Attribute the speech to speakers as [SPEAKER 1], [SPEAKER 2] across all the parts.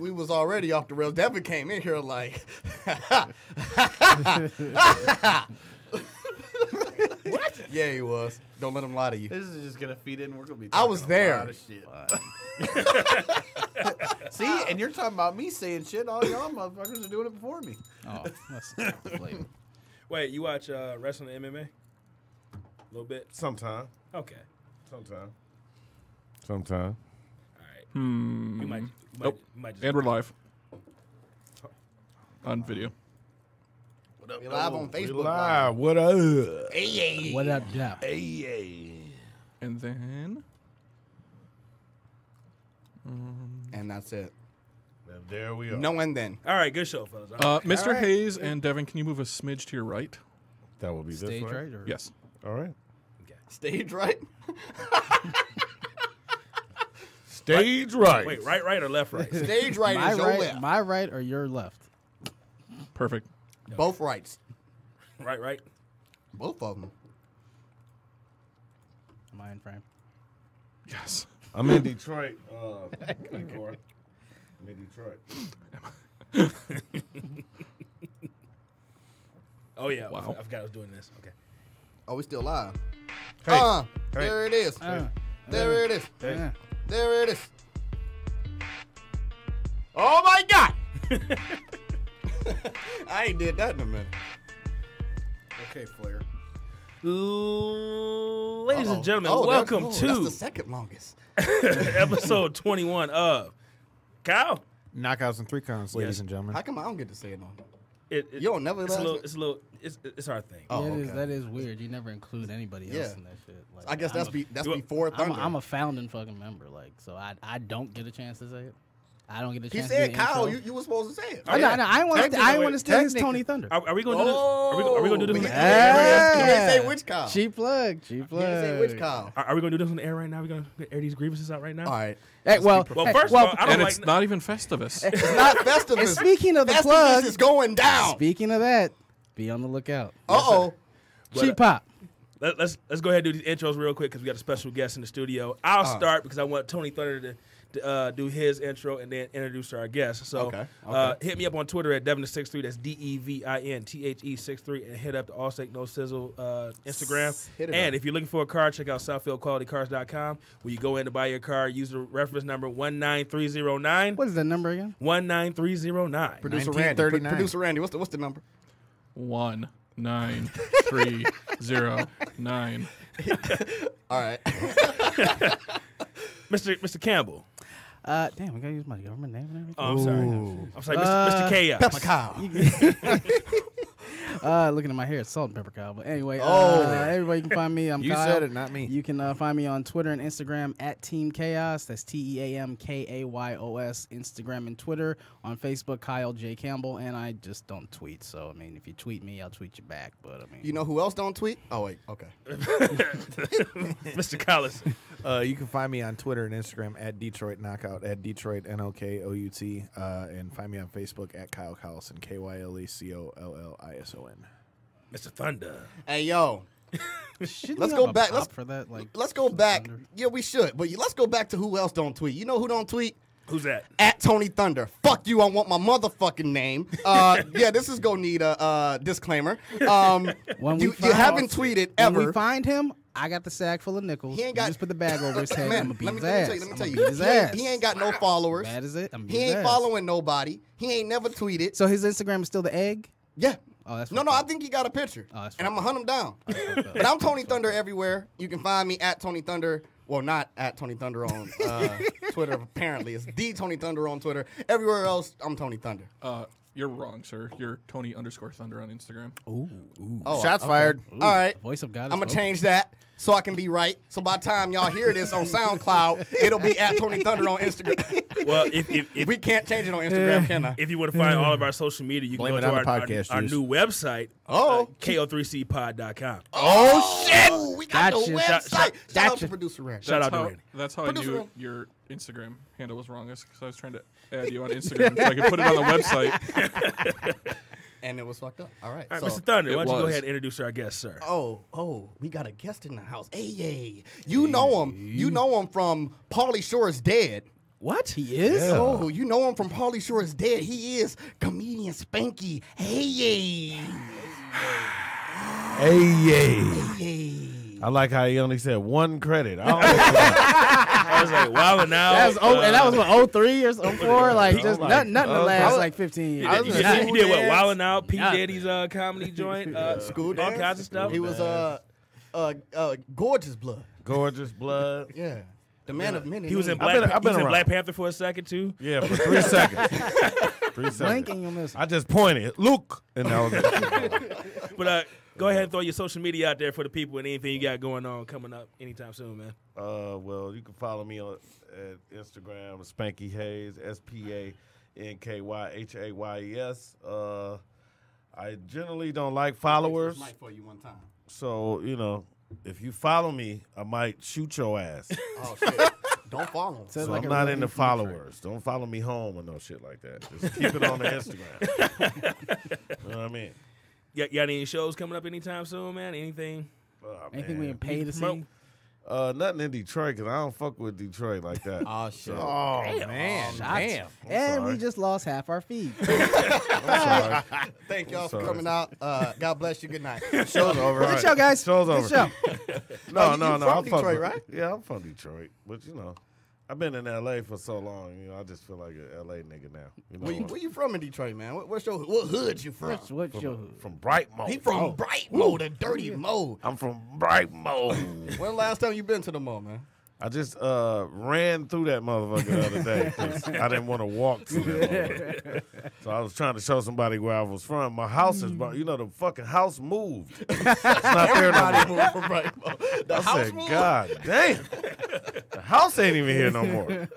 [SPEAKER 1] we was already off the rails. Devin came in here like, what? Yeah, he was. Don't let him lie to you.
[SPEAKER 2] This is just gonna feed in. We're gonna be.
[SPEAKER 1] I was there.
[SPEAKER 2] A lot of shit. See, and you're talking about me saying shit. All y'all motherfuckers are doing it before me.
[SPEAKER 3] Oh, that's blatant.
[SPEAKER 4] Wait, you watch wrestling and MMA? A little bit.
[SPEAKER 5] Sometime.
[SPEAKER 4] Okay.
[SPEAKER 5] Sometime.
[SPEAKER 4] All right. We might just.
[SPEAKER 6] And we're live. On video.
[SPEAKER 1] We live on Facebook.
[SPEAKER 5] Live. What up?
[SPEAKER 1] Hey,
[SPEAKER 3] What up, Jeff?
[SPEAKER 6] And then...
[SPEAKER 1] and that's it.
[SPEAKER 5] And there we are.
[SPEAKER 1] No and then.
[SPEAKER 4] All right, good show, fellas. All right.
[SPEAKER 6] Mr. Hayes and Devin, can you move a smidge to your right?
[SPEAKER 5] That will be this
[SPEAKER 3] Stage
[SPEAKER 5] way.
[SPEAKER 3] right? Or?
[SPEAKER 6] Yes.
[SPEAKER 5] All right.
[SPEAKER 1] Stage right?
[SPEAKER 5] Stage right.
[SPEAKER 4] Wait, right or left right?
[SPEAKER 1] Stage right
[SPEAKER 3] My
[SPEAKER 1] is your
[SPEAKER 3] right,
[SPEAKER 1] left.
[SPEAKER 3] my right or your left?
[SPEAKER 6] Perfect.
[SPEAKER 1] Both rights.
[SPEAKER 4] right.
[SPEAKER 1] Both of them.
[SPEAKER 3] Am I in frame?
[SPEAKER 6] Yes.
[SPEAKER 5] I'm in Detroit. I'm in Detroit.
[SPEAKER 4] Oh, yeah.
[SPEAKER 6] Wow.
[SPEAKER 4] I forgot I was doing this. Okay.
[SPEAKER 1] Oh, we still live.
[SPEAKER 5] Hey.
[SPEAKER 1] There it is. There it is.
[SPEAKER 3] Yeah.
[SPEAKER 1] There it is. Oh my God! I ain't did that in a minute.
[SPEAKER 2] Okay, Flair.
[SPEAKER 4] Ladies and
[SPEAKER 1] Uh-oh.
[SPEAKER 4] gentlemen,
[SPEAKER 1] Oh,
[SPEAKER 4] welcome
[SPEAKER 1] that's
[SPEAKER 4] to
[SPEAKER 1] the second longest.
[SPEAKER 4] episode 21 of Kyle.
[SPEAKER 2] Knockouts and 3 counts, ladies and gentlemen.
[SPEAKER 1] How come I don't get to say it on?
[SPEAKER 4] You
[SPEAKER 1] You don't never
[SPEAKER 4] It's a
[SPEAKER 1] let
[SPEAKER 4] little. It's our thing.
[SPEAKER 1] Oh,
[SPEAKER 3] Yeah,
[SPEAKER 1] okay.
[SPEAKER 3] that is weird. You never include anybody else
[SPEAKER 1] Yeah.
[SPEAKER 3] in that shit. Like,
[SPEAKER 1] I guess that's
[SPEAKER 4] You-
[SPEAKER 1] before Thunder.
[SPEAKER 3] I'm a founding fucking member, like, so I don't get a chance to say it. I don't get a
[SPEAKER 1] he
[SPEAKER 3] chance.
[SPEAKER 1] said,
[SPEAKER 3] to
[SPEAKER 1] "Kyle,
[SPEAKER 3] intro.
[SPEAKER 1] you were supposed to say it."
[SPEAKER 3] I know, I want to steal his Tony Thunder.
[SPEAKER 4] Are we going to do this? Are we going to do this?
[SPEAKER 1] We
[SPEAKER 4] on
[SPEAKER 1] can't
[SPEAKER 4] the air?
[SPEAKER 1] we can't say which Kyle.
[SPEAKER 3] Cheap plug.
[SPEAKER 1] We can't say which Kyle.
[SPEAKER 4] Are we going to do this on the air right now? We're going to air these grievances out right now?
[SPEAKER 1] All right.
[SPEAKER 3] Hey, well,
[SPEAKER 4] Well,
[SPEAKER 3] hey,
[SPEAKER 4] first of
[SPEAKER 3] well,
[SPEAKER 4] all, I don't
[SPEAKER 6] And
[SPEAKER 4] like.
[SPEAKER 6] it's not even Festivus.
[SPEAKER 1] It's not
[SPEAKER 3] and
[SPEAKER 1] Festivus.
[SPEAKER 3] speaking of the
[SPEAKER 1] Festivus
[SPEAKER 3] plug,
[SPEAKER 1] is going down.
[SPEAKER 3] speaking of that, be on the lookout.
[SPEAKER 1] Uh-oh.
[SPEAKER 3] Cheap pop.
[SPEAKER 4] Let's go ahead and do these intros real quick because we got a special guest in the studio. I'll start because I want Tony Thunder to do his intro and then introduce our guest. So hit me up on Twitter at Devin63. That's DEVINTHE63 and hit up the Allstate No Sizzle Instagram.
[SPEAKER 1] Hit it
[SPEAKER 4] And
[SPEAKER 1] up.
[SPEAKER 4] if you're looking for a car, check out SouthfieldQualityCars.com where you go in to buy your car. Use the reference number 19309.
[SPEAKER 3] What is that number again?
[SPEAKER 4] 19309.
[SPEAKER 1] Producer Randy.
[SPEAKER 2] 1939.
[SPEAKER 1] Producer Randy. What's the number?
[SPEAKER 6] 19309.
[SPEAKER 1] All right.
[SPEAKER 4] Mr. Campbell.
[SPEAKER 3] Damn, we gotta use my government name and everything.
[SPEAKER 4] Oh, I'm sorry. Mr. Chaos.
[SPEAKER 1] Pepper Kyle.
[SPEAKER 3] Looking at my hair, it's salt and pepper Kyle. But anyway, everybody can find me. I'm
[SPEAKER 2] You
[SPEAKER 3] Kyle.
[SPEAKER 2] said it, not me.
[SPEAKER 3] You can find me on Twitter and Instagram at Team Chaos. That's TEAMKAYOS. Instagram and Twitter. On Facebook, Kyle J. Campbell. And I just don't tweet. So, I mean, if you tweet me, I'll tweet you back. But, I mean.
[SPEAKER 1] You know who else don't tweet? Oh, wait. Okay.
[SPEAKER 4] Mr. Collison.
[SPEAKER 2] You can find me on Twitter and Instagram at Detroit Knockout, at Detroit NOKOUT, and find me on Facebook at Kyle Collison, KYLECOLLISON.
[SPEAKER 4] Mr. Thunder.
[SPEAKER 1] Hey, yo.
[SPEAKER 3] Shouldn't
[SPEAKER 1] Let's
[SPEAKER 3] you
[SPEAKER 1] go
[SPEAKER 3] have a
[SPEAKER 1] back.
[SPEAKER 3] pop for that. Like,
[SPEAKER 1] Let's go back.
[SPEAKER 3] Thunder?
[SPEAKER 1] Yeah, we should. But let's go back to who else don't tweet. You know who don't tweet?
[SPEAKER 4] Who's that?
[SPEAKER 1] At Tony Thunder. Fuck you, I want my motherfucking name. Yeah, this is gonna need a disclaimer.
[SPEAKER 3] When we
[SPEAKER 1] You
[SPEAKER 3] find-
[SPEAKER 1] haven't tweeted
[SPEAKER 3] When we
[SPEAKER 1] ever.
[SPEAKER 3] find him, I got the sack full of nickels.
[SPEAKER 1] He ain't
[SPEAKER 3] You
[SPEAKER 1] got-
[SPEAKER 3] just put the bag over his head.
[SPEAKER 1] Man,
[SPEAKER 3] I'm going to beat
[SPEAKER 1] let
[SPEAKER 3] his
[SPEAKER 1] me
[SPEAKER 3] ass.
[SPEAKER 1] tell you.
[SPEAKER 3] I'ma beat his
[SPEAKER 1] He
[SPEAKER 3] ass.
[SPEAKER 1] ain't got no followers.
[SPEAKER 3] That is it. I'm
[SPEAKER 1] He ain't following nobody. He ain't never tweeted.
[SPEAKER 3] So his Instagram is still the egg?
[SPEAKER 1] Yeah.
[SPEAKER 3] Oh, that's
[SPEAKER 1] No,
[SPEAKER 3] fucked
[SPEAKER 1] I
[SPEAKER 3] up.
[SPEAKER 1] think he got a picture.
[SPEAKER 3] Oh, that's
[SPEAKER 1] and I'm going to hunt him down.
[SPEAKER 3] fucked up.
[SPEAKER 1] But I'm Tony Thunder everywhere. You can find me at Tony Thunder. Well, not at Tony Thunder on Twitter, apparently. It's the Tony Thunder on Twitter. Everywhere else, I'm Tony Thunder.
[SPEAKER 6] You're wrong, sir. You're Tony_Thunder on Instagram.
[SPEAKER 3] Ooh.
[SPEAKER 1] Oh,
[SPEAKER 2] Shots
[SPEAKER 1] okay.
[SPEAKER 2] fired.
[SPEAKER 1] All right.
[SPEAKER 3] Voice of God is
[SPEAKER 1] I'm going to
[SPEAKER 3] spoken.
[SPEAKER 1] change that so I can be right. So by the time y'all hear this on SoundCloud, it'll be at Tony Thunder on Instagram.
[SPEAKER 4] Well, if
[SPEAKER 1] We can't change it on Instagram, can I?
[SPEAKER 4] if you want to find all of our social media, you can
[SPEAKER 2] Blame
[SPEAKER 4] go
[SPEAKER 2] it
[SPEAKER 4] to
[SPEAKER 2] on the
[SPEAKER 4] our
[SPEAKER 2] podcast juice.
[SPEAKER 4] new website,
[SPEAKER 1] Oh.
[SPEAKER 4] ko3cpod.com.
[SPEAKER 1] Oh, shit. We got
[SPEAKER 3] Gotcha.
[SPEAKER 1] the website. Shout out
[SPEAKER 3] Gotcha.
[SPEAKER 1] to producer Randy.
[SPEAKER 4] Shout out to
[SPEAKER 6] how,
[SPEAKER 4] Randy.
[SPEAKER 6] that's how I
[SPEAKER 1] Producer
[SPEAKER 6] knew
[SPEAKER 1] Randy.
[SPEAKER 6] your Instagram handle was wrong. Because I was trying to add you on Instagram so I could put it on the website.
[SPEAKER 1] And it was fucked up. All right.
[SPEAKER 4] All right,
[SPEAKER 1] so-
[SPEAKER 4] Mr. Thunder, why don't you go
[SPEAKER 6] was.
[SPEAKER 4] ahead and introduce our guest, sir?
[SPEAKER 1] Oh, we got a guest in the house. Hey. You know him. You know him from Pauly Shore's Dead.
[SPEAKER 4] What?
[SPEAKER 3] He is?
[SPEAKER 2] Yeah.
[SPEAKER 1] Oh, you know him from Pauly Shore is Dead. He is comedian Spanky. Hey.
[SPEAKER 5] I like how he only said one credit. I
[SPEAKER 4] was like, wow, now.
[SPEAKER 3] And that was what, 03 or 04? Like,
[SPEAKER 5] I
[SPEAKER 3] just
[SPEAKER 5] was like,
[SPEAKER 3] nothing the last, like, 15 years.
[SPEAKER 4] You did what? Wildin' Out, P. Diddy's comedy joint,
[SPEAKER 1] School
[SPEAKER 4] all
[SPEAKER 1] Dance.
[SPEAKER 4] kinds of stuff.
[SPEAKER 1] He was Gorgeous Blood.
[SPEAKER 5] Gorgeous blood.
[SPEAKER 1] Yeah. The man of many.
[SPEAKER 4] He was in
[SPEAKER 1] names.
[SPEAKER 4] Black Panther for a second, too.
[SPEAKER 5] Yeah, for 3 seconds. 3 seconds.
[SPEAKER 3] Blink and you'll miss it.
[SPEAKER 5] I just pointed, Luke, and that was it.
[SPEAKER 4] But go ahead and throw your social media out there for the people and anything you got going on coming up anytime soon, man.
[SPEAKER 5] Well, you can follow me at Instagram, Spanky Hayes, SpankyHayes. I generally don't like followers,
[SPEAKER 1] Mic for you one time.
[SPEAKER 5] so if you follow me, I might shoot your ass.
[SPEAKER 1] Oh shit! Don't follow him.
[SPEAKER 3] Sounds
[SPEAKER 5] So
[SPEAKER 3] like
[SPEAKER 5] I'm
[SPEAKER 3] a
[SPEAKER 5] not
[SPEAKER 3] real
[SPEAKER 5] into
[SPEAKER 3] influencer.
[SPEAKER 5] followers. Don't follow me home or no shit like that. Just keep it on the Instagram. You know what I mean?
[SPEAKER 4] Got any shows coming up anytime soon, man? Anything?
[SPEAKER 5] Oh,
[SPEAKER 3] Anything
[SPEAKER 5] man.
[SPEAKER 3] we can pay to
[SPEAKER 4] Promote?
[SPEAKER 3] see?
[SPEAKER 5] Nothing in Detroit because I don't fuck with Detroit like that.
[SPEAKER 1] Oh shit!
[SPEAKER 2] Oh, man. Damn.
[SPEAKER 3] And
[SPEAKER 5] sorry.
[SPEAKER 3] we just lost half our feed.
[SPEAKER 5] I'm sorry.
[SPEAKER 1] Thank y'all for
[SPEAKER 5] sorry.
[SPEAKER 1] coming out. God bless you. Good night.
[SPEAKER 5] Show's over.
[SPEAKER 3] Good show, guys.
[SPEAKER 5] Show's
[SPEAKER 3] Good
[SPEAKER 5] over.
[SPEAKER 3] show.
[SPEAKER 5] No,
[SPEAKER 1] you
[SPEAKER 5] no,
[SPEAKER 1] from
[SPEAKER 5] I'm
[SPEAKER 1] Detroit,
[SPEAKER 5] from,
[SPEAKER 1] right?
[SPEAKER 5] Yeah, I'm from Detroit, but I've been in LA for so long. I just feel like an LA nigga now.
[SPEAKER 1] Where you from in Detroit, man? What hood you from?
[SPEAKER 3] What's your
[SPEAKER 5] From Brightmo.
[SPEAKER 1] He from Brightmo, the dirty Mo.
[SPEAKER 5] I'm from Brightmo.
[SPEAKER 1] When last time you been to the Mo, man?
[SPEAKER 5] I just ran through that motherfucker the other day 'cause I didn't want to walk through that motherfucker. So I was trying to show somebody where I was from. My house is, the fucking house moved. It's not there no more.
[SPEAKER 1] Moved from Brightmo. The
[SPEAKER 5] I
[SPEAKER 1] house
[SPEAKER 5] said,
[SPEAKER 1] moved?
[SPEAKER 5] God damn. The house ain't even here no more.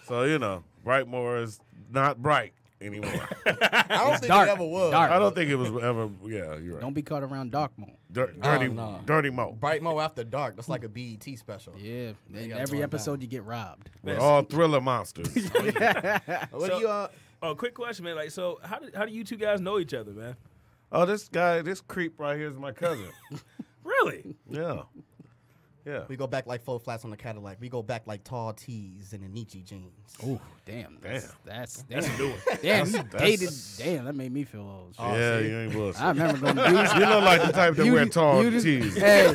[SPEAKER 5] So, Brightmore is not bright anymore.
[SPEAKER 1] I don't think
[SPEAKER 3] dark.
[SPEAKER 1] it ever was.
[SPEAKER 3] Dark.
[SPEAKER 5] I don't think it was ever, yeah, you're right.
[SPEAKER 3] Don't be caught around dark mode.
[SPEAKER 5] Dirty,
[SPEAKER 1] no.
[SPEAKER 5] dirty Mo.
[SPEAKER 1] Brightmo After Dark. That's like a BET special.
[SPEAKER 3] Yeah. In
[SPEAKER 1] gotta
[SPEAKER 3] every
[SPEAKER 1] tone
[SPEAKER 3] episode, you get robbed.
[SPEAKER 5] We're all thriller monsters.
[SPEAKER 1] What do you
[SPEAKER 4] Oh, quick question, man. Like, so how do you two guys know each other, man?
[SPEAKER 5] Oh, this creep right here is my cousin.
[SPEAKER 4] Really?
[SPEAKER 5] Yeah. Yeah.
[SPEAKER 1] We go back like 4 flats on the Cadillac. We go back like tall tees and the Nietzsche jeans.
[SPEAKER 3] Oh, damn. That's
[SPEAKER 4] That's a new one.
[SPEAKER 3] Damn, he
[SPEAKER 5] That's-
[SPEAKER 3] dated. Damn, that made me feel old. Shit.
[SPEAKER 5] Yeah,
[SPEAKER 1] see?
[SPEAKER 5] you ain't bullshit.
[SPEAKER 3] I remember going to
[SPEAKER 5] You look like the type that wear tall
[SPEAKER 3] just-
[SPEAKER 5] tees.
[SPEAKER 3] Hey,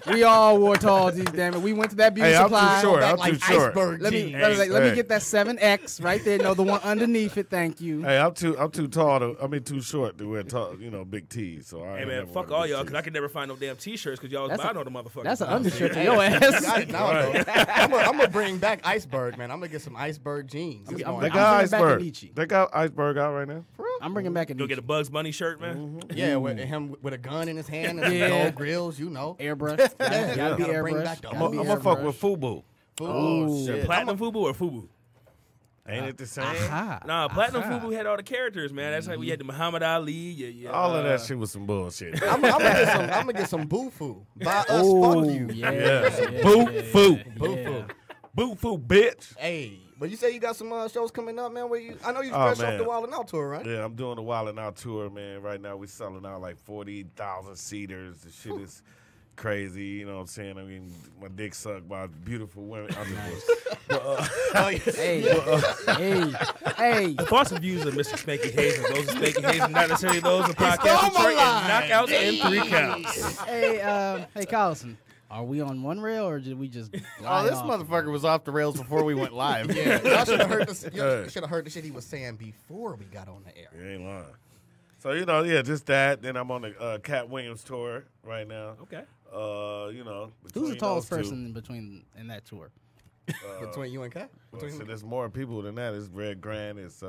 [SPEAKER 3] we all wore tall tees, damn it. We went to that beauty
[SPEAKER 5] Hey, I'm
[SPEAKER 3] supply.
[SPEAKER 5] too short.
[SPEAKER 1] Back
[SPEAKER 5] I'm
[SPEAKER 1] like
[SPEAKER 5] too short.
[SPEAKER 1] iceberg
[SPEAKER 3] Let me
[SPEAKER 1] jeans.
[SPEAKER 3] let me
[SPEAKER 5] Hey.
[SPEAKER 3] get that 7X right there. No, the one underneath it. Thank you.
[SPEAKER 5] Hey, I'm too tall too short to wear tall, big tees. So I
[SPEAKER 4] Hey,
[SPEAKER 5] ain't
[SPEAKER 4] man,
[SPEAKER 5] never
[SPEAKER 4] fuck
[SPEAKER 5] wear
[SPEAKER 4] all
[SPEAKER 5] big
[SPEAKER 4] y'all,
[SPEAKER 5] tees.
[SPEAKER 4] because I could never find no damn T-shirts because y'all was
[SPEAKER 3] That's
[SPEAKER 4] buying
[SPEAKER 3] a-
[SPEAKER 4] all the motherfuckers.
[SPEAKER 3] That's an
[SPEAKER 4] now.
[SPEAKER 3] undershirt for your ass.
[SPEAKER 1] I'm gonna bring back Iceberg, man. I'm gonna get some Iceberg jeans. It's
[SPEAKER 3] I'm
[SPEAKER 1] going
[SPEAKER 5] They
[SPEAKER 3] bringing
[SPEAKER 1] out.
[SPEAKER 5] got
[SPEAKER 3] back a
[SPEAKER 5] iceberg.
[SPEAKER 3] Nietzsche.
[SPEAKER 5] They got iceberg out right now.
[SPEAKER 3] I'm bringing back a
[SPEAKER 4] Go get
[SPEAKER 3] Nietzsche.
[SPEAKER 4] a Bugs Bunny shirt, man.
[SPEAKER 1] Yeah, with him with a gun in his hand and
[SPEAKER 3] Yeah.
[SPEAKER 1] gold grills,
[SPEAKER 3] Airbrush.
[SPEAKER 1] Yeah,
[SPEAKER 3] Gotta be
[SPEAKER 1] gotta bring
[SPEAKER 3] airbrush.
[SPEAKER 1] back the-
[SPEAKER 3] Gotta
[SPEAKER 5] I'm
[SPEAKER 3] be
[SPEAKER 5] gonna fuck
[SPEAKER 3] airbrush.
[SPEAKER 5] with Fubu.
[SPEAKER 1] Oh shit!
[SPEAKER 4] Platinum Fubu or Fubu?
[SPEAKER 5] Ain't it the same?
[SPEAKER 3] Aha.
[SPEAKER 4] Nah, Platinum Fubu had all the characters, man. That's like we had the Muhammad Ali. Yeah,
[SPEAKER 5] All of that shit was some bullshit.
[SPEAKER 1] I'm gonna get some Boo-Foo. By us, fuck you.
[SPEAKER 3] Yeah.
[SPEAKER 5] Yeah. Boo-foo.
[SPEAKER 1] Boo-Foo.
[SPEAKER 5] Boo-foo, bitch.
[SPEAKER 1] Hey, but you say you got some shows coming up, man. I know you
[SPEAKER 5] Oh,
[SPEAKER 1] fresh off
[SPEAKER 5] man.
[SPEAKER 1] the Wild 'N Out tour, right?
[SPEAKER 5] Yeah, I'm doing the Wild 'N Out tour, man. Right now, we're selling out like 40,000 seaters. The shit is crazy. You know what I'm saying? I mean, my dick sucked by beautiful women. I'm just
[SPEAKER 3] Hey, hey.
[SPEAKER 4] The thoughts and views of Mr. Spanky Hayes and those of Spanky Hayes are not necessarily those of
[SPEAKER 1] stole
[SPEAKER 4] Podcast
[SPEAKER 1] my
[SPEAKER 4] Detroit
[SPEAKER 1] line.
[SPEAKER 4] and Knockouts in 3 counts.
[SPEAKER 3] Hey, Carlson, are we on one rail or did we just?
[SPEAKER 2] Oh, this motherfucker was off the rails before we went live.
[SPEAKER 1] Yeah, y'all should have heard this. You should have heard the shit he was saying before we got on the air.
[SPEAKER 5] You ain't lying. So, just that. Then I'm on the Cat Williams tour right now.
[SPEAKER 4] Okay.
[SPEAKER 3] Who's
[SPEAKER 5] Between
[SPEAKER 3] the tallest
[SPEAKER 5] those two.
[SPEAKER 3] person in that tour?
[SPEAKER 1] Between you and Kat?
[SPEAKER 5] Well, so there's more people than that. It's Red Grant. It's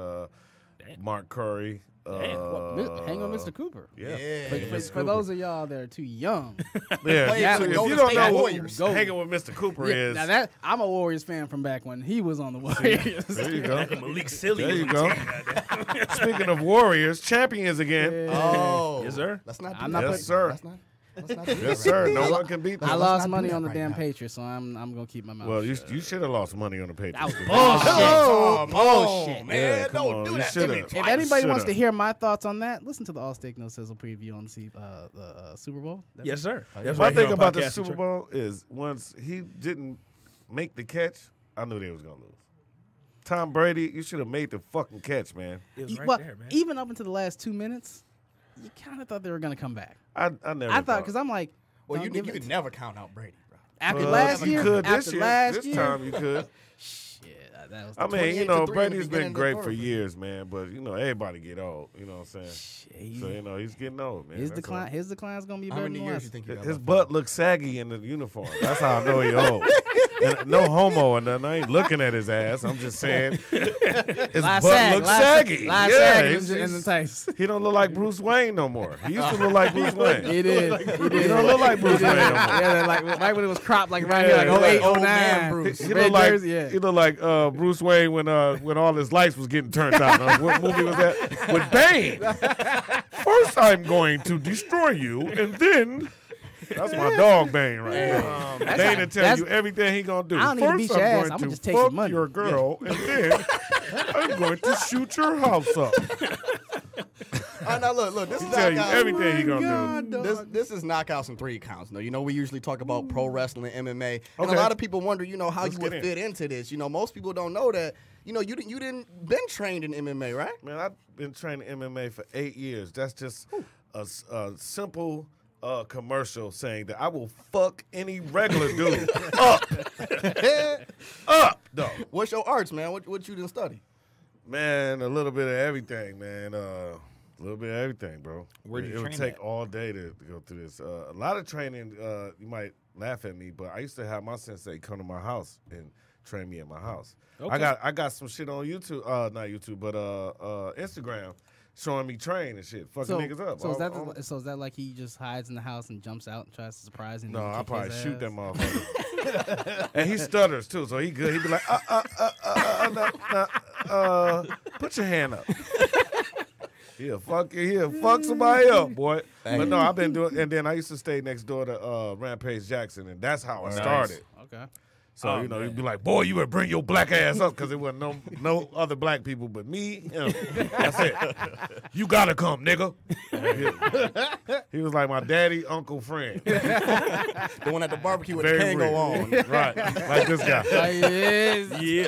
[SPEAKER 5] Mark Curry.
[SPEAKER 3] Hang on, Mr. Cooper.
[SPEAKER 5] Yeah.
[SPEAKER 3] For those of y'all that are too young,
[SPEAKER 5] Yeah,
[SPEAKER 1] Played for
[SPEAKER 5] if
[SPEAKER 1] the
[SPEAKER 5] you
[SPEAKER 1] Golden
[SPEAKER 5] don't
[SPEAKER 1] State
[SPEAKER 5] know
[SPEAKER 1] Warriors.
[SPEAKER 5] what hanging with Mr. Cooper is,
[SPEAKER 3] now that I'm a Warriors fan from back when he was on the Warriors.
[SPEAKER 5] there you go.
[SPEAKER 4] Malik Silly.
[SPEAKER 5] There you go. Speaking of Warriors, champions again.
[SPEAKER 1] Oh,
[SPEAKER 4] Yes, sir.
[SPEAKER 1] Let's not do
[SPEAKER 3] I'm
[SPEAKER 1] that.
[SPEAKER 3] not
[SPEAKER 5] Yes, sir.
[SPEAKER 1] Let's not do that
[SPEAKER 5] Yes,
[SPEAKER 1] right
[SPEAKER 5] sir.
[SPEAKER 1] now.
[SPEAKER 5] No one can beat
[SPEAKER 3] I
[SPEAKER 5] them.
[SPEAKER 3] lost
[SPEAKER 1] not do
[SPEAKER 3] money
[SPEAKER 1] that
[SPEAKER 3] on the
[SPEAKER 1] right
[SPEAKER 3] damn
[SPEAKER 1] now.
[SPEAKER 3] Patriots, so I'm gonna keep my mouth
[SPEAKER 5] Well,
[SPEAKER 3] shut.
[SPEAKER 5] you should have lost money on the
[SPEAKER 3] That
[SPEAKER 5] Patriots.
[SPEAKER 3] was bullshit.
[SPEAKER 1] Oh,
[SPEAKER 3] bullshit.
[SPEAKER 1] man.
[SPEAKER 5] Yeah, come
[SPEAKER 1] Don't
[SPEAKER 5] on.
[SPEAKER 1] do
[SPEAKER 5] You
[SPEAKER 1] that to me
[SPEAKER 5] shoulda.
[SPEAKER 1] twice.
[SPEAKER 3] If anybody wants to
[SPEAKER 5] Shoulda.
[SPEAKER 3] hear my thoughts on that, listen to the All Steak No Sizzle preview on the Super Bowl.
[SPEAKER 4] Yes, sir. That's
[SPEAKER 5] My
[SPEAKER 4] right here
[SPEAKER 5] thing
[SPEAKER 4] on
[SPEAKER 5] about the
[SPEAKER 4] Podcast
[SPEAKER 5] Super
[SPEAKER 4] Detroit.
[SPEAKER 5] Bowl is once he didn't make the catch, I knew they was gonna lose. Tom Brady, you should have made the fucking catch, man.
[SPEAKER 4] It was right
[SPEAKER 3] Well,
[SPEAKER 4] there, man.
[SPEAKER 3] even up until the last 2 minutes, you kind of thought they were gonna come back.
[SPEAKER 5] I never.
[SPEAKER 3] I thought because I'm like,
[SPEAKER 1] Well,
[SPEAKER 3] don't
[SPEAKER 1] you
[SPEAKER 3] give it-
[SPEAKER 1] could never count out Brady, bro.
[SPEAKER 3] after last
[SPEAKER 5] you
[SPEAKER 3] year.
[SPEAKER 5] could
[SPEAKER 3] After
[SPEAKER 5] this year.
[SPEAKER 3] last
[SPEAKER 5] This
[SPEAKER 3] year,
[SPEAKER 5] time you could.
[SPEAKER 3] shit, that was.
[SPEAKER 5] I mean,
[SPEAKER 1] 28
[SPEAKER 5] you
[SPEAKER 1] to
[SPEAKER 5] know,
[SPEAKER 1] 3 in the
[SPEAKER 5] Brady's
[SPEAKER 1] beginning
[SPEAKER 5] been
[SPEAKER 1] of the
[SPEAKER 5] great for
[SPEAKER 1] third.
[SPEAKER 5] years, man. But you know, everybody get old. You know what I'm saying? So you know, he's getting old, man.
[SPEAKER 3] his
[SPEAKER 5] That's
[SPEAKER 3] decline.
[SPEAKER 5] all.
[SPEAKER 3] His decline's gonna be
[SPEAKER 1] How
[SPEAKER 3] better
[SPEAKER 1] many
[SPEAKER 3] than
[SPEAKER 1] years
[SPEAKER 3] last.
[SPEAKER 1] you think you got
[SPEAKER 5] His
[SPEAKER 1] left?
[SPEAKER 5] butt looks saggy in the uniform. That's how I know he old. And no homo or nothing. I ain't looking at his ass. I'm just saying his butt looks saggy.
[SPEAKER 3] Yeah,
[SPEAKER 5] Yeah,
[SPEAKER 3] in
[SPEAKER 5] he's-
[SPEAKER 3] the tights.
[SPEAKER 5] he don't look like Bruce Wayne no more. He used to look like Bruce Wayne.
[SPEAKER 3] He did. He did.
[SPEAKER 5] He don't look like Bruce Wayne no more.
[SPEAKER 3] Yeah, like right when it was cropped, like right here, like
[SPEAKER 5] Yeah,
[SPEAKER 3] 08,
[SPEAKER 1] old
[SPEAKER 3] 09.
[SPEAKER 1] man Bruce.
[SPEAKER 5] He
[SPEAKER 3] Red
[SPEAKER 5] look like
[SPEAKER 3] jersey, yeah.
[SPEAKER 5] he look like Bruce Wayne when all his lights was getting turned out. What movie was that? With Bane. First, I'm going to destroy you, and then that's my dog Bane right there. Bane will tell you everything he gonna do.
[SPEAKER 3] I don't need to beat
[SPEAKER 5] First,
[SPEAKER 3] your
[SPEAKER 5] I'm
[SPEAKER 3] ass.
[SPEAKER 5] going
[SPEAKER 3] I'ma
[SPEAKER 5] to
[SPEAKER 3] just take your
[SPEAKER 5] fuck
[SPEAKER 3] money.
[SPEAKER 5] your girl, and then I'm going to shoot your house up.
[SPEAKER 1] Now look. This is
[SPEAKER 5] Tell you
[SPEAKER 1] knockout.
[SPEAKER 5] everything he gonna do.
[SPEAKER 1] This is knockouts and 3 counts. No, you know we usually talk about pro wrestling, MMA, and
[SPEAKER 5] Okay.
[SPEAKER 1] a lot of people wonder, how
[SPEAKER 5] Let's
[SPEAKER 1] you would
[SPEAKER 5] get in.
[SPEAKER 1] fit into this. Most people don't know that. You didn't been trained in MMA, right?
[SPEAKER 5] Man, I've been training MMA for 8 years. That's just a simple commercial saying that I will fuck any regular dude up, though.
[SPEAKER 1] What's your arts, man? What you didn't study?
[SPEAKER 5] Man, a little bit of everything, man. A little bit of everything, bro.
[SPEAKER 7] Where'd you
[SPEAKER 5] it would
[SPEAKER 7] train
[SPEAKER 5] take
[SPEAKER 7] at?
[SPEAKER 5] all day to go through this. A lot of training, you might laugh at me, but I used to have my sensei come to my house and train me at my house.
[SPEAKER 4] Okay.
[SPEAKER 5] I got some shit on YouTube, not YouTube, but Instagram, showing me train and shit, fucking niggas up.
[SPEAKER 3] So is that like he just hides in the house and jumps out and tries to surprise him?
[SPEAKER 5] No,
[SPEAKER 3] and
[SPEAKER 5] I
[SPEAKER 3] kick
[SPEAKER 5] probably
[SPEAKER 3] his
[SPEAKER 5] shoot
[SPEAKER 3] ass?
[SPEAKER 5] that motherfucker. And he stutters too, so he good. He be like, put your hand up. He'll fuck somebody up, boy. But no, I've been doing, and then I used to stay next door to Rampage Jackson, and that's how I started.
[SPEAKER 3] Okay.
[SPEAKER 5] So you'd be like, boy, you better bring your black ass up, because there wasn't no other black people but me. Him. That's it. You gotta come, nigga. He was like my daddy, uncle, friend.
[SPEAKER 1] The one at the barbecue with
[SPEAKER 5] Very
[SPEAKER 1] the Kango
[SPEAKER 5] real.
[SPEAKER 1] on.
[SPEAKER 5] Right, like this guy.
[SPEAKER 4] Yeah.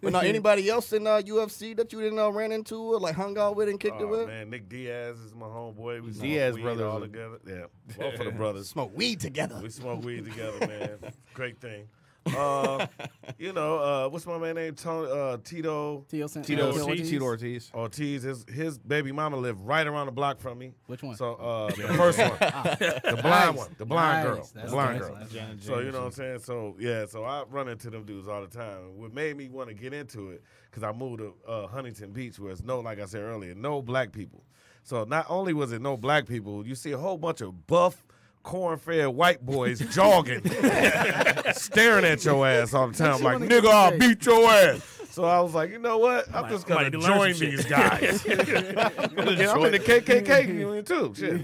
[SPEAKER 1] But now, anybody else in UFC that you didn't ran into or like hung out with and kicked it
[SPEAKER 5] Oh
[SPEAKER 1] with?
[SPEAKER 5] man, Nick Diaz is my homeboy. We smoke
[SPEAKER 7] Diaz
[SPEAKER 5] weed
[SPEAKER 7] brothers
[SPEAKER 5] all
[SPEAKER 7] are-
[SPEAKER 5] together. Yeah, both of the brothers.
[SPEAKER 1] Smoke weed together.
[SPEAKER 5] We smoke weed together, man. Great thing. What's my man name? Tito
[SPEAKER 7] Tito Ortiz.
[SPEAKER 5] Ortiz. His baby mama lived right around the block from me.
[SPEAKER 3] Which one?
[SPEAKER 5] So the first one, the blind one, the blind
[SPEAKER 3] Nice.
[SPEAKER 5] girl, the
[SPEAKER 3] That's
[SPEAKER 5] blind
[SPEAKER 3] nice.
[SPEAKER 5] girl.
[SPEAKER 3] That's nice.
[SPEAKER 5] So you know what I'm saying. So yeah, so I run into them dudes all the time. What made me want to get into it because I moved to Huntington Beach, where it's like I said earlier, no black people. So not only was it no black people, you see a whole bunch of buff, corn-fed white boys jogging, staring at your ass all the time, like, nigga, I'll beat your ass. So I was like, you know what? I'm just going to
[SPEAKER 4] might learn
[SPEAKER 5] join
[SPEAKER 4] some
[SPEAKER 5] these guys. I'm in the KKK union, too. Shit.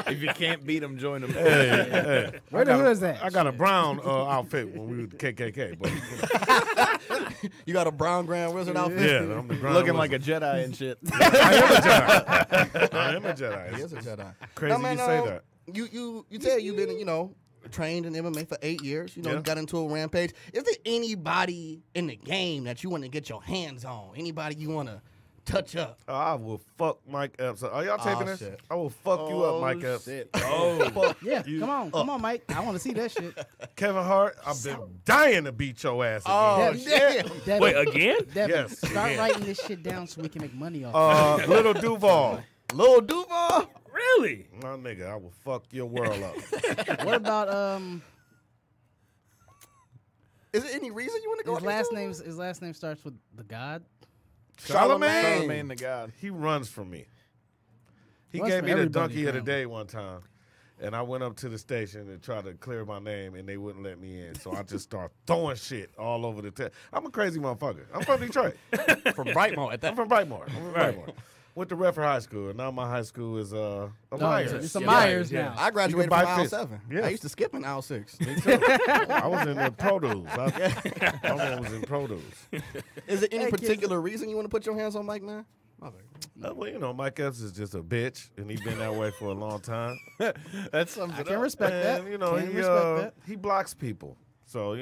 [SPEAKER 7] If you can't beat them, join them.
[SPEAKER 5] Hey.
[SPEAKER 3] Where the hood is that?
[SPEAKER 5] I got a brown outfit when we were the KKK. But,
[SPEAKER 1] You got a brown Grand Wizard outfit?
[SPEAKER 5] yeah, I'm the brown
[SPEAKER 7] Looking
[SPEAKER 5] one.
[SPEAKER 7] like a Jedi and shit.
[SPEAKER 5] I am a Jedi. I am a Jedi.
[SPEAKER 1] He is a Jedi.
[SPEAKER 5] Crazy
[SPEAKER 1] Now, man,
[SPEAKER 5] you say that.
[SPEAKER 1] You said you've been, trained in MMA for 8 years.
[SPEAKER 5] Yeah.
[SPEAKER 1] Got into a Rampage. Is there anybody in the game that you want to get your hands on? Anybody you want to touch up?
[SPEAKER 5] I will fuck Mike Epps. Are y'all taping this?
[SPEAKER 1] shit.
[SPEAKER 5] I will fuck you up, Mike Epps.
[SPEAKER 3] Yeah,
[SPEAKER 5] You-
[SPEAKER 3] come on, Mike. I want to see that shit.
[SPEAKER 5] Kevin Hart, I've been dying to beat your ass again.
[SPEAKER 1] Oh,
[SPEAKER 3] Devin,
[SPEAKER 1] shit.
[SPEAKER 3] Devin,
[SPEAKER 4] Wait, again?
[SPEAKER 3] Devin,
[SPEAKER 5] Yes,
[SPEAKER 3] start
[SPEAKER 5] again.
[SPEAKER 3] writing this shit down so we can make money off
[SPEAKER 5] Little Duval.
[SPEAKER 1] Lil Duval?
[SPEAKER 4] Really?
[SPEAKER 5] No, nigga, I will fuck your world up.
[SPEAKER 3] it. What about
[SPEAKER 1] Is there any reason you want to go
[SPEAKER 3] his last name starts with the God?
[SPEAKER 5] Charlemagne.
[SPEAKER 7] Charlemagne the God.
[SPEAKER 5] He runs from me. He
[SPEAKER 3] Runs
[SPEAKER 5] gave
[SPEAKER 3] from
[SPEAKER 5] me the
[SPEAKER 3] everybody,
[SPEAKER 5] donkey of the
[SPEAKER 3] apparently.
[SPEAKER 5] day one time. And I went up to the station and tried to clear my name, and they wouldn't let me in. So I just started throwing shit all over the I'm a crazy motherfucker. I'm from Detroit.
[SPEAKER 1] From Brightmore at
[SPEAKER 5] I'm
[SPEAKER 1] that.
[SPEAKER 5] from Brightmore. Went to Redford High School. Now my high school is a Myers.
[SPEAKER 3] It's a
[SPEAKER 4] Yeah,
[SPEAKER 3] Myers
[SPEAKER 4] yeah.
[SPEAKER 3] now.
[SPEAKER 1] I graduated
[SPEAKER 5] buy
[SPEAKER 1] from aisle
[SPEAKER 5] fish.
[SPEAKER 1] 7.
[SPEAKER 5] Yes.
[SPEAKER 1] I used to skip in aisle 6.
[SPEAKER 5] I was in the produce. My man was in produce.
[SPEAKER 1] Is there any
[SPEAKER 3] Hey, kids.
[SPEAKER 1] particular reason you want to put your hands on Mike, man?
[SPEAKER 5] Well, Mike Epps is just a bitch, and he's been that way for a long time.
[SPEAKER 7] That's something.
[SPEAKER 3] I can respect that.
[SPEAKER 5] And,
[SPEAKER 3] Can
[SPEAKER 5] he
[SPEAKER 3] respect that.
[SPEAKER 5] he blocks people. So,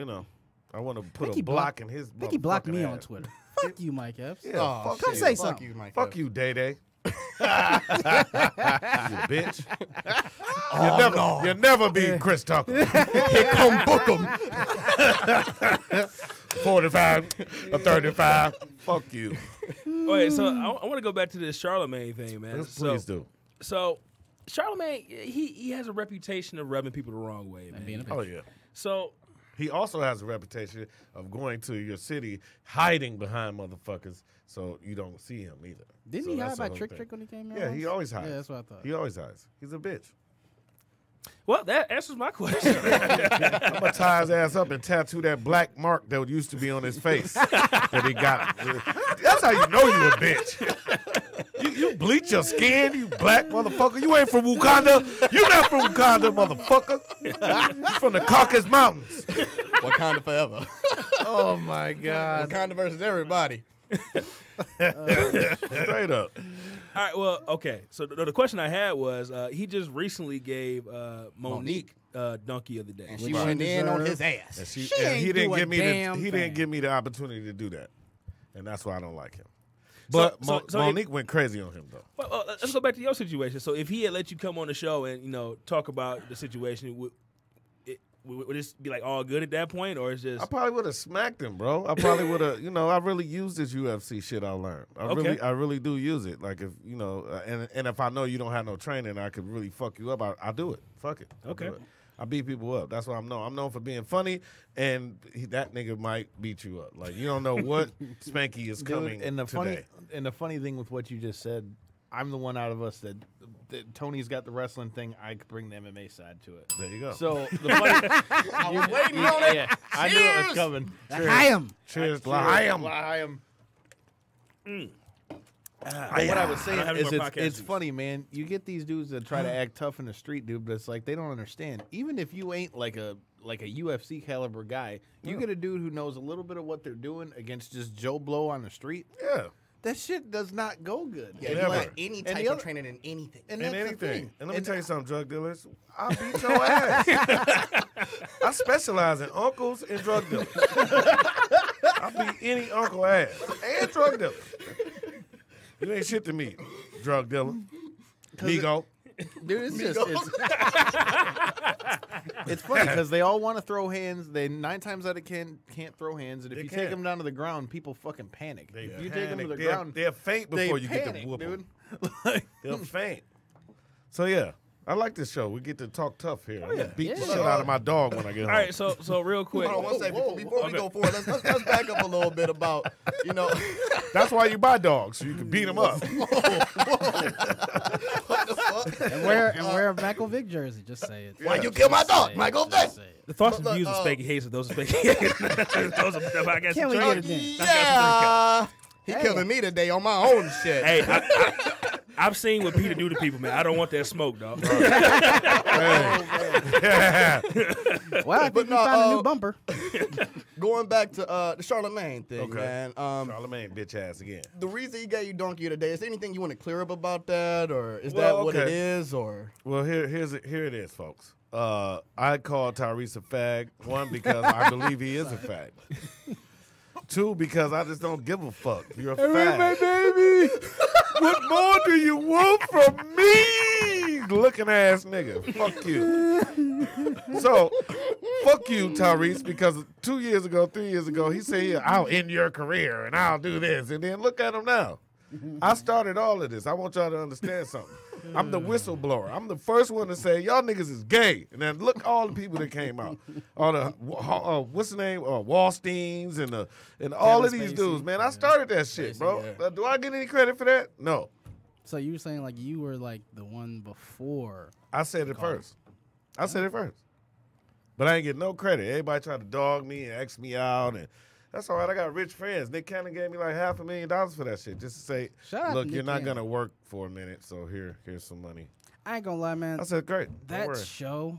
[SPEAKER 5] I want to put a block in his
[SPEAKER 3] I think he blocked
[SPEAKER 5] motherfucking
[SPEAKER 3] me on
[SPEAKER 5] ass.
[SPEAKER 3] Twitter. Fuck you, Mike Epps.
[SPEAKER 5] Yeah,
[SPEAKER 1] Oh,
[SPEAKER 5] fuck
[SPEAKER 3] Come
[SPEAKER 5] you.
[SPEAKER 3] say
[SPEAKER 1] fuck
[SPEAKER 3] something.
[SPEAKER 1] you, Mike.
[SPEAKER 5] Fuck you, Day Day. You bitch. You never beat Chris Tucker.
[SPEAKER 1] Here come Bookham.
[SPEAKER 5] 45, a 35. Fuck you.
[SPEAKER 4] Wait, so I want to go back to this Charlemagne thing, man.
[SPEAKER 5] Please do.
[SPEAKER 4] So Charlemagne, he has a reputation of rubbing people the wrong way, man.
[SPEAKER 3] Being a bitch.
[SPEAKER 5] Oh, yeah.
[SPEAKER 4] So
[SPEAKER 5] He also has a reputation of going to your city, hiding behind motherfuckers so you don't see him either.
[SPEAKER 3] Didn't
[SPEAKER 5] So
[SPEAKER 3] he
[SPEAKER 5] that's
[SPEAKER 3] hide
[SPEAKER 5] the
[SPEAKER 3] by
[SPEAKER 5] whole
[SPEAKER 3] Trick
[SPEAKER 5] thing.
[SPEAKER 3] Trick when he came here?
[SPEAKER 5] Yeah,
[SPEAKER 3] once?
[SPEAKER 5] he always hides.
[SPEAKER 3] Yeah, that's what I thought.
[SPEAKER 5] He always hides. He's a bitch.
[SPEAKER 4] well, that answers my question.
[SPEAKER 5] I'm gonna tie his ass up and tattoo that black mark that used to be on his face that he got. That's how you know you a bitch. You bleach your skin, you black motherfucker. You ain't from Wakanda. You not from Wakanda, motherfucker. You from the Caucasus Mountains.
[SPEAKER 1] Wakanda forever.
[SPEAKER 2] Oh my God.
[SPEAKER 1] Wakanda versus everybody.
[SPEAKER 5] Straight up.
[SPEAKER 4] All right, well, okay. So the question I had was, he just recently gave Monique Donkey of the Day.
[SPEAKER 1] And she
[SPEAKER 3] Which
[SPEAKER 1] went
[SPEAKER 3] she
[SPEAKER 1] in on
[SPEAKER 3] deserved.
[SPEAKER 1] his ass.
[SPEAKER 5] And,
[SPEAKER 3] She
[SPEAKER 5] and
[SPEAKER 3] ain't
[SPEAKER 5] he didn't
[SPEAKER 3] do a
[SPEAKER 5] give me
[SPEAKER 3] damn
[SPEAKER 5] he
[SPEAKER 3] thing.
[SPEAKER 5] didn't give me the opportunity to do that, and that's why I don't like him. But
[SPEAKER 4] So
[SPEAKER 5] Monique went crazy on him though.
[SPEAKER 4] Well, let's go back to your situation. So if he had let you come on the show and talk about the situation, would this be like all good at that point, or is just
[SPEAKER 5] I probably would have smacked him, bro. I probably would have, I really use this UFC shit I learned. I really do use it. Like if and if I know you don't have no training, I could really fuck you up. I do it. Fuck it. I'll do
[SPEAKER 4] Okay.
[SPEAKER 5] it. I beat people up. That's what I'm known. I'm known for being funny, and that nigga might beat you up. Like you don't know what Spanky is coming
[SPEAKER 2] and the
[SPEAKER 5] today.
[SPEAKER 2] funny thing with what you just said, I'm the one out of us that Tony's got the wrestling thing. I could bring the MMA side to it.
[SPEAKER 5] There you go.
[SPEAKER 2] So the funny,
[SPEAKER 1] I was waiting on it.
[SPEAKER 2] yeah, I knew it was coming.
[SPEAKER 3] Chaim.
[SPEAKER 5] Cheers, Lahayim.
[SPEAKER 2] But what I was saying
[SPEAKER 4] have
[SPEAKER 2] is
[SPEAKER 4] any more podcast
[SPEAKER 2] it's
[SPEAKER 4] juice.
[SPEAKER 2] funny, man. You get these dudes that try to act tough in the street, dude, but it's like they don't understand. Even if you ain't like a UFC caliber guy, you get a dude who knows a little bit of what they're doing against just Joe Blow on the street.
[SPEAKER 5] Yeah.
[SPEAKER 2] That shit does not go good.
[SPEAKER 1] Yeah,
[SPEAKER 5] Never.
[SPEAKER 1] you like any
[SPEAKER 2] And
[SPEAKER 1] type
[SPEAKER 2] the
[SPEAKER 1] of
[SPEAKER 2] other-
[SPEAKER 1] training in anything.
[SPEAKER 2] And
[SPEAKER 5] And
[SPEAKER 2] that's the
[SPEAKER 5] anything.
[SPEAKER 2] thing.
[SPEAKER 5] And let me
[SPEAKER 2] And
[SPEAKER 5] tell you something, drug dealers. I beat your ass. I specialize in uncles and drug dealers. I beat any uncle ass and drug dealer. You ain't shit to me, drug dealer. Migo.
[SPEAKER 2] Dude, it's just it's funny because they all want to throw hands. They 9 times out of 10 can't throw hands, and if
[SPEAKER 5] They
[SPEAKER 2] you take
[SPEAKER 5] can't.
[SPEAKER 2] them down to the ground, people fucking panic. If you take them to the
[SPEAKER 5] They'll-
[SPEAKER 2] ground,
[SPEAKER 5] they'll faint
[SPEAKER 2] they
[SPEAKER 5] before you
[SPEAKER 2] panic,
[SPEAKER 5] get to whoop
[SPEAKER 2] dude.
[SPEAKER 5] them. They'll faint. So yeah, I like this show. We get to talk tough here. I'm gonna beat the shit out of my dog when I get home.
[SPEAKER 4] all right? So real quick,
[SPEAKER 1] Hold on one second. Before we go forward, let's back up a little bit about,
[SPEAKER 5] That's why you buy dogs, so you can beat them up.
[SPEAKER 3] And wear a Michael Vick jersey. Just say it.
[SPEAKER 1] why you kill my dog, Michael Vick?
[SPEAKER 3] Just say it.
[SPEAKER 4] the thoughts and
[SPEAKER 1] Look,
[SPEAKER 4] views of Spanky Hayes are those of Spanky Hayes. Those are the podcast.
[SPEAKER 3] Can we
[SPEAKER 4] Detroit.
[SPEAKER 3] get it then?
[SPEAKER 1] Yeah. He killing me today on my own shit.
[SPEAKER 4] Hey, I've seen what Peter do to people, man. I don't want that smoke, dog.
[SPEAKER 5] Yeah.
[SPEAKER 3] Well, I think we
[SPEAKER 1] no,
[SPEAKER 3] found a new bumper.
[SPEAKER 1] Going back to the Charlemagne thing,
[SPEAKER 5] Okay.
[SPEAKER 1] man.
[SPEAKER 5] Charlemagne bitch ass again.
[SPEAKER 1] The reason he gave you donkey today, is there anything you want to clear up about that, or is
[SPEAKER 5] Well,
[SPEAKER 1] that what it
[SPEAKER 5] okay.
[SPEAKER 1] is, or?
[SPEAKER 5] Well, here it is, folks. I call Tyrese a fag. 1, because I believe he is a fag. 2, because I just don't give a fuck. You're a fag. Baby, what more do you want from me? Looking ass nigga. Fuck you. So, fuck you, Tyrese, because 2 years ago, 3 years ago, he said, I'll end your career and I'll do this. And then look at him now. I started all of this. I want y'all to understand something. I'm the whistleblower. I'm the first one to say, y'all niggas is gay. And then look all the people that came out. All the, what's the name? Wallsteins and all of these
[SPEAKER 1] Spacey.
[SPEAKER 5] dudes, man. I started that shit, bro.
[SPEAKER 1] yeah.
[SPEAKER 5] Do I get any credit for that? No.
[SPEAKER 3] So you were saying like you were like the one before.
[SPEAKER 5] I said it first. I said it first. But I ain't get no credit. Everybody tried to dog me and X me out, and that's all right. I got rich friends. Nick Cannon gave me like $500,000 for that shit, just to say,
[SPEAKER 3] Shout out to
[SPEAKER 5] look,
[SPEAKER 3] Nick
[SPEAKER 5] you're not
[SPEAKER 3] Cannon.
[SPEAKER 5] gonna work for a minute, so here's some money.
[SPEAKER 3] I ain't gonna lie, man.
[SPEAKER 5] I said, great. Don't
[SPEAKER 3] That
[SPEAKER 5] worry.
[SPEAKER 3] show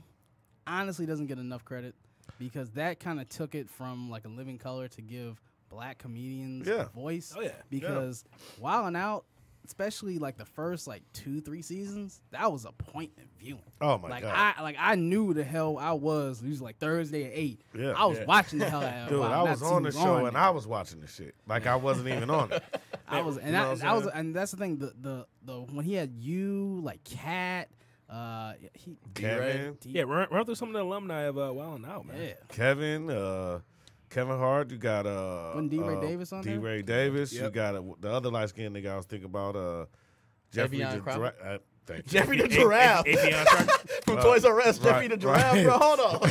[SPEAKER 3] honestly doesn't get enough credit because that kind of took it from like a living color to give black comedians
[SPEAKER 5] Yeah.
[SPEAKER 3] a voice.
[SPEAKER 4] Oh, yeah.
[SPEAKER 3] Because Wild 'N Out especially like the first like 2-3 seasons, that was appointment viewing.
[SPEAKER 5] Oh my
[SPEAKER 3] Like
[SPEAKER 5] god.
[SPEAKER 3] I knew the hell I was. It was like Thursday at 8.
[SPEAKER 5] Yeah.
[SPEAKER 3] I was watching the hell out of it.
[SPEAKER 5] Dude,
[SPEAKER 3] while
[SPEAKER 5] I
[SPEAKER 3] that
[SPEAKER 5] was
[SPEAKER 3] team
[SPEAKER 5] on the show and
[SPEAKER 3] there.
[SPEAKER 5] I was watching the shit. Like I wasn't even on it.
[SPEAKER 3] I was, and
[SPEAKER 5] You know what
[SPEAKER 3] I was,
[SPEAKER 5] I'm saying?
[SPEAKER 3] and that's the thing. The when he had you like Cat, he
[SPEAKER 5] Kevin,
[SPEAKER 4] Yeah, run through some of the alumni of Wild 'N Out, man.
[SPEAKER 3] yeah.
[SPEAKER 5] Kevin Hart, you got
[SPEAKER 3] Wasn't D-Ray Davis on there?
[SPEAKER 5] D-Ray Davis, you
[SPEAKER 2] Yep.
[SPEAKER 5] got the other light skinned nigga I was thinking about Jeffrey
[SPEAKER 1] Davion
[SPEAKER 5] the
[SPEAKER 1] Crawford?
[SPEAKER 5] thank you.
[SPEAKER 1] Jeffrey the Giraffe
[SPEAKER 4] Avion Truck.
[SPEAKER 1] from Toys R Us. Jeffrey
[SPEAKER 5] right,
[SPEAKER 1] the Giraffe,
[SPEAKER 5] right.
[SPEAKER 1] bro. Hold on.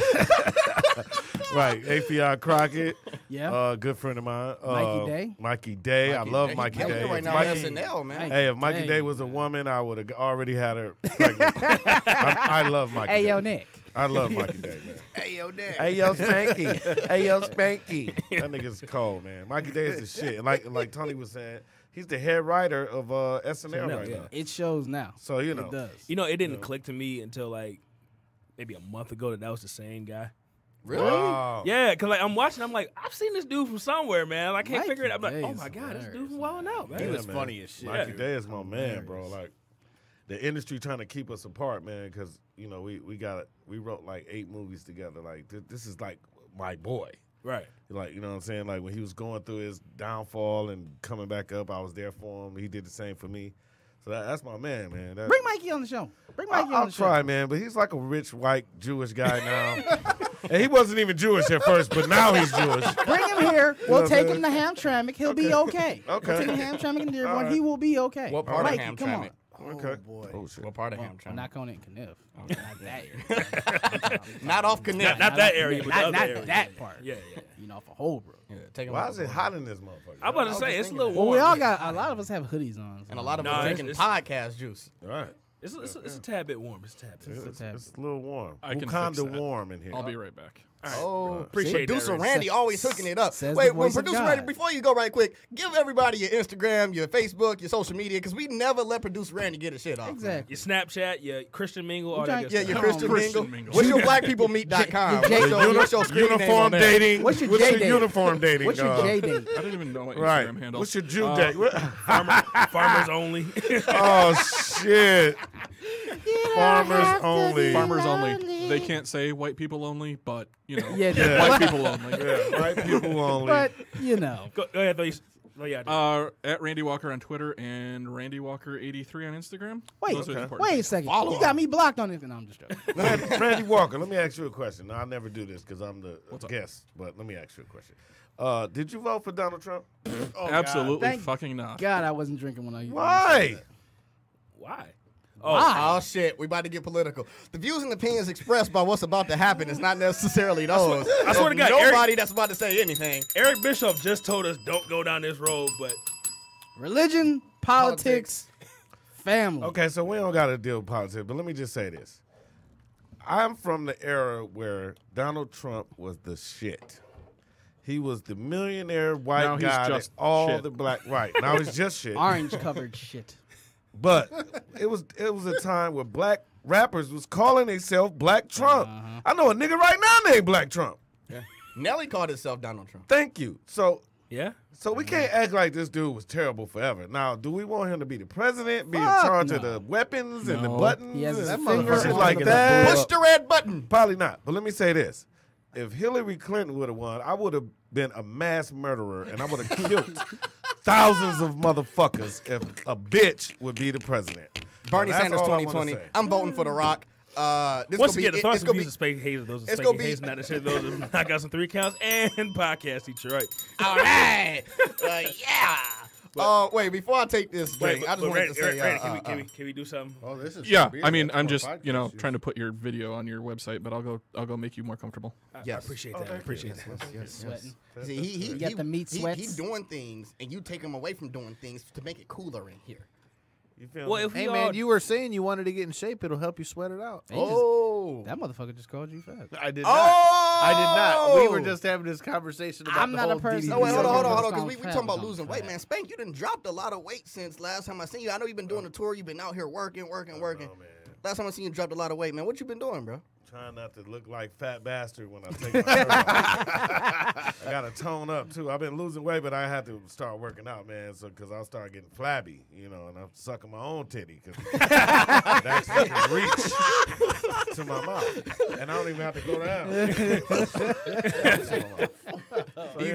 [SPEAKER 5] Right, Afion Crockett,
[SPEAKER 3] Yeah.
[SPEAKER 5] good friend of mine.
[SPEAKER 3] Mikey Day?
[SPEAKER 5] Mikey Day, I love Mikey
[SPEAKER 1] Killing
[SPEAKER 5] Day.
[SPEAKER 1] it right
[SPEAKER 5] If
[SPEAKER 1] now on
[SPEAKER 5] Mikey-
[SPEAKER 1] SNL, man.
[SPEAKER 5] Hey, if Mikey
[SPEAKER 3] Day.
[SPEAKER 5] Day was a woman, I would have already had her pregnant. I love Mikey
[SPEAKER 3] Hey
[SPEAKER 5] Day.
[SPEAKER 3] yo, Nick.
[SPEAKER 5] I love Mikey Day, man.
[SPEAKER 1] Hey, yo, Nick.
[SPEAKER 5] Hey, yo, Spanky. Hey, yo, Spanky. That nigga's cold, man. Mikey Day is the shit. And like Tony was saying, he's the head writer of SNL right
[SPEAKER 4] yeah.
[SPEAKER 5] now.
[SPEAKER 3] It shows now.
[SPEAKER 5] So, you
[SPEAKER 3] It
[SPEAKER 5] know.
[SPEAKER 3] does.
[SPEAKER 4] You know, it didn't click to me until like maybe a month ago that was the same guy.
[SPEAKER 1] Really?
[SPEAKER 5] Wow.
[SPEAKER 4] Yeah, because like I'm watching, I'm like, I've seen this dude from somewhere, man. I can't
[SPEAKER 3] Mikey
[SPEAKER 4] figure it out. I'm like,
[SPEAKER 3] Day
[SPEAKER 4] oh
[SPEAKER 3] is
[SPEAKER 4] my God, this dude
[SPEAKER 3] hilarious,
[SPEAKER 4] from Wild 'N Out, man.
[SPEAKER 2] He was
[SPEAKER 5] man.
[SPEAKER 2] funny as shit.
[SPEAKER 5] Mikey
[SPEAKER 4] Yeah.
[SPEAKER 5] Day is my man, bro. Like, the industry trying to keep us apart, man, because, you know, we wrote like 8 movies together. Like, this is like my boy.
[SPEAKER 4] Right.
[SPEAKER 5] Like, you know what I'm saying? Like, when he was going through his downfall and coming back up, I was there for him. He did the same for me. So that's my man, man. That,
[SPEAKER 3] Bring Mikey on the show. Bring Mikey on
[SPEAKER 5] I'll
[SPEAKER 3] the show.
[SPEAKER 5] try, man, but he's like a rich, white, Jewish guy now. And he wasn't even Jewish at first, but now he's Jewish.
[SPEAKER 3] Bring him here. We'll
[SPEAKER 5] what
[SPEAKER 3] take
[SPEAKER 5] I'm
[SPEAKER 3] him to Hamtramck. He'll be okay.
[SPEAKER 5] Okay.
[SPEAKER 3] We'll take him to Hamtramck and Dearborn.
[SPEAKER 5] right.
[SPEAKER 3] He will be okay.
[SPEAKER 1] What part
[SPEAKER 3] Mikey,
[SPEAKER 1] of
[SPEAKER 3] come on.
[SPEAKER 1] Hamtramck?
[SPEAKER 5] Okay.
[SPEAKER 3] boy.
[SPEAKER 5] Oh, shit.
[SPEAKER 1] What part of
[SPEAKER 3] Well,
[SPEAKER 1] Hamtramck?
[SPEAKER 3] not going in Kniff. Not that area.
[SPEAKER 1] Not off Connect.
[SPEAKER 4] Not that area, but the
[SPEAKER 3] Not
[SPEAKER 4] other area.
[SPEAKER 3] that part.
[SPEAKER 4] Yeah, yeah.
[SPEAKER 3] You know, for Holbrook.
[SPEAKER 1] Yeah, take 'em
[SPEAKER 5] Why
[SPEAKER 1] off
[SPEAKER 5] is
[SPEAKER 1] the
[SPEAKER 5] it
[SPEAKER 1] board.
[SPEAKER 5] hot in this motherfucker?
[SPEAKER 4] I'm about to
[SPEAKER 1] was
[SPEAKER 4] say
[SPEAKER 1] just
[SPEAKER 4] it's a
[SPEAKER 1] thinking
[SPEAKER 4] little
[SPEAKER 1] that.
[SPEAKER 3] Well,
[SPEAKER 4] warm.
[SPEAKER 3] we all got a lot of us have hoodies on.
[SPEAKER 1] And a lot of
[SPEAKER 4] No,
[SPEAKER 1] us
[SPEAKER 4] it's-
[SPEAKER 1] drinking
[SPEAKER 4] it's-
[SPEAKER 1] podcast juice.
[SPEAKER 5] All right.
[SPEAKER 4] It's a tad bit warm. It's a tad bit.
[SPEAKER 5] It's a little warm.
[SPEAKER 6] I can
[SPEAKER 5] Wakanda
[SPEAKER 6] fix that.
[SPEAKER 5] warm in here.
[SPEAKER 6] I'll be right back.
[SPEAKER 1] Oh,
[SPEAKER 4] Appreciate that,
[SPEAKER 1] producer
[SPEAKER 4] Randy.
[SPEAKER 1] Randy always hooking it up.
[SPEAKER 3] Says
[SPEAKER 1] Wait,
[SPEAKER 3] the
[SPEAKER 1] when
[SPEAKER 3] voice of
[SPEAKER 1] producer
[SPEAKER 3] God.
[SPEAKER 1] Randy, before you go right quick, give everybody your Instagram, your Facebook, your social media, because we never let producer Randy get his shit off.
[SPEAKER 3] Exactly.
[SPEAKER 4] Your Snapchat, your Christian Mingle, all that
[SPEAKER 3] trying-
[SPEAKER 4] good
[SPEAKER 1] Yeah,
[SPEAKER 4] stuff.
[SPEAKER 1] your
[SPEAKER 3] Come on,
[SPEAKER 1] Christian
[SPEAKER 6] Christian
[SPEAKER 1] Mingle.
[SPEAKER 6] Mingle.
[SPEAKER 1] What's your blackpeoplemeet.com?
[SPEAKER 3] Your J-
[SPEAKER 1] What's your screen name on
[SPEAKER 5] Uniform
[SPEAKER 1] there?
[SPEAKER 5] dating.
[SPEAKER 3] What's your
[SPEAKER 5] What's
[SPEAKER 3] J
[SPEAKER 5] your
[SPEAKER 3] date?
[SPEAKER 5] uniform dating?
[SPEAKER 3] What's your J date?
[SPEAKER 6] I didn't even know my Instagram
[SPEAKER 5] Right.
[SPEAKER 6] handle.
[SPEAKER 5] What's your Jew date?
[SPEAKER 4] Farmers only.
[SPEAKER 5] Oh shit. Farmers only.
[SPEAKER 6] Farmers only. They can't say white people only, but you know,
[SPEAKER 3] Yeah,
[SPEAKER 5] Yeah.
[SPEAKER 6] white people only.
[SPEAKER 5] Yeah, white people only.
[SPEAKER 3] But, you know.
[SPEAKER 4] Go ahead, throw you out there.
[SPEAKER 6] At Randy Walker on Twitter and Randy Walker 83 on Instagram.
[SPEAKER 3] Wait,
[SPEAKER 6] Those are the important
[SPEAKER 3] wait a
[SPEAKER 6] things.
[SPEAKER 3] second.
[SPEAKER 1] Follow
[SPEAKER 3] You got me blocked on this. No, I'm just joking.
[SPEAKER 5] Randy Walker, let me ask you a question. Now, I never do this because I'm the guest, but let me ask you a question. Did you vote for Donald Trump?
[SPEAKER 6] Absolutely
[SPEAKER 3] Thank
[SPEAKER 6] fucking not.
[SPEAKER 3] God, I wasn't drinking when I.
[SPEAKER 5] Why?
[SPEAKER 4] Why?
[SPEAKER 1] Oh shit, we about to get political. The views and opinions expressed by what's about to happen is not necessarily those.
[SPEAKER 4] I swear to God,
[SPEAKER 1] nobody that's about to say anything.
[SPEAKER 4] Eric Bishop just told us don't go down this road, but
[SPEAKER 3] Religion, politics, family.
[SPEAKER 5] Okay, so we don't got to deal with politics, but let me just say this. I'm from the era where Donald Trump was the shit. He was the millionaire white
[SPEAKER 6] Now he's
[SPEAKER 5] guy that
[SPEAKER 6] just
[SPEAKER 5] all
[SPEAKER 6] shit.
[SPEAKER 5] the black right. Now he's just shit.
[SPEAKER 3] Orange covered shit.
[SPEAKER 5] But it was a time where black rappers was calling themselves Black Trump. I know a nigga right now named Black Trump.
[SPEAKER 1] Nelly called himself Donald Trump.
[SPEAKER 5] Thank you. So
[SPEAKER 4] yeah.
[SPEAKER 5] we can't act like this dude was terrible forever. Now, do we want him to be the president, be in
[SPEAKER 3] Fuck
[SPEAKER 5] charge of
[SPEAKER 3] no.
[SPEAKER 5] the weapons and the
[SPEAKER 6] No.
[SPEAKER 5] buttons?
[SPEAKER 3] He has his
[SPEAKER 5] and
[SPEAKER 3] finger
[SPEAKER 5] shit
[SPEAKER 3] on
[SPEAKER 5] like
[SPEAKER 3] the
[SPEAKER 5] that?
[SPEAKER 3] button.
[SPEAKER 1] Push the red button.
[SPEAKER 5] Probably not. But let me say this. If Hillary Clinton would have won, I would have been a mass murderer and I would have killed thousands of motherfuckers if a bitch would be the president.
[SPEAKER 1] Bernie
[SPEAKER 5] That's
[SPEAKER 1] Sanders
[SPEAKER 5] all I wanna
[SPEAKER 1] 2020.
[SPEAKER 5] say.
[SPEAKER 1] I'm voting for The Rock. This
[SPEAKER 4] Once
[SPEAKER 1] gonna
[SPEAKER 4] again, the
[SPEAKER 1] be,
[SPEAKER 4] thoughts
[SPEAKER 1] it's
[SPEAKER 4] and
[SPEAKER 1] gonna
[SPEAKER 4] views
[SPEAKER 1] be,
[SPEAKER 4] of Space Haters, those are
[SPEAKER 1] it's
[SPEAKER 4] Space
[SPEAKER 1] gonna be-
[SPEAKER 4] Haters, not necessarily those of Knock Out Some 3 Counts and Podcast Detroit.
[SPEAKER 1] all right. Yeah. Wait, before I take this drink, I just wanted to say,
[SPEAKER 4] Randy, can we do something?
[SPEAKER 5] Oh, this is
[SPEAKER 6] Yeah, I mean, I'm just trying to put your video on your website, but I'll go make you more comfortable.
[SPEAKER 1] Yes.
[SPEAKER 4] I appreciate that. I appreciate that.
[SPEAKER 3] Sweating.
[SPEAKER 1] See, he
[SPEAKER 3] got the meat sweats?
[SPEAKER 1] He's doing things, and you take him away from doing things to make it cooler in here.
[SPEAKER 5] You feel
[SPEAKER 4] Well,
[SPEAKER 5] me?
[SPEAKER 4] if we
[SPEAKER 2] Hey
[SPEAKER 4] all,
[SPEAKER 2] man, you were saying you wanted to get in shape. It'll help you sweat it out.
[SPEAKER 1] Oh.
[SPEAKER 3] That motherfucker just called you fat.
[SPEAKER 2] I did
[SPEAKER 1] Oh!
[SPEAKER 2] not. I did not. We were just having this conversation about
[SPEAKER 3] I'm
[SPEAKER 2] the
[SPEAKER 3] not a
[SPEAKER 2] whole
[SPEAKER 3] person-
[SPEAKER 2] DDP.
[SPEAKER 1] Oh, wait, hold on,
[SPEAKER 3] Someone
[SPEAKER 1] because we
[SPEAKER 3] sounds
[SPEAKER 1] talking about
[SPEAKER 3] fat,
[SPEAKER 1] losing
[SPEAKER 3] sounds
[SPEAKER 1] weight,
[SPEAKER 3] fat.
[SPEAKER 1] man. Spank, you done dropped a lot of weight since last time I seen you. I know you've been doing a tour. You've been out here working. Last time I seen you dropped a lot of weight, man. What you been doing, bro?
[SPEAKER 5] trying not to look like fat bastard when I take my shirt off. I got to tone up, too. I've been losing weight, but I had to start working out, man, because I'll start getting flabby, and I'm sucking my own titty because it actually can reach to my mouth, and I don't even have to go down.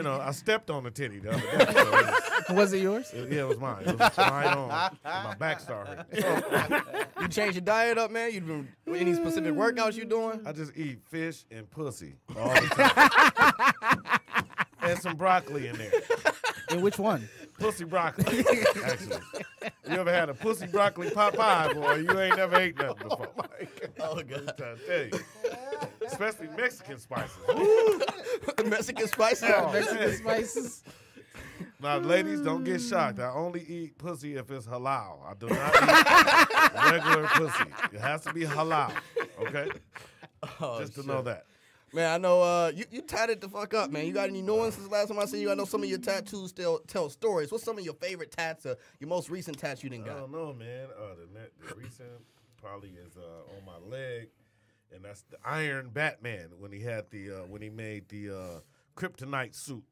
[SPEAKER 5] So, I stepped on the titty the other day. So
[SPEAKER 3] Was it yours?
[SPEAKER 5] it was mine. It was right on. My back started.
[SPEAKER 1] You changed your diet up, man? You been any specific workouts you doing?
[SPEAKER 5] I just eat fish and pussy all the time. And some broccoli in there.
[SPEAKER 3] And which one?
[SPEAKER 5] Pussy broccoli, actually. You ever had a pussy broccoli pot pie, boy? You ain't never ate nothing before.
[SPEAKER 1] Oh, God.
[SPEAKER 5] I'm trying to tell you. Especially Mexican spices.
[SPEAKER 1] Mexican spices?
[SPEAKER 3] Mexican spices.
[SPEAKER 5] Now, ladies, don't get shocked. I only eat pussy if it's halal. I do not eat regular pussy. It has to be halal, okay? Just to know that.
[SPEAKER 1] Man, I know you tatted the fuck up, man. You got any new ones since the last time I seen you? I know some of your tattoos still tell stories. What's some of your favorite tats, your most recent tats you done
[SPEAKER 5] I
[SPEAKER 1] got?
[SPEAKER 5] don't know, man. The recent probably is on my leg, and that's the Iron Batman when he had when he made the kryptonite suit.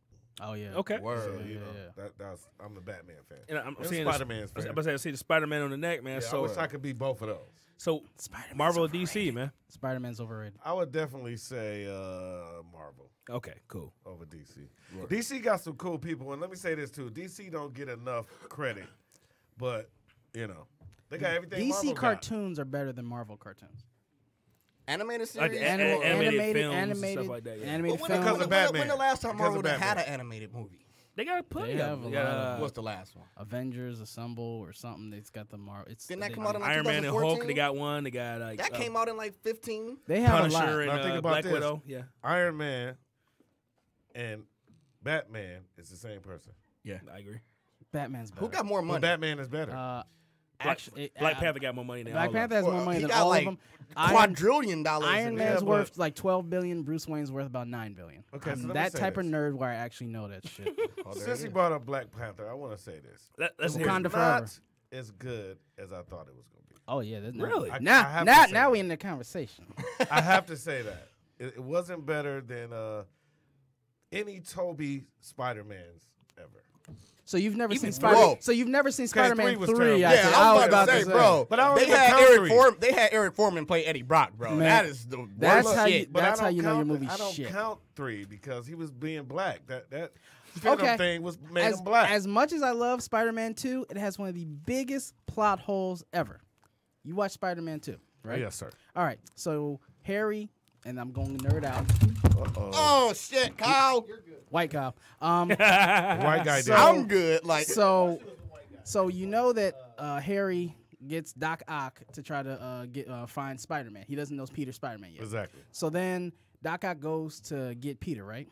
[SPEAKER 3] Oh yeah.
[SPEAKER 4] Okay.
[SPEAKER 1] Word.
[SPEAKER 5] So,
[SPEAKER 3] Yeah.
[SPEAKER 5] that's I'm the Batman fan.
[SPEAKER 4] And I'm
[SPEAKER 5] And
[SPEAKER 4] seeing
[SPEAKER 5] Spider-Man's fan.
[SPEAKER 4] I see the Spider-Man on the neck, man.
[SPEAKER 5] Yeah, I
[SPEAKER 4] so
[SPEAKER 5] wish I could be both of those.
[SPEAKER 4] so
[SPEAKER 3] Spider-Man's
[SPEAKER 4] Marvel or
[SPEAKER 3] overrated.
[SPEAKER 4] DC, man.
[SPEAKER 3] Spider-Man's overrated.
[SPEAKER 5] I would definitely say Marvel
[SPEAKER 4] Okay, cool.
[SPEAKER 5] over DC. DC got some cool people, and let me say this too: DC don't get enough credit, but they got everything.
[SPEAKER 3] DC
[SPEAKER 5] Marvel
[SPEAKER 3] cartoons are better than Marvel cartoons.
[SPEAKER 1] Animated
[SPEAKER 4] Like
[SPEAKER 1] series?
[SPEAKER 4] animated films and
[SPEAKER 3] animated,
[SPEAKER 4] stuff like that. Yeah.
[SPEAKER 3] animated
[SPEAKER 1] Well,
[SPEAKER 3] films.
[SPEAKER 5] Because of Batman.
[SPEAKER 1] when the last time
[SPEAKER 5] Because
[SPEAKER 1] Marvel
[SPEAKER 5] of
[SPEAKER 1] had
[SPEAKER 5] Batman.
[SPEAKER 1] an animated movie?
[SPEAKER 4] They got plenty
[SPEAKER 3] They
[SPEAKER 4] of
[SPEAKER 3] have
[SPEAKER 4] them.
[SPEAKER 3] a lot of-
[SPEAKER 1] What's the last one?
[SPEAKER 3] Avengers Assemble or something. It's got the
[SPEAKER 1] Didn't that come out in like
[SPEAKER 4] Iron Man and
[SPEAKER 1] 2014?
[SPEAKER 4] Hulk. They got one. They got like
[SPEAKER 1] That came out in like 15.
[SPEAKER 3] They have a
[SPEAKER 4] Punisher
[SPEAKER 3] lot.
[SPEAKER 4] and
[SPEAKER 5] Now think about
[SPEAKER 4] Black
[SPEAKER 5] this.
[SPEAKER 4] Widow. Yeah,
[SPEAKER 5] Iron Man and Batman is the same person.
[SPEAKER 4] I agree.
[SPEAKER 3] Batman's better.
[SPEAKER 1] Who got more
[SPEAKER 5] But
[SPEAKER 1] money?
[SPEAKER 5] Batman is better.
[SPEAKER 4] Black Panther got more money than
[SPEAKER 3] Black
[SPEAKER 4] all of
[SPEAKER 3] Panther
[SPEAKER 4] them.
[SPEAKER 3] has more money
[SPEAKER 1] he
[SPEAKER 3] than
[SPEAKER 1] got
[SPEAKER 3] all
[SPEAKER 1] like
[SPEAKER 3] of them.
[SPEAKER 1] quadrillion dollars.
[SPEAKER 3] Iron
[SPEAKER 1] in
[SPEAKER 3] Man's
[SPEAKER 5] but-
[SPEAKER 3] worth like 12 billion. Bruce Wayne's worth about 9 billion.
[SPEAKER 5] Okay, so
[SPEAKER 3] I'm
[SPEAKER 5] let me
[SPEAKER 3] that
[SPEAKER 5] say
[SPEAKER 3] type of
[SPEAKER 5] this.
[SPEAKER 3] nerd where I actually know that shit.
[SPEAKER 5] Since he brought up Black Panther, I want to say this.
[SPEAKER 4] Let's hear
[SPEAKER 3] Wakanda
[SPEAKER 4] it.
[SPEAKER 3] forever.
[SPEAKER 5] Not as good as I thought it was going to be.
[SPEAKER 3] Oh yeah, that's
[SPEAKER 4] Really?
[SPEAKER 5] I
[SPEAKER 3] Now,
[SPEAKER 5] have to
[SPEAKER 3] now,
[SPEAKER 5] say
[SPEAKER 3] now
[SPEAKER 5] that.
[SPEAKER 3] we in the conversation.
[SPEAKER 5] I have to say that. It wasn't better than any Toby Spider-Mans ever.
[SPEAKER 3] So you've never
[SPEAKER 1] Even
[SPEAKER 3] seen Spider.
[SPEAKER 1] Whoa.
[SPEAKER 3] So you've never seen Spider-Man
[SPEAKER 5] 3 was
[SPEAKER 3] 3.
[SPEAKER 5] terrible.
[SPEAKER 1] Yeah, I was about to say, bro.
[SPEAKER 5] But I don't
[SPEAKER 1] they
[SPEAKER 5] even
[SPEAKER 1] had
[SPEAKER 5] count
[SPEAKER 1] Eric
[SPEAKER 5] three.
[SPEAKER 1] Foreman. They had Eric Foreman play Eddie Brock, bro.
[SPEAKER 3] Man,
[SPEAKER 1] that is the
[SPEAKER 3] that's
[SPEAKER 1] worst
[SPEAKER 3] how you-
[SPEAKER 1] shit.
[SPEAKER 5] But
[SPEAKER 3] That's
[SPEAKER 5] I
[SPEAKER 3] how
[SPEAKER 5] don't
[SPEAKER 3] you know your
[SPEAKER 5] count-
[SPEAKER 3] movie's
[SPEAKER 5] I don't
[SPEAKER 3] shit.
[SPEAKER 5] count 3 because he was being black. That Venom
[SPEAKER 3] Okay.
[SPEAKER 5] thing was made him black.
[SPEAKER 3] As much as I love Spider-Man 2, it has one of the biggest plot holes ever. You watch Spider-Man 2, right?
[SPEAKER 5] Yes, sir.
[SPEAKER 3] All right. So Harry, and I'm going to nerd out.
[SPEAKER 1] Oh shit, Kyle.
[SPEAKER 3] White Kyle.
[SPEAKER 5] White guy did.
[SPEAKER 3] So-
[SPEAKER 1] I'm good. Like
[SPEAKER 3] So you know that Harry gets Doc Ock to try to find Spider-Man. He doesn't know Peter's Spider-Man yet.
[SPEAKER 5] Exactly.
[SPEAKER 3] So then Doc Ock goes to get Peter, right?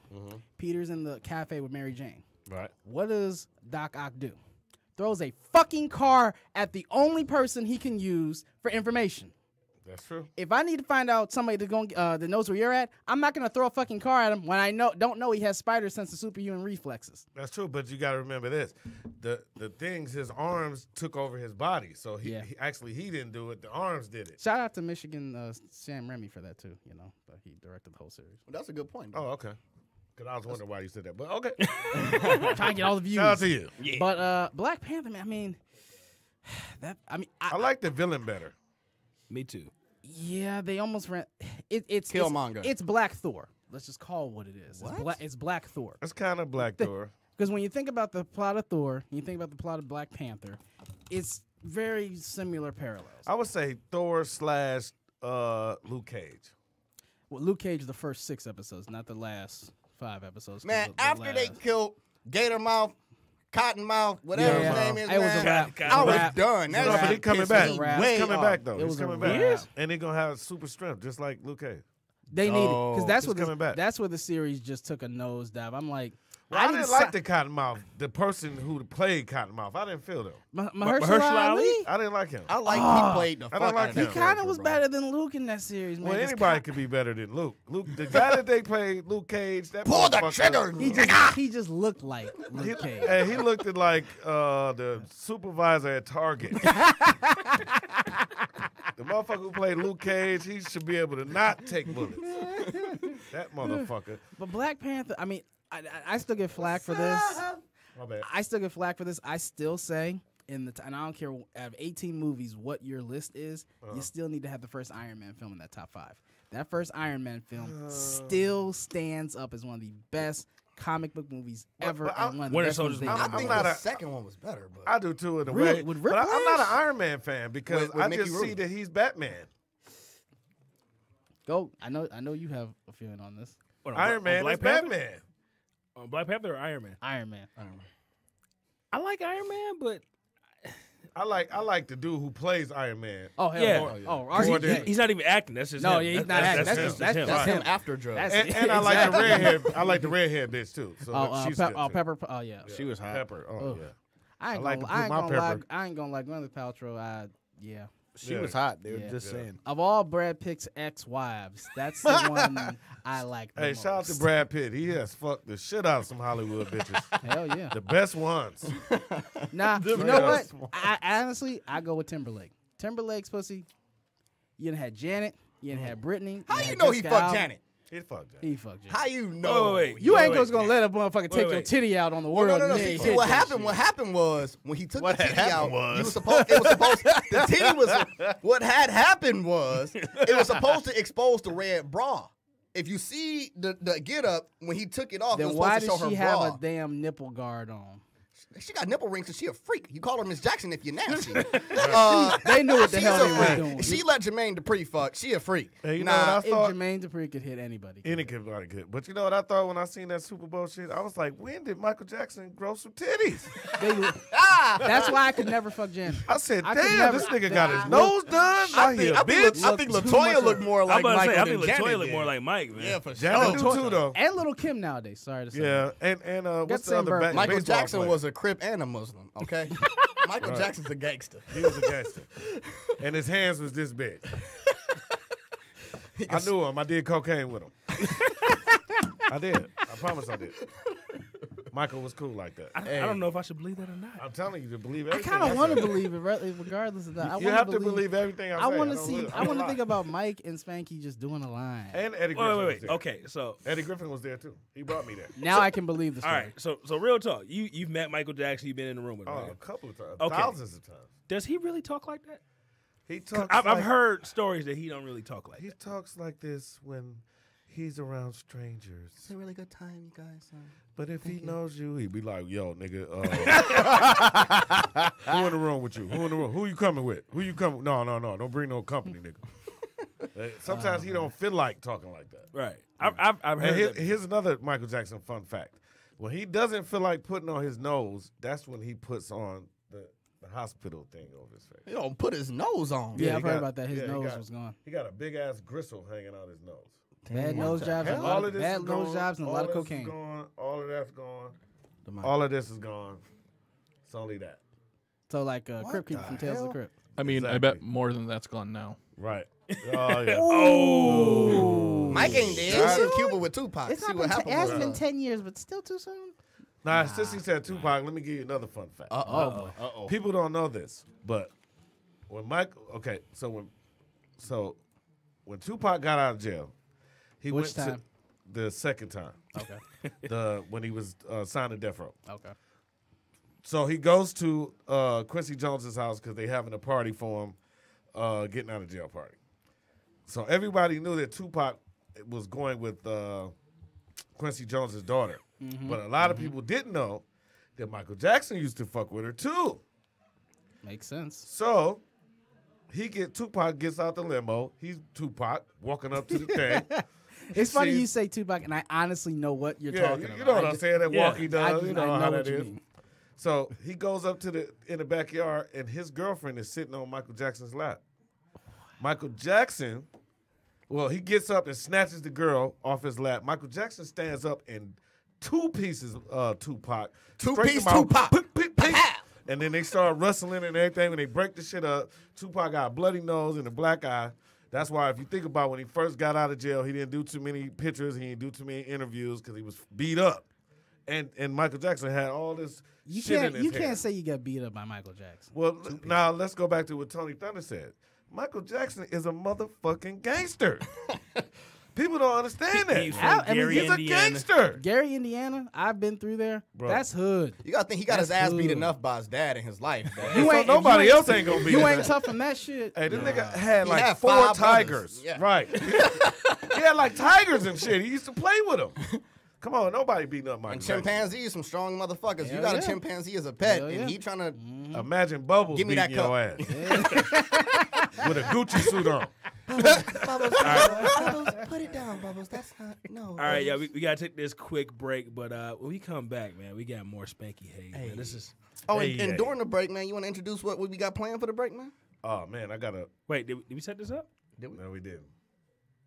[SPEAKER 3] Peter's in the cafe with Mary Jane.
[SPEAKER 5] Right.
[SPEAKER 3] What does Doc Ock do? Throws a fucking car at the only person he can use for information.
[SPEAKER 5] That's true.
[SPEAKER 3] If I need to find out somebody that knows where you're at, I'm not gonna throw a fucking car at him when I don't know he has spider sense of superhuman reflexes.
[SPEAKER 5] That's true, but you got to remember this: the things, his arms took over his body, so he didn't do it. The arms did it.
[SPEAKER 3] Shout out to Michigan Sam Raimi for that too. You know, but he directed the whole series.
[SPEAKER 1] that's a good point.
[SPEAKER 5] Oh, okay. Because I was wondering why you said that, but okay.
[SPEAKER 3] Trying to get all the views.
[SPEAKER 5] Shout out to you.
[SPEAKER 3] But Black Panther, man.
[SPEAKER 5] I like the villain better.
[SPEAKER 4] Me too.
[SPEAKER 3] Yeah, they almost ran. It's
[SPEAKER 1] Killmonger.
[SPEAKER 3] It's Black Thor. Let's just call it what it is. It's Black Thor.
[SPEAKER 5] That's kind of Black Thor.
[SPEAKER 3] Because when you think about the plot of Thor, you think about the plot of Black Panther, it's very similar parallels.
[SPEAKER 5] I would say Thor / Luke Cage.
[SPEAKER 3] Well, Luke Cage is the first 6 episodes, not the last 5 episodes. 'cause
[SPEAKER 1] Man,
[SPEAKER 3] the
[SPEAKER 1] after they
[SPEAKER 3] last-
[SPEAKER 1] killed Gatormouth, Cottonmouth, whatever
[SPEAKER 3] Yeah.
[SPEAKER 1] his name is,
[SPEAKER 3] It was a
[SPEAKER 1] man,
[SPEAKER 3] wrap.
[SPEAKER 1] I was
[SPEAKER 3] Rap.
[SPEAKER 1] done.
[SPEAKER 5] No,
[SPEAKER 1] That
[SPEAKER 5] but he
[SPEAKER 1] shit
[SPEAKER 5] coming
[SPEAKER 1] pissed
[SPEAKER 5] back.
[SPEAKER 1] me
[SPEAKER 3] He's
[SPEAKER 5] He's
[SPEAKER 1] way
[SPEAKER 5] coming
[SPEAKER 1] off.
[SPEAKER 5] back though.
[SPEAKER 3] It
[SPEAKER 5] He's
[SPEAKER 3] was a
[SPEAKER 5] coming
[SPEAKER 3] wrap.
[SPEAKER 5] back, and he's gonna have super strength just like Luke Cage.
[SPEAKER 3] They need it because that's
[SPEAKER 5] he's
[SPEAKER 3] what
[SPEAKER 5] coming back.
[SPEAKER 3] that's where the series just took a nosedive. I'm like,
[SPEAKER 5] Well, I didn't like
[SPEAKER 3] si-
[SPEAKER 5] the Cottonmouth, the person who played Cottonmouth. I didn't feel though.
[SPEAKER 3] Mahershala Ali.
[SPEAKER 5] I didn't like him.
[SPEAKER 1] I like he played the
[SPEAKER 5] I
[SPEAKER 1] fuck
[SPEAKER 5] don't like
[SPEAKER 1] out of
[SPEAKER 5] him.
[SPEAKER 3] He
[SPEAKER 1] that
[SPEAKER 3] kind
[SPEAKER 1] character,
[SPEAKER 3] of was
[SPEAKER 1] bro.
[SPEAKER 3] better than Luke in that series, man.
[SPEAKER 5] Well,
[SPEAKER 3] Just
[SPEAKER 5] anybody could be better than Luke. The guy that they played, Luke Cage. That
[SPEAKER 1] Pull the
[SPEAKER 5] motherfucker-
[SPEAKER 1] trigger.
[SPEAKER 3] He just looked like Luke Cage.
[SPEAKER 5] Hey, he looked at like the supervisor at Target. The motherfucker who played Luke Cage, he should be able to not take bullets. That motherfucker.
[SPEAKER 3] But Black Panther, I mean, I still get flack for this.
[SPEAKER 5] My bad.
[SPEAKER 3] I still get flack for this. I still say and I don't care out of 18 movies what your list is, you still need to have the first Iron Man film in that top 5. That first Iron Man film still stands up as one of the best comic book movies ever. And one of the best ones
[SPEAKER 1] I think the second one was better. But
[SPEAKER 5] I do too in a
[SPEAKER 3] Really?
[SPEAKER 5] way.
[SPEAKER 3] With
[SPEAKER 5] But
[SPEAKER 3] Rick
[SPEAKER 5] I'm not an
[SPEAKER 3] Flash?
[SPEAKER 5] Iron Man fan because
[SPEAKER 1] With
[SPEAKER 5] I
[SPEAKER 1] Mickey
[SPEAKER 5] just
[SPEAKER 1] Rourke.
[SPEAKER 5] see that he's Batman.
[SPEAKER 3] Go. I know you have a feeling on this.
[SPEAKER 5] Iron Man is Batman.
[SPEAKER 4] Black Panther or Iron Man?
[SPEAKER 3] Iron Man.
[SPEAKER 4] I like Iron Man, but
[SPEAKER 5] I like the dude who plays Iron Man.
[SPEAKER 3] Oh hell
[SPEAKER 4] Yeah.
[SPEAKER 3] no. Oh,
[SPEAKER 5] More
[SPEAKER 3] RDJ.
[SPEAKER 4] he's not even acting. That's just
[SPEAKER 3] No,
[SPEAKER 4] him.
[SPEAKER 3] yeah, he's not acting. That's
[SPEAKER 4] him.
[SPEAKER 3] just
[SPEAKER 1] him after drugs.
[SPEAKER 3] That's-
[SPEAKER 5] And I like the
[SPEAKER 3] Exactly.
[SPEAKER 5] redhead. I like the redhead bitch too. So she's good too.
[SPEAKER 3] Pepper. Oh yeah.
[SPEAKER 2] She was hot.
[SPEAKER 5] Pepper. Oh
[SPEAKER 3] Ugh.
[SPEAKER 5] yeah.
[SPEAKER 3] I ain't
[SPEAKER 5] I like
[SPEAKER 3] gonna,
[SPEAKER 5] to
[SPEAKER 3] I
[SPEAKER 5] put
[SPEAKER 3] ain't
[SPEAKER 5] my
[SPEAKER 3] gonna lie.
[SPEAKER 5] pepper.
[SPEAKER 3] I ain't gonna like Gwyneth Paltrow. Yeah.
[SPEAKER 2] She
[SPEAKER 5] Yeah.
[SPEAKER 2] was hot, dude.
[SPEAKER 3] Yeah.
[SPEAKER 2] Just saying.
[SPEAKER 3] Of all Brad Pitt's ex-wives, that's the one I like the
[SPEAKER 5] Hey,
[SPEAKER 3] most.
[SPEAKER 5] shout out to Brad Pitt. He has fucked the shit out of some Hollywood bitches.
[SPEAKER 3] Hell yeah.
[SPEAKER 5] The best ones.
[SPEAKER 3] Nah, you
[SPEAKER 5] The
[SPEAKER 3] know what?
[SPEAKER 5] best one.
[SPEAKER 3] I honestly go with Timberlake. Timberlake's pussy. You done had Janet. You done had Brittany.
[SPEAKER 1] How
[SPEAKER 3] done
[SPEAKER 1] you
[SPEAKER 3] had
[SPEAKER 1] know he
[SPEAKER 3] Jessica
[SPEAKER 1] fucked
[SPEAKER 3] Alba.
[SPEAKER 1] Janet?
[SPEAKER 5] He fucked that.
[SPEAKER 3] He fucked Janet.
[SPEAKER 1] How you know?
[SPEAKER 4] Wait.
[SPEAKER 3] You ain't
[SPEAKER 4] Wait,
[SPEAKER 3] just gonna let a motherfucker take your
[SPEAKER 4] wait.
[SPEAKER 3] titty out on the
[SPEAKER 1] Well,
[SPEAKER 3] world.
[SPEAKER 1] no.
[SPEAKER 3] and
[SPEAKER 1] See,
[SPEAKER 3] hit
[SPEAKER 1] what
[SPEAKER 3] that
[SPEAKER 1] happened?
[SPEAKER 3] shit.
[SPEAKER 1] What happened was when he took
[SPEAKER 5] What
[SPEAKER 1] the
[SPEAKER 5] had
[SPEAKER 1] titty out.
[SPEAKER 5] happened was-
[SPEAKER 1] It was supposed. The titty was. What had happened was it was supposed to expose the red bra. If you see the get up when he took it off, it
[SPEAKER 3] Then
[SPEAKER 1] was
[SPEAKER 3] why
[SPEAKER 1] supposed to
[SPEAKER 3] does
[SPEAKER 1] show
[SPEAKER 3] she
[SPEAKER 1] her
[SPEAKER 3] have
[SPEAKER 1] bra.
[SPEAKER 3] a damn nipple guard on?
[SPEAKER 1] She got nipple rings, so she a freak. You call her Miss Jackson if you're nasty.
[SPEAKER 3] They knew what the
[SPEAKER 1] she's
[SPEAKER 3] hell
[SPEAKER 1] a
[SPEAKER 3] they were
[SPEAKER 1] freak.
[SPEAKER 3] doing.
[SPEAKER 1] She let Jermaine Dupri fuck. She a freak.
[SPEAKER 5] Hey, you know what I
[SPEAKER 3] If
[SPEAKER 5] thought?
[SPEAKER 3] Jermaine Dupri could hit anybody.
[SPEAKER 5] Anybody could. But you know what I thought when I seen that Super Bowl shit? I was like, when did Michael Jackson grow some titties?
[SPEAKER 3] That's why I could never fuck Janet.
[SPEAKER 5] I said,
[SPEAKER 3] I could
[SPEAKER 5] damn,
[SPEAKER 3] never-
[SPEAKER 5] this nigga got his
[SPEAKER 3] I-
[SPEAKER 5] nose done.
[SPEAKER 1] I
[SPEAKER 5] I
[SPEAKER 1] think
[SPEAKER 3] Look too
[SPEAKER 1] Latoya
[SPEAKER 3] much
[SPEAKER 1] looked more
[SPEAKER 4] I'm
[SPEAKER 1] like
[SPEAKER 4] about to
[SPEAKER 1] Michael
[SPEAKER 4] say, I
[SPEAKER 1] than
[SPEAKER 4] think
[SPEAKER 1] Janet
[SPEAKER 4] Latoya look
[SPEAKER 1] did.
[SPEAKER 4] more like Mike, man.
[SPEAKER 1] Yeah, for
[SPEAKER 5] Janet
[SPEAKER 1] sure.
[SPEAKER 5] do too, though.
[SPEAKER 3] And Little Kim nowadays. Sorry to say.
[SPEAKER 5] Yeah, and what's
[SPEAKER 3] the
[SPEAKER 5] the
[SPEAKER 3] same
[SPEAKER 5] other
[SPEAKER 3] birthday.
[SPEAKER 5] back?
[SPEAKER 1] Michael
[SPEAKER 5] baseball
[SPEAKER 1] Jackson
[SPEAKER 5] player?
[SPEAKER 1] was a Crip and a Muslim, okay? Michael
[SPEAKER 5] Right.
[SPEAKER 1] Jackson's a gangster.
[SPEAKER 5] He was a gangster. And his hands was this big. I knew him. I did cocaine with him. I did. I promise I did. Michael was cool like that.
[SPEAKER 4] I don't know if I should believe that or not.
[SPEAKER 5] I'm telling you to believe
[SPEAKER 3] I
[SPEAKER 5] everything.
[SPEAKER 3] kind of want to
[SPEAKER 5] said.
[SPEAKER 3] believe it, regardless of that. I
[SPEAKER 5] You
[SPEAKER 3] wanna
[SPEAKER 5] have to believe everything I say.
[SPEAKER 3] I want to
[SPEAKER 5] don't
[SPEAKER 3] see.
[SPEAKER 5] really-
[SPEAKER 3] I want to
[SPEAKER 5] don't
[SPEAKER 3] think
[SPEAKER 5] lie.
[SPEAKER 3] about Mike and Spanky just doing a line.
[SPEAKER 5] And Eddie Griffin was
[SPEAKER 4] Wait.
[SPEAKER 5] there.
[SPEAKER 4] Okay, so
[SPEAKER 5] Eddie Griffin was there too. He brought me there.
[SPEAKER 3] Now I can believe the
[SPEAKER 4] all
[SPEAKER 3] story.
[SPEAKER 4] right, so real talk. You've met Michael Jackson. You've been in the room with him.
[SPEAKER 5] Oh,
[SPEAKER 4] right?
[SPEAKER 5] a couple of times.
[SPEAKER 4] Okay.
[SPEAKER 5] Thousands of times.
[SPEAKER 4] Does he really talk like that?
[SPEAKER 5] He talks
[SPEAKER 4] I've
[SPEAKER 5] like,
[SPEAKER 4] heard stories that he don't really talk like
[SPEAKER 5] he
[SPEAKER 4] that.
[SPEAKER 5] talks like this when he's around strangers.
[SPEAKER 1] It's a really good time, you guys.
[SPEAKER 5] But if he knows you, he'd be like, yo, nigga, who in the room with you? Who in the room? Who you coming with? Who you coming? No. Don't bring no company, nigga. Sometimes he don't feel like talking like that.
[SPEAKER 4] Right. I've
[SPEAKER 5] And
[SPEAKER 4] heard that.
[SPEAKER 5] here's another Michael Jackson fun fact. When he doesn't feel like putting on his nose, that's when he puts on the hospital thing over his face.
[SPEAKER 1] He don't put his nose on.
[SPEAKER 3] Yeah,
[SPEAKER 5] he
[SPEAKER 3] I've heard
[SPEAKER 5] got-
[SPEAKER 3] about that. His
[SPEAKER 5] yeah, he
[SPEAKER 3] nose
[SPEAKER 5] got-
[SPEAKER 3] was gone.
[SPEAKER 5] He got a big ass gristle hanging out his nose.
[SPEAKER 3] Bad nose jobs, and a lot
[SPEAKER 5] All
[SPEAKER 3] of
[SPEAKER 5] of this
[SPEAKER 3] bad
[SPEAKER 5] is
[SPEAKER 3] nose
[SPEAKER 5] gone.
[SPEAKER 3] jobs, and a
[SPEAKER 5] All
[SPEAKER 3] lot of
[SPEAKER 5] this is
[SPEAKER 3] cocaine.
[SPEAKER 5] gone. All of that's gone. All of this is gone. It's only that.
[SPEAKER 3] So like Crip Keeper from Tales of the Crypt.
[SPEAKER 6] I mean, I bet
[SPEAKER 5] Exactly.
[SPEAKER 6] more than that's gone now.
[SPEAKER 5] Right. Oh yeah.
[SPEAKER 1] Mike ain't dead. He's in Cuba with Tupac.
[SPEAKER 3] It's
[SPEAKER 1] See
[SPEAKER 3] not
[SPEAKER 1] what
[SPEAKER 3] been
[SPEAKER 1] happened.
[SPEAKER 3] it hasn't
[SPEAKER 1] was,
[SPEAKER 3] been 10 years, but still too soon.
[SPEAKER 5] Nah, since he said Tupac, let me give you another fun fact.
[SPEAKER 3] Oh,
[SPEAKER 5] People don't know this, but when when Tupac got out of jail, he
[SPEAKER 3] Which
[SPEAKER 5] went
[SPEAKER 3] time?
[SPEAKER 5] to the second time.
[SPEAKER 3] okay,
[SPEAKER 5] When he was signed to death row.
[SPEAKER 3] okay.
[SPEAKER 5] So he goes to Quincy Jones's house because they having a party for him, getting out of jail party. So everybody knew that Tupac was going with Quincy Jones's daughter, but a lot of people didn't know that Michael Jackson used to fuck with her too.
[SPEAKER 3] Makes sense.
[SPEAKER 5] So Tupac gets out the limo. He's Tupac walking up to the thing.
[SPEAKER 3] It's funny
[SPEAKER 5] sees-
[SPEAKER 3] you say Tupac, and I honestly know what you're
[SPEAKER 5] Yeah,
[SPEAKER 3] talking
[SPEAKER 5] you
[SPEAKER 3] about.
[SPEAKER 5] know what
[SPEAKER 3] I
[SPEAKER 5] I'm
[SPEAKER 3] just-
[SPEAKER 5] saying? That walk he
[SPEAKER 3] I
[SPEAKER 5] does.
[SPEAKER 3] just-
[SPEAKER 5] You know
[SPEAKER 3] I
[SPEAKER 5] how
[SPEAKER 3] what
[SPEAKER 5] that
[SPEAKER 3] you
[SPEAKER 5] is.
[SPEAKER 3] mean.
[SPEAKER 5] So he goes up in the backyard, and his girlfriend is sitting on Michael Jackson's lap. Michael Jackson, he gets up and snatches the girl off his lap. Michael Jackson stands up and two pieces Tupac.
[SPEAKER 1] Two-piece
[SPEAKER 5] straight them out.
[SPEAKER 1] Tupac.
[SPEAKER 5] Pick, pick, pick. And then they start wrestling and everything. When they break the shit up, Tupac got a bloody nose and a black eye. That's why if you think about when he first got out of jail, he didn't do too many pictures. He didn't do too many interviews because he was beat up. And Michael Jackson had all this shit in his hair.
[SPEAKER 3] can't say you got beat up by Michael Jackson.
[SPEAKER 5] Well, now let's go back to what Tony Thunder said. Michael Jackson is a motherfucking gangster. People don't understand that.
[SPEAKER 4] He's
[SPEAKER 3] How-
[SPEAKER 4] from
[SPEAKER 3] I mean,
[SPEAKER 4] Gary,
[SPEAKER 5] He's a
[SPEAKER 4] Indiana.
[SPEAKER 5] gangster.
[SPEAKER 3] Gary, Indiana. I've been through there.
[SPEAKER 5] Bro.
[SPEAKER 3] That's hood.
[SPEAKER 1] You gotta think he got his
[SPEAKER 3] That's
[SPEAKER 1] ass beat
[SPEAKER 3] good.
[SPEAKER 1] enough by his dad in his life. Bro.
[SPEAKER 3] You
[SPEAKER 5] So
[SPEAKER 3] ain't
[SPEAKER 5] nobody
[SPEAKER 3] you
[SPEAKER 5] else ain't gonna be
[SPEAKER 3] You
[SPEAKER 5] there.
[SPEAKER 3] ain't tough from that shit.
[SPEAKER 5] Hey, this nigga had
[SPEAKER 1] He
[SPEAKER 5] like
[SPEAKER 1] had
[SPEAKER 5] 4
[SPEAKER 1] 5 brothers.
[SPEAKER 5] tigers.
[SPEAKER 1] Yeah.
[SPEAKER 5] Right. He had like tigers and shit. He used to play with them. Come on, nobody beating up Michael
[SPEAKER 1] And
[SPEAKER 5] Jackson.
[SPEAKER 1] chimpanzees, some strong motherfuckers. You
[SPEAKER 3] Hell
[SPEAKER 1] got a
[SPEAKER 3] yeah.
[SPEAKER 1] chimpanzee as a pet,
[SPEAKER 3] Hell yeah.
[SPEAKER 1] and he trying to.
[SPEAKER 5] Imagine Bubbles
[SPEAKER 1] Give me
[SPEAKER 5] beating
[SPEAKER 1] that
[SPEAKER 5] your ass with a Gucci suit on.
[SPEAKER 1] Bubbles, put it down, Bubbles. That's not no.
[SPEAKER 4] All right, yeah, we gotta take this quick break, but when we come back, man, we got more Spanky Hayes. Man. This is
[SPEAKER 1] Oh,
[SPEAKER 5] Hey,
[SPEAKER 1] and
[SPEAKER 5] hey.
[SPEAKER 1] during the break, man, you want to introduce what we got planned for the break, man?
[SPEAKER 5] Oh man, I gotta.
[SPEAKER 4] wait. Did we set this up?
[SPEAKER 5] No, we didn't.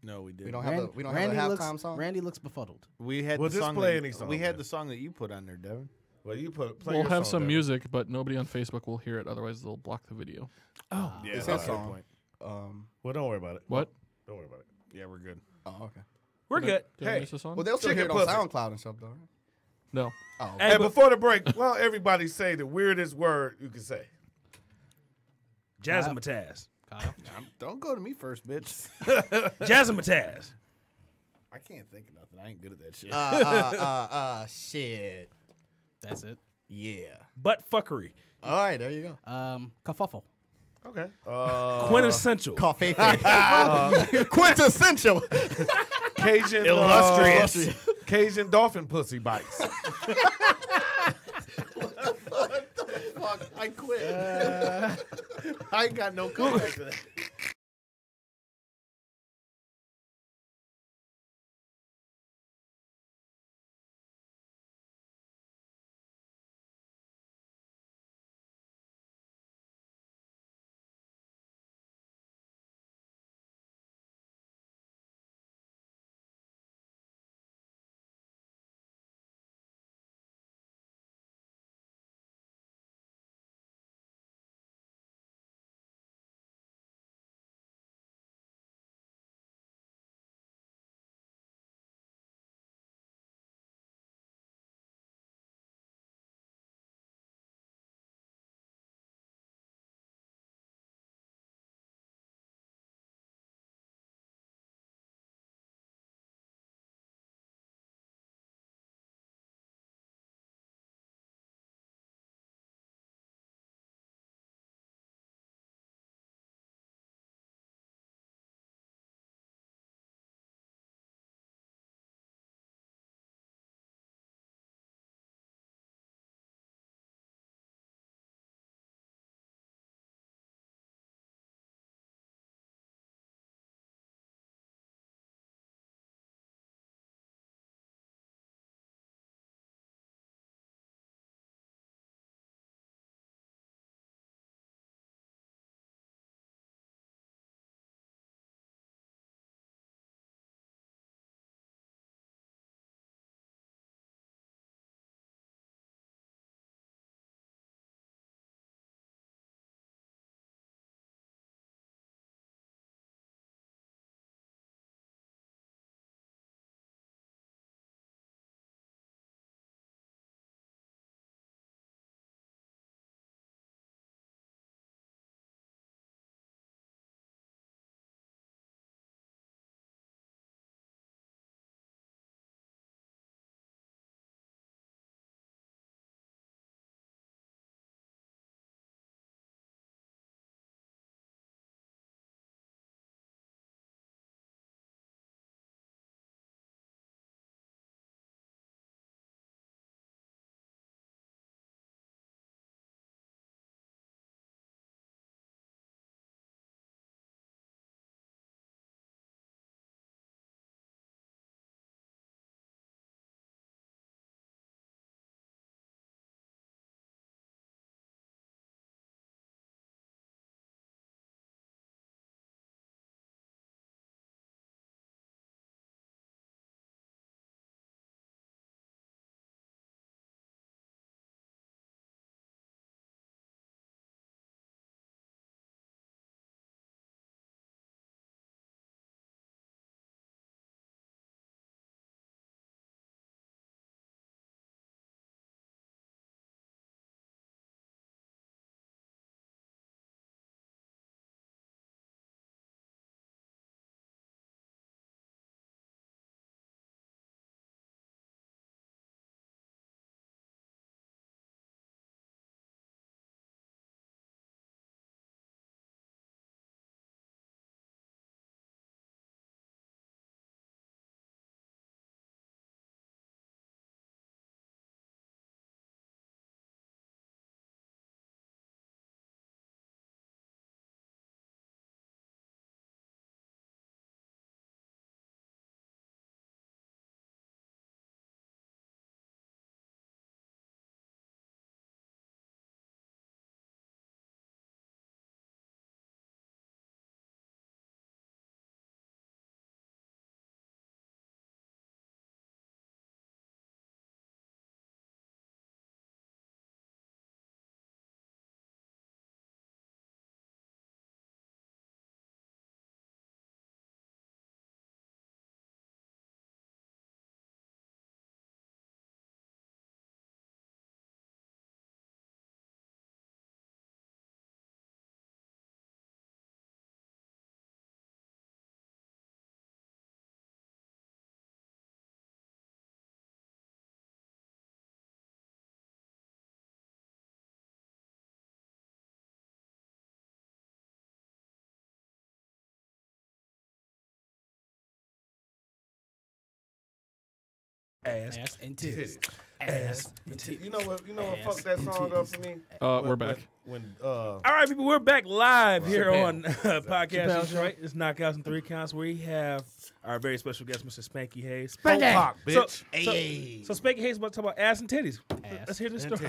[SPEAKER 2] No, we didn't.
[SPEAKER 1] We don't have
[SPEAKER 3] Randy
[SPEAKER 1] a halftime
[SPEAKER 3] looks,
[SPEAKER 1] song.
[SPEAKER 3] Randy looks befuddled.
[SPEAKER 2] We had
[SPEAKER 5] Well,
[SPEAKER 2] the
[SPEAKER 5] just
[SPEAKER 2] song.
[SPEAKER 5] play
[SPEAKER 2] that,
[SPEAKER 5] any song,
[SPEAKER 2] we had
[SPEAKER 5] man.
[SPEAKER 2] the song that you put on there, Devin.
[SPEAKER 5] Well, you play
[SPEAKER 6] We'll
[SPEAKER 5] your
[SPEAKER 6] have
[SPEAKER 5] song,
[SPEAKER 6] some
[SPEAKER 5] Devin.
[SPEAKER 6] music, but nobody on Facebook will hear it. Otherwise, they'll block the video.
[SPEAKER 2] Yeah,
[SPEAKER 1] It's
[SPEAKER 2] that's
[SPEAKER 1] that
[SPEAKER 2] a good
[SPEAKER 1] song.
[SPEAKER 2] point.
[SPEAKER 5] Well, don't worry about it.
[SPEAKER 6] What?
[SPEAKER 5] Don't worry about it.
[SPEAKER 2] Yeah, we're good.
[SPEAKER 1] Oh, okay.
[SPEAKER 4] We're good.
[SPEAKER 6] Did I
[SPEAKER 5] Hey.
[SPEAKER 6] miss a song?
[SPEAKER 1] Well, they'll still hear it
[SPEAKER 5] Chicken
[SPEAKER 1] on
[SPEAKER 5] pussy.
[SPEAKER 1] SoundCloud and stuff, though. Right?
[SPEAKER 6] no.
[SPEAKER 1] Oh,
[SPEAKER 4] Hey,
[SPEAKER 5] Hey,
[SPEAKER 4] but
[SPEAKER 5] before the break, well, everybody say the weirdest word you can say.
[SPEAKER 4] Jazzmatazz.
[SPEAKER 3] Kyle.
[SPEAKER 2] Don't go to me first, bitch.
[SPEAKER 4] Jazzmatazz.
[SPEAKER 2] I can't think of nothing. I ain't good at that shit.
[SPEAKER 1] shit.
[SPEAKER 3] That's it.
[SPEAKER 1] Yeah.
[SPEAKER 4] Butt fuckery.
[SPEAKER 1] All right, there you go.
[SPEAKER 3] Kerfuffle.
[SPEAKER 5] Okay.
[SPEAKER 4] Quintessential.
[SPEAKER 1] Coffee. Quintessential.
[SPEAKER 5] Cajun
[SPEAKER 4] Illustrious.
[SPEAKER 5] Cajun dolphin pussy bites.
[SPEAKER 2] Fuck, I quit. I ain't got no comeback to that.
[SPEAKER 4] Ass
[SPEAKER 3] and titties.
[SPEAKER 4] ass and titties.
[SPEAKER 5] You know what? Fuck that song up for me.
[SPEAKER 6] We're back.
[SPEAKER 4] All right, people, we're back live here
[SPEAKER 3] Chappelle.
[SPEAKER 4] on Podcast
[SPEAKER 3] Chappelle
[SPEAKER 4] Detroit. It's Knockouts and 3 Counts. We have our very special guest, Mr. Spanky Hayes.
[SPEAKER 5] Pop, bitch.
[SPEAKER 4] So Spanky Hayes is about to talk about ass and titties. Let's hear this story.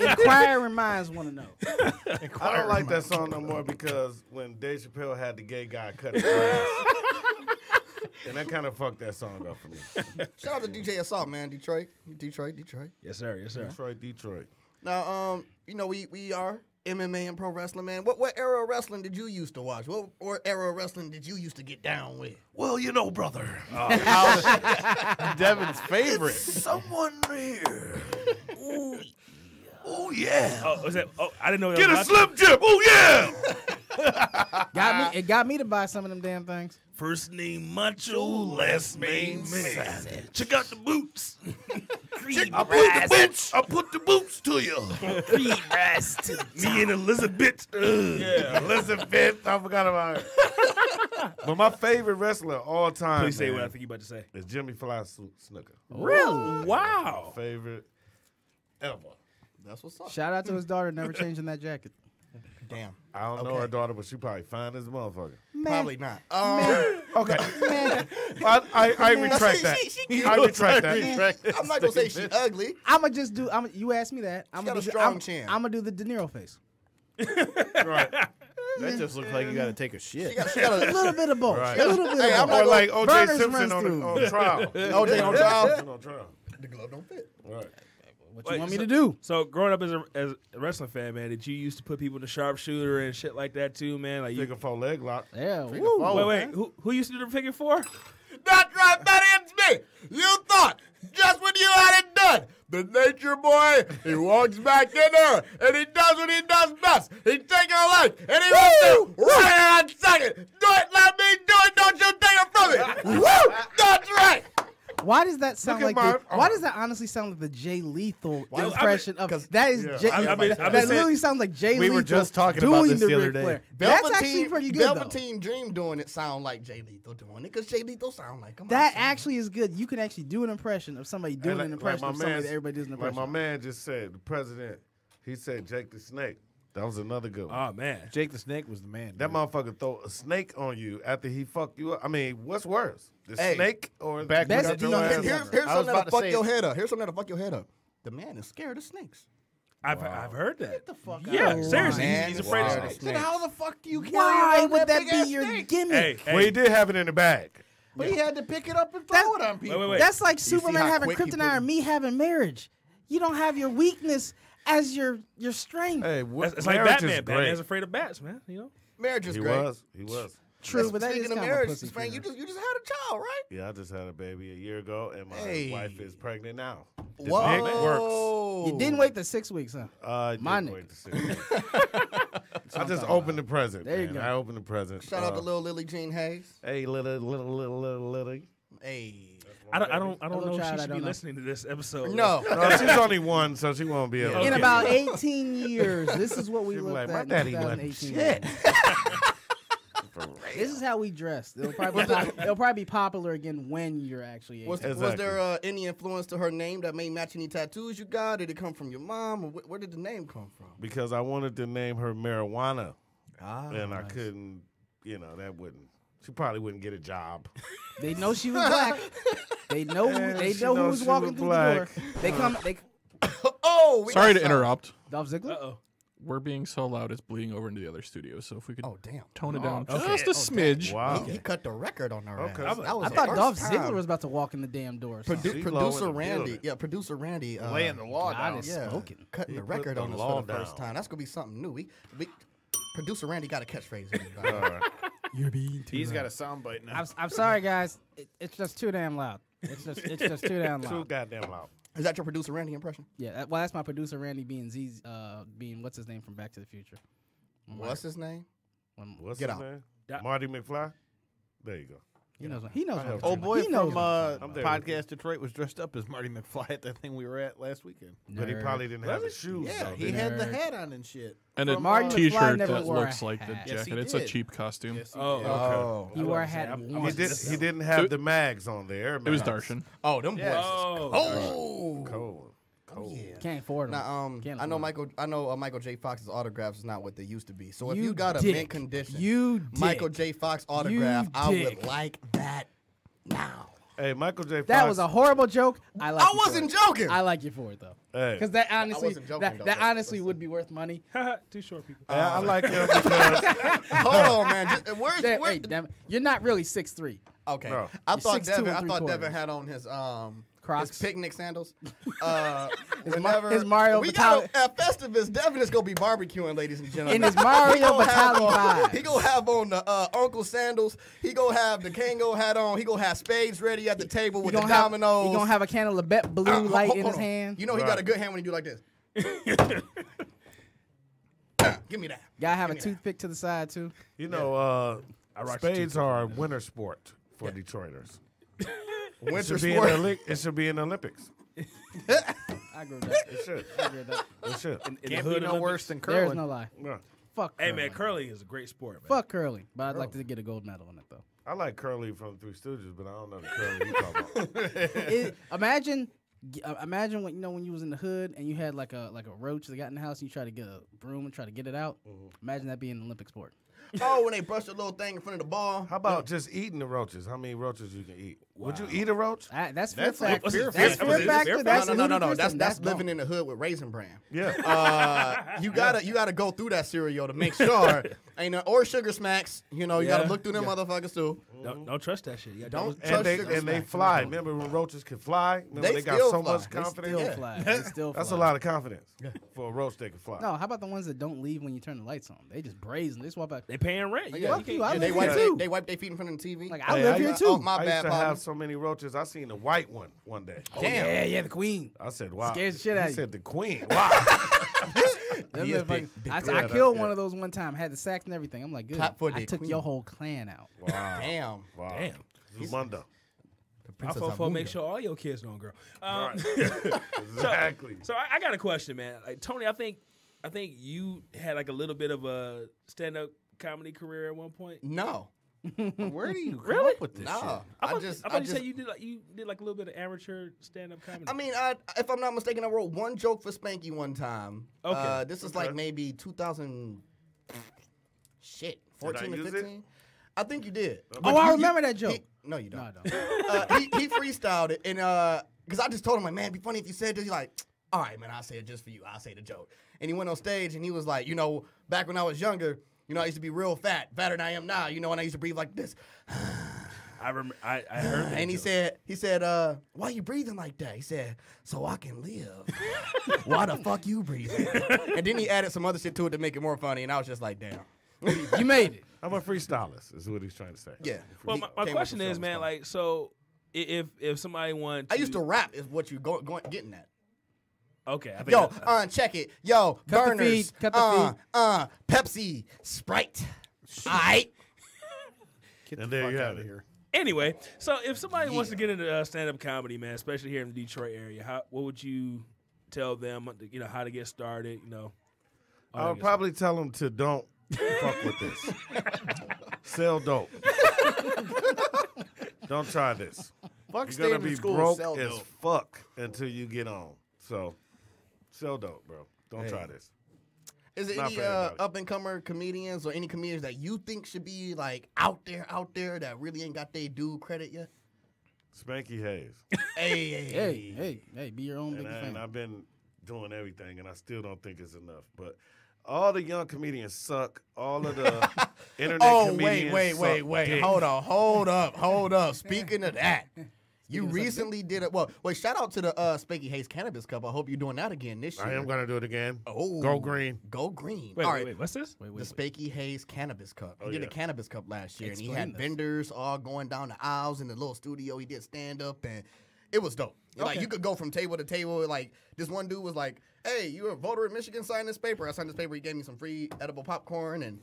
[SPEAKER 3] Inquiring minds want to know.
[SPEAKER 5] I don't like that song no more because when Dave Chappelle had the gay guy cut his ass, and that kind of fucked that song up for me.
[SPEAKER 1] Shout out to DJ Assault, man. Detroit.
[SPEAKER 4] Yes, sir. Yes, sir.
[SPEAKER 5] Detroit.
[SPEAKER 1] Now, we are MMA and pro wrestling, man. What era of wrestling did you used to watch? What era of wrestling did you used to get down with?
[SPEAKER 5] Well, brother.
[SPEAKER 2] Devin's favorite.
[SPEAKER 5] Someone here. Oh yeah.
[SPEAKER 4] Oh, was that? Oh, I didn't know.
[SPEAKER 5] Get a Slim Jim. Oh yeah.
[SPEAKER 3] It got me to buy some of them damn things.
[SPEAKER 4] First name Macho, last name Savage. Check out the boots.
[SPEAKER 5] I put the boots to you.
[SPEAKER 4] Me and Elizabeth.
[SPEAKER 5] Yeah, Elizabeth. I forgot about it. But my favorite wrestler of all time,
[SPEAKER 4] Please say
[SPEAKER 5] man,
[SPEAKER 4] what I think you about to say.
[SPEAKER 5] is Jimmy Fly Snooker.
[SPEAKER 4] Really? Wow.
[SPEAKER 5] Favorite ever.
[SPEAKER 1] That's what's up.
[SPEAKER 3] Shout out to his daughter, never changing that jacket.
[SPEAKER 1] Damn.
[SPEAKER 5] I don't know her daughter, but she probably fine as a motherfucker.
[SPEAKER 1] Probably not.
[SPEAKER 5] Okay. I retract that. I retract that.
[SPEAKER 1] I'm not gonna say she ugly.
[SPEAKER 3] I'ma just do. You asked me that. I'm
[SPEAKER 1] got a strong chin.
[SPEAKER 3] I'm gonna do the De Niro face.
[SPEAKER 5] Right.
[SPEAKER 2] That just looks like you got to take a shit.
[SPEAKER 1] She got
[SPEAKER 3] A little bit of both.
[SPEAKER 5] Right.
[SPEAKER 3] A little bit
[SPEAKER 1] Hey,
[SPEAKER 3] of
[SPEAKER 1] I'm
[SPEAKER 3] both.
[SPEAKER 5] Or like O.J.
[SPEAKER 3] Burners
[SPEAKER 5] Simpson
[SPEAKER 3] runs through.
[SPEAKER 5] on trial.
[SPEAKER 1] OJ on trial.
[SPEAKER 5] On trial.
[SPEAKER 1] The glove don't fit.
[SPEAKER 5] Right.
[SPEAKER 3] What you want me to do?
[SPEAKER 4] So growing up as a wrestling fan, man, did you used to put people in the sharpshooter and shit like that too, man? Like you.
[SPEAKER 5] Figure 4 leg lock.
[SPEAKER 3] Yeah. Woo.
[SPEAKER 4] Wait. Who used to do the figure 4?
[SPEAKER 1] That's right, Betty, it's me. You thought just when you had it done. The nature boy, he walks back in there and he does what he does best. He takes her leg and he runs there right on second. Do it, let me do it. Don't you take it from me. Woo! That's right.
[SPEAKER 3] Why does that sound
[SPEAKER 5] Look
[SPEAKER 3] like?
[SPEAKER 5] at my
[SPEAKER 3] Why does that honestly sound like the Jay Lethal
[SPEAKER 1] Why-
[SPEAKER 3] impression of? That is.
[SPEAKER 5] Yeah.
[SPEAKER 3] Jay,
[SPEAKER 4] I've been
[SPEAKER 3] that
[SPEAKER 4] saying-
[SPEAKER 3] literally sounds like Jay
[SPEAKER 2] We
[SPEAKER 3] Lethal.
[SPEAKER 2] were just talking about
[SPEAKER 3] doing
[SPEAKER 2] this
[SPEAKER 3] the
[SPEAKER 2] the other
[SPEAKER 3] Ric
[SPEAKER 2] day.
[SPEAKER 3] Flair. That's actually pretty good though.
[SPEAKER 1] Velveteen Dream doing it sound like Jay Lethal doing it because Jay Lethal sound like him.
[SPEAKER 3] That actually is good. You can actually do an impression of somebody doing an impression of somebody that everybody does an
[SPEAKER 5] Like
[SPEAKER 3] impression.
[SPEAKER 5] my man just said, the president, he said Jake the Snake. That was another good one.
[SPEAKER 4] Oh man.
[SPEAKER 2] Jake the Snake was the man.
[SPEAKER 5] That motherfucker throw a snake on you after he fucked you up. I mean, what's worse? The
[SPEAKER 1] Hey.
[SPEAKER 5] snake or
[SPEAKER 2] Back
[SPEAKER 5] you
[SPEAKER 3] Best
[SPEAKER 5] got your
[SPEAKER 3] deal
[SPEAKER 5] ass-
[SPEAKER 3] ever.
[SPEAKER 1] Here's
[SPEAKER 2] I was
[SPEAKER 1] something
[SPEAKER 2] about
[SPEAKER 1] that'll
[SPEAKER 2] to
[SPEAKER 1] fuck
[SPEAKER 2] say-
[SPEAKER 1] your head up. Here's something that'll fuck your head up. The man is scared of snakes.
[SPEAKER 4] I've heard that.
[SPEAKER 3] Get the fuck
[SPEAKER 4] Yeah,
[SPEAKER 3] out of
[SPEAKER 4] seriously,
[SPEAKER 1] line.
[SPEAKER 4] he's afraid
[SPEAKER 1] Wow.
[SPEAKER 4] of snakes.
[SPEAKER 1] Then
[SPEAKER 2] how the fuck do you carry
[SPEAKER 3] Why
[SPEAKER 2] around
[SPEAKER 3] would that
[SPEAKER 2] big ass
[SPEAKER 3] be your
[SPEAKER 2] snake?
[SPEAKER 3] gimmick?
[SPEAKER 4] Hey,
[SPEAKER 5] Well, he did have it in the bag.
[SPEAKER 2] But he had to pick it up and throw it on people.
[SPEAKER 4] wait.
[SPEAKER 3] That's like
[SPEAKER 1] see
[SPEAKER 3] Superman
[SPEAKER 1] how
[SPEAKER 3] having
[SPEAKER 1] quick he
[SPEAKER 3] kryptonite
[SPEAKER 1] put-
[SPEAKER 3] and me having marriage. You don't have your weakness as your strength.
[SPEAKER 5] Hey,
[SPEAKER 4] It's like
[SPEAKER 5] marriage
[SPEAKER 4] Batman.
[SPEAKER 5] is great.
[SPEAKER 4] Batman's afraid of bats, man. You know.
[SPEAKER 1] Marriage is
[SPEAKER 5] He
[SPEAKER 1] great.
[SPEAKER 5] was.
[SPEAKER 3] True, but that is
[SPEAKER 1] Speaking of
[SPEAKER 3] kind
[SPEAKER 1] marriage,
[SPEAKER 3] of pussy.
[SPEAKER 1] Frank, you
[SPEAKER 3] feeling.
[SPEAKER 1] just had a child, right?
[SPEAKER 5] Yeah, I just had a baby a year ago, and my
[SPEAKER 1] Hey.
[SPEAKER 5] wife is pregnant now. The
[SPEAKER 1] Whoa.
[SPEAKER 5] dick works.
[SPEAKER 3] You didn't wait the 6 weeks, huh?
[SPEAKER 5] I
[SPEAKER 3] My
[SPEAKER 5] didn't
[SPEAKER 3] nigga.
[SPEAKER 5] wait to see it. I just opened the present.
[SPEAKER 3] There you
[SPEAKER 5] man.
[SPEAKER 3] go.
[SPEAKER 5] I opened the present.
[SPEAKER 1] Shout out to Lil Lily Jean Hayes.
[SPEAKER 5] Hey, little.
[SPEAKER 1] Hey.
[SPEAKER 4] I don't
[SPEAKER 3] Hello,
[SPEAKER 4] know if
[SPEAKER 3] child,
[SPEAKER 4] she
[SPEAKER 3] I
[SPEAKER 4] should be
[SPEAKER 3] don't know.
[SPEAKER 4] listening to this episode.
[SPEAKER 1] No.
[SPEAKER 5] No, she's only one, so she won't be able.
[SPEAKER 3] In
[SPEAKER 5] to
[SPEAKER 3] about 18 years, this is what we
[SPEAKER 5] She'll be
[SPEAKER 3] looked
[SPEAKER 5] like, my
[SPEAKER 3] at
[SPEAKER 5] daddy
[SPEAKER 3] in
[SPEAKER 5] wasn't
[SPEAKER 3] 2018.
[SPEAKER 5] shit.
[SPEAKER 3] This is how we dress. It'll probably be popular again when you're actually 18.
[SPEAKER 1] Was
[SPEAKER 5] Exactly.
[SPEAKER 1] there any influence to her name that may match any tattoos you got? Did it come from your mom? Or where did the name come from?
[SPEAKER 5] Because I wanted to name her marijuana, and I
[SPEAKER 3] nice.
[SPEAKER 5] couldn't. That wouldn't. She probably wouldn't get a job.
[SPEAKER 3] They know she was black. They know
[SPEAKER 5] Yeah, she
[SPEAKER 3] who
[SPEAKER 5] knows
[SPEAKER 3] was
[SPEAKER 5] she
[SPEAKER 3] walking
[SPEAKER 5] was
[SPEAKER 3] through
[SPEAKER 5] black.
[SPEAKER 3] the door. They come.
[SPEAKER 1] Oh, we
[SPEAKER 6] Sorry
[SPEAKER 1] got
[SPEAKER 6] to
[SPEAKER 1] some.
[SPEAKER 6] interrupt.
[SPEAKER 3] Dolph Ziggler.
[SPEAKER 4] Uh-oh.
[SPEAKER 6] We're being so loud it's bleeding over into the other studio. So if we could
[SPEAKER 1] Oh, damn.
[SPEAKER 6] tone it down
[SPEAKER 4] okay.
[SPEAKER 6] just a smidge.
[SPEAKER 5] Wow.
[SPEAKER 1] He cut the record on her
[SPEAKER 5] Okay.
[SPEAKER 1] ass. That was
[SPEAKER 3] I
[SPEAKER 1] the
[SPEAKER 3] thought
[SPEAKER 1] first
[SPEAKER 3] Dolph
[SPEAKER 1] time.
[SPEAKER 3] Ziggler was about to walk in the damn door. or something.
[SPEAKER 5] She low in
[SPEAKER 1] Producer
[SPEAKER 5] the
[SPEAKER 1] Randy.
[SPEAKER 5] building.
[SPEAKER 1] Yeah, producer Randy.
[SPEAKER 2] Laying the law
[SPEAKER 3] God
[SPEAKER 2] down.
[SPEAKER 3] is
[SPEAKER 1] Yeah,
[SPEAKER 3] smoking.
[SPEAKER 1] cutting
[SPEAKER 5] He
[SPEAKER 1] the
[SPEAKER 5] put
[SPEAKER 1] record
[SPEAKER 5] the
[SPEAKER 1] on us
[SPEAKER 5] law
[SPEAKER 1] for the first
[SPEAKER 5] down.
[SPEAKER 1] time. That's gonna be something new. Producer Randy got a catchphrase. Everybody.
[SPEAKER 5] All right.
[SPEAKER 3] You're being too
[SPEAKER 2] He's got a soundbite now.
[SPEAKER 3] I'm sorry, guys. It's just too damn loud. It's just too damn
[SPEAKER 5] Too
[SPEAKER 3] loud.
[SPEAKER 5] goddamn loud.
[SPEAKER 1] Is that your producer Randy impression?
[SPEAKER 3] Yeah, that's my producer Randy being Z's being what's his name from Back to the Future.
[SPEAKER 1] What's his name?
[SPEAKER 5] What's
[SPEAKER 1] Get
[SPEAKER 5] his
[SPEAKER 1] out.
[SPEAKER 5] name?
[SPEAKER 4] Yeah.
[SPEAKER 5] Marty McFly. There you go.
[SPEAKER 3] He knows. He knows. what
[SPEAKER 2] Old boy
[SPEAKER 3] he knows
[SPEAKER 2] from
[SPEAKER 5] I'm there with
[SPEAKER 2] Podcast Detroit was dressed up as Marty McFly at that thing we were at last weekend.
[SPEAKER 5] But he probably didn't have the shoes.
[SPEAKER 2] Yeah,
[SPEAKER 5] though,
[SPEAKER 2] he
[SPEAKER 5] did
[SPEAKER 2] had the hat on and shit.
[SPEAKER 6] And a
[SPEAKER 3] Marty McFly
[SPEAKER 6] T-shirt
[SPEAKER 3] never
[SPEAKER 6] that
[SPEAKER 3] wore a
[SPEAKER 6] looks like the
[SPEAKER 3] hat.
[SPEAKER 6] jacket.
[SPEAKER 2] Yes, he
[SPEAKER 6] It's a
[SPEAKER 2] did.
[SPEAKER 6] cheap costume.
[SPEAKER 2] Yes, he
[SPEAKER 4] Oh,
[SPEAKER 2] did.
[SPEAKER 1] Oh.
[SPEAKER 3] He wore a hat
[SPEAKER 5] He
[SPEAKER 3] once.
[SPEAKER 5] didn't have the mags on there.
[SPEAKER 6] It was Darshan.
[SPEAKER 1] Oh, them
[SPEAKER 2] Yes.
[SPEAKER 1] boys.
[SPEAKER 4] Oh,
[SPEAKER 5] Cold.
[SPEAKER 3] Can't afford them.
[SPEAKER 1] Now,
[SPEAKER 3] Can't
[SPEAKER 1] I know
[SPEAKER 3] afford
[SPEAKER 1] Michael J. Fox's autographs is not what they used to be. So if
[SPEAKER 3] You
[SPEAKER 1] you got a
[SPEAKER 3] dick.
[SPEAKER 1] mint condition,
[SPEAKER 3] You
[SPEAKER 1] Michael
[SPEAKER 3] dick.
[SPEAKER 1] J. Fox autograph, I
[SPEAKER 3] dick.
[SPEAKER 1] would like that now.
[SPEAKER 5] Hey, Michael J. Fox.
[SPEAKER 3] That was a horrible joke. I like.
[SPEAKER 1] I
[SPEAKER 3] you for
[SPEAKER 1] wasn't
[SPEAKER 3] it.
[SPEAKER 1] joking.
[SPEAKER 3] I like you for it though,
[SPEAKER 5] Hey,
[SPEAKER 3] because that honestly,
[SPEAKER 1] wasn't joking,
[SPEAKER 3] that,
[SPEAKER 1] though,
[SPEAKER 3] that
[SPEAKER 1] but
[SPEAKER 3] honestly
[SPEAKER 1] listen.
[SPEAKER 3] would be worth money.
[SPEAKER 4] too short, people.
[SPEAKER 5] I like him because
[SPEAKER 1] Hold on, man. Where's
[SPEAKER 3] Hey, damn it. You're not really 6'3".
[SPEAKER 1] Okay.
[SPEAKER 5] No.
[SPEAKER 1] I
[SPEAKER 3] You're
[SPEAKER 1] thought
[SPEAKER 3] 6'2"
[SPEAKER 1] Devin.
[SPEAKER 3] and
[SPEAKER 1] I thought
[SPEAKER 3] 3/4.
[SPEAKER 1] Devin had on his
[SPEAKER 3] Crocs.
[SPEAKER 1] his picnic sandals.
[SPEAKER 3] his Mario
[SPEAKER 1] we got
[SPEAKER 3] Batali-
[SPEAKER 1] at Festivus. Devin is gonna be barbecuing, ladies and gentlemen.
[SPEAKER 3] In his Mario
[SPEAKER 1] He gonna have
[SPEAKER 3] Batali
[SPEAKER 1] on-
[SPEAKER 3] vibes.
[SPEAKER 1] He gonna have on the Uncle sandals. He gonna have the Kango hat on. He gonna have spades ready at the table with the dominoes.
[SPEAKER 3] He gonna have a can of Labette blue light in his hand.
[SPEAKER 1] You know he got a
[SPEAKER 5] Right.
[SPEAKER 1] good hand when he do like this. Give me that.
[SPEAKER 3] Gotta have a
[SPEAKER 1] Give me that.
[SPEAKER 3] toothpick to the side too.
[SPEAKER 5] you know
[SPEAKER 4] rock
[SPEAKER 5] spades are a winter sport for Detroiters.
[SPEAKER 1] Winter
[SPEAKER 5] It should be in
[SPEAKER 1] sport.
[SPEAKER 5] the it should be in the Olympics.
[SPEAKER 3] I agree with that.
[SPEAKER 5] It should.
[SPEAKER 3] I agree with that.
[SPEAKER 5] It should.
[SPEAKER 4] In the
[SPEAKER 2] Can't
[SPEAKER 4] hood
[SPEAKER 2] be no
[SPEAKER 4] Olympics.
[SPEAKER 2] worse than
[SPEAKER 3] There's
[SPEAKER 2] curling.
[SPEAKER 3] no lie.
[SPEAKER 5] Yeah.
[SPEAKER 3] Fuck.
[SPEAKER 4] Hey
[SPEAKER 3] Curling.
[SPEAKER 4] man, curling is a great sport, man.
[SPEAKER 3] Fuck curling, but I'd like to get a gold medal in it though.
[SPEAKER 5] I like Curly from Three Stooges, but I don't know the Curly you talking about.
[SPEAKER 3] Imagine when you was in the hood and you had like a roach that got in the house and you try to get a broom and try to get it out. Imagine that being an Olympic sport.
[SPEAKER 1] Oh, when they brush the little thing in front of the ball.
[SPEAKER 5] How about just eating the roaches? How many roaches you can eat? Would you eat a roach?
[SPEAKER 3] That's fear
[SPEAKER 2] That's like
[SPEAKER 3] factor.
[SPEAKER 2] fear
[SPEAKER 3] That's
[SPEAKER 2] factor.
[SPEAKER 3] fear
[SPEAKER 4] Fear
[SPEAKER 3] factor.
[SPEAKER 4] factor.
[SPEAKER 3] That's
[SPEAKER 1] No.
[SPEAKER 3] ludicrous,
[SPEAKER 1] That's
[SPEAKER 3] and
[SPEAKER 1] living
[SPEAKER 3] dumb.
[SPEAKER 1] in the hood with Raisin Bran.
[SPEAKER 5] Yeah.
[SPEAKER 1] You gotta go through that cereal to make sure or Sugar Smacks. You know, you gotta
[SPEAKER 4] Yeah.
[SPEAKER 1] look through them motherfuckers too.
[SPEAKER 4] Don't trust that shit. Yeah,
[SPEAKER 1] Don't
[SPEAKER 5] and
[SPEAKER 1] trust
[SPEAKER 5] they
[SPEAKER 1] Sugar
[SPEAKER 5] and they
[SPEAKER 1] Smacks.
[SPEAKER 5] fly. Remember when roaches can fly? Remember
[SPEAKER 1] They
[SPEAKER 5] they got
[SPEAKER 1] still
[SPEAKER 5] so
[SPEAKER 1] fly.
[SPEAKER 5] much
[SPEAKER 1] They
[SPEAKER 5] confidence.
[SPEAKER 3] Still fly. They still
[SPEAKER 5] That's
[SPEAKER 3] fly.
[SPEAKER 5] a lot of confidence for a roach that can fly.
[SPEAKER 3] No, how about the ones that don't leave when you turn the lights on? They just brazen. They swap back.
[SPEAKER 4] They paying rent.
[SPEAKER 1] Yeah,
[SPEAKER 4] Yeah,
[SPEAKER 3] Fuck you, I
[SPEAKER 1] Yeah,
[SPEAKER 3] live here too.
[SPEAKER 1] they wipe their feet in front of the TV.
[SPEAKER 3] Like I
[SPEAKER 5] Hey,
[SPEAKER 3] live
[SPEAKER 5] I
[SPEAKER 3] here
[SPEAKER 5] used-
[SPEAKER 3] too.
[SPEAKER 1] Oh, my
[SPEAKER 5] I used
[SPEAKER 1] bad,
[SPEAKER 5] to
[SPEAKER 1] partner.
[SPEAKER 5] have so many roaches. I seen the white one day.
[SPEAKER 1] Damn.
[SPEAKER 3] Yeah, the queen.
[SPEAKER 5] I said, "Wow."
[SPEAKER 3] Scares the shit out
[SPEAKER 5] He
[SPEAKER 3] of
[SPEAKER 5] said the queen. Wow.
[SPEAKER 3] Them
[SPEAKER 1] He is
[SPEAKER 3] motherfuckers-
[SPEAKER 1] big
[SPEAKER 3] I
[SPEAKER 5] threat
[SPEAKER 3] killed
[SPEAKER 5] up
[SPEAKER 3] one
[SPEAKER 5] there.
[SPEAKER 3] of those one time. Had the sacks and everything. I'm like, good.
[SPEAKER 1] Clap for
[SPEAKER 3] I
[SPEAKER 1] the
[SPEAKER 3] took
[SPEAKER 1] queen.
[SPEAKER 3] your whole clan out.
[SPEAKER 5] Wow.
[SPEAKER 1] Damn.
[SPEAKER 5] Wow.
[SPEAKER 4] Damn.
[SPEAKER 5] Zumundo.
[SPEAKER 4] I for make sure all your kids don't grow.
[SPEAKER 5] Exactly.
[SPEAKER 4] So I got a question, man. Like Tony, I think you had like a little bit of a stand-up comedy career at one point.
[SPEAKER 1] No.
[SPEAKER 2] Where do you come
[SPEAKER 4] Really?
[SPEAKER 2] up with this
[SPEAKER 1] Nah.
[SPEAKER 2] shit?
[SPEAKER 4] I thought you
[SPEAKER 1] just
[SPEAKER 4] said you did like a little bit of amateur stand-up comedy.
[SPEAKER 1] I mean, if I'm not mistaken, I wrote one joke for Spanky one time.
[SPEAKER 4] Okay.
[SPEAKER 1] This is like maybe 2000. Shit,
[SPEAKER 5] Did I
[SPEAKER 1] 14 or
[SPEAKER 5] use it?
[SPEAKER 1] 15. I think you did.
[SPEAKER 3] Oh, I remember that joke.
[SPEAKER 1] No, you don't.
[SPEAKER 3] No, I don't.
[SPEAKER 1] He freestyled it, and because I just told him like, man, it'd be funny if you said this. He's like, all right, man, I'll say it just for you. I'll say the joke. And he went on stage and he was like, back when I was younger, I used to be real fatter than I am now. And I used to breathe like this.
[SPEAKER 4] I remember. I heard that.
[SPEAKER 1] And he
[SPEAKER 4] joke.
[SPEAKER 1] said, why you breathing like that? He said, so I can live. Why the fuck you breathing? And then he added some other shit to it to make it more funny. And I was just like, damn.
[SPEAKER 3] You made it.
[SPEAKER 5] I'm a freestylist, is what he's trying to say.
[SPEAKER 1] Yeah.
[SPEAKER 4] Well,
[SPEAKER 1] He
[SPEAKER 4] my
[SPEAKER 1] came up
[SPEAKER 4] question
[SPEAKER 1] with
[SPEAKER 4] is,
[SPEAKER 1] something
[SPEAKER 4] man,
[SPEAKER 1] funny.
[SPEAKER 4] like, so if somebody wanted,
[SPEAKER 1] I used to rap is what you getting at.
[SPEAKER 4] Okay, I think
[SPEAKER 1] Yo,
[SPEAKER 4] that-
[SPEAKER 1] check it. Yo,
[SPEAKER 3] Cut the
[SPEAKER 1] burners.
[SPEAKER 3] feed, cut the
[SPEAKER 1] Pepsi, Sprite. All right.
[SPEAKER 2] Get
[SPEAKER 5] And
[SPEAKER 2] the
[SPEAKER 5] there
[SPEAKER 2] fuck
[SPEAKER 5] you have
[SPEAKER 2] out of
[SPEAKER 5] it.
[SPEAKER 2] here.
[SPEAKER 4] Anyway, so if somebody wants to get into stand-up comedy, man, especially here in the Detroit area, what would you tell them? How to get started? all
[SPEAKER 5] I
[SPEAKER 4] that
[SPEAKER 5] would
[SPEAKER 4] good
[SPEAKER 5] probably tell him to don't fuck with this. Sell dope. Don't try this.
[SPEAKER 2] Fuck
[SPEAKER 5] You're
[SPEAKER 2] staying
[SPEAKER 5] gonna
[SPEAKER 2] in
[SPEAKER 5] be
[SPEAKER 2] school.
[SPEAKER 5] broke
[SPEAKER 2] Sell
[SPEAKER 5] as
[SPEAKER 2] dope.
[SPEAKER 5] fuck until you get on. So, sell dope, bro. Don't try this.
[SPEAKER 1] Is there
[SPEAKER 5] Not
[SPEAKER 1] any
[SPEAKER 5] for everybody.
[SPEAKER 1] up and comer comedians or any comedians that you think should be like out there that really ain't got their due credit yet?
[SPEAKER 5] Spanky Hayes.
[SPEAKER 3] Hey, be your own big
[SPEAKER 5] And
[SPEAKER 3] fan.
[SPEAKER 5] I've been doing everything, and I still don't think it's enough. But all the young comedians suck. All of the internet
[SPEAKER 1] Oh,
[SPEAKER 5] comedians
[SPEAKER 1] wait.
[SPEAKER 5] suck dick.
[SPEAKER 1] Hold up. Speaking of that, you recently did it. Well, wait, shout out to the Spanky Hayes Cannabis Cup. I hope you're doing that again this year.
[SPEAKER 5] I am going to do it again.
[SPEAKER 1] Oh.
[SPEAKER 5] Go green.
[SPEAKER 1] Go green.
[SPEAKER 4] Wait,
[SPEAKER 1] All right.
[SPEAKER 4] wait, what's this?
[SPEAKER 3] Wait,
[SPEAKER 1] The
[SPEAKER 3] wait.
[SPEAKER 1] Spanky Hayes Cannabis Cup. He
[SPEAKER 5] Oh,
[SPEAKER 1] did a
[SPEAKER 5] yeah.
[SPEAKER 1] Cannabis Cup last year, and he
[SPEAKER 3] Explain
[SPEAKER 1] had
[SPEAKER 3] this.
[SPEAKER 1] vendors all going down the aisles in the little studio. He did stand up, and it was dope. Like
[SPEAKER 3] Okay.
[SPEAKER 1] you could go from table to table. Like this one dude was like, "Hey, you're a voter in Michigan. Sign this paper." I signed this paper. He gave me some free edible popcorn, and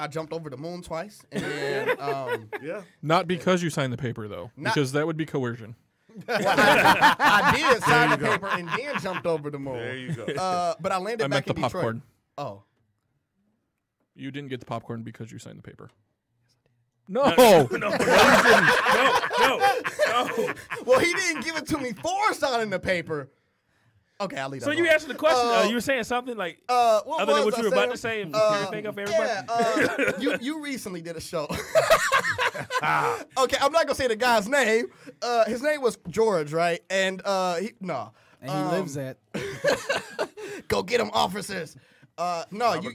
[SPEAKER 8] I jumped over the moon twice, and then
[SPEAKER 5] Yeah.
[SPEAKER 6] Not because you signed the paper, though, because that would be coercion.
[SPEAKER 8] I did sign the paper and then jumped over the moon.
[SPEAKER 5] There you go.
[SPEAKER 8] But I landed
[SPEAKER 6] I
[SPEAKER 8] back
[SPEAKER 6] meant the
[SPEAKER 8] in Detroit.
[SPEAKER 6] popcorn.
[SPEAKER 8] Oh,
[SPEAKER 6] You didn't get the popcorn because you signed the paper. No.
[SPEAKER 4] No.
[SPEAKER 8] well, he didn't give it to me for signing the paper. Okay, I'll leave that
[SPEAKER 4] So you
[SPEAKER 8] alone.
[SPEAKER 4] answered the question. You were saying something like
[SPEAKER 8] What
[SPEAKER 4] other than
[SPEAKER 8] was
[SPEAKER 4] what
[SPEAKER 8] I
[SPEAKER 4] you were about to
[SPEAKER 8] saying?
[SPEAKER 4] say. Can you think of everybody?
[SPEAKER 8] You recently did a show. Okay, I'm not gonna say the guy's name. His name was George, right? And he
[SPEAKER 3] lives at.
[SPEAKER 8] Go get him, officers.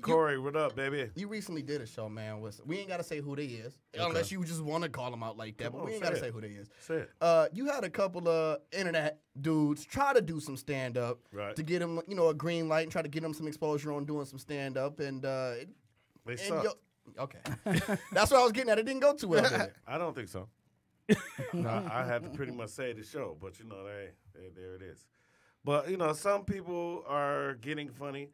[SPEAKER 5] Corey, what up, baby?
[SPEAKER 8] You recently did a show, man. We ain't gotta say who they is, unless you just want to call them out like that. But we ain't gotta say who they is.
[SPEAKER 5] Say it.
[SPEAKER 8] You had a couple of internet dudes try to do some stand up to get them, a green light and try to get them some exposure on doing some stand up, and
[SPEAKER 5] They suck.
[SPEAKER 8] okay, that's what I was getting at. It didn't go too well. Did it?
[SPEAKER 5] I don't think so. No, I had to pretty much say the show, but there it is. But some people are getting funny.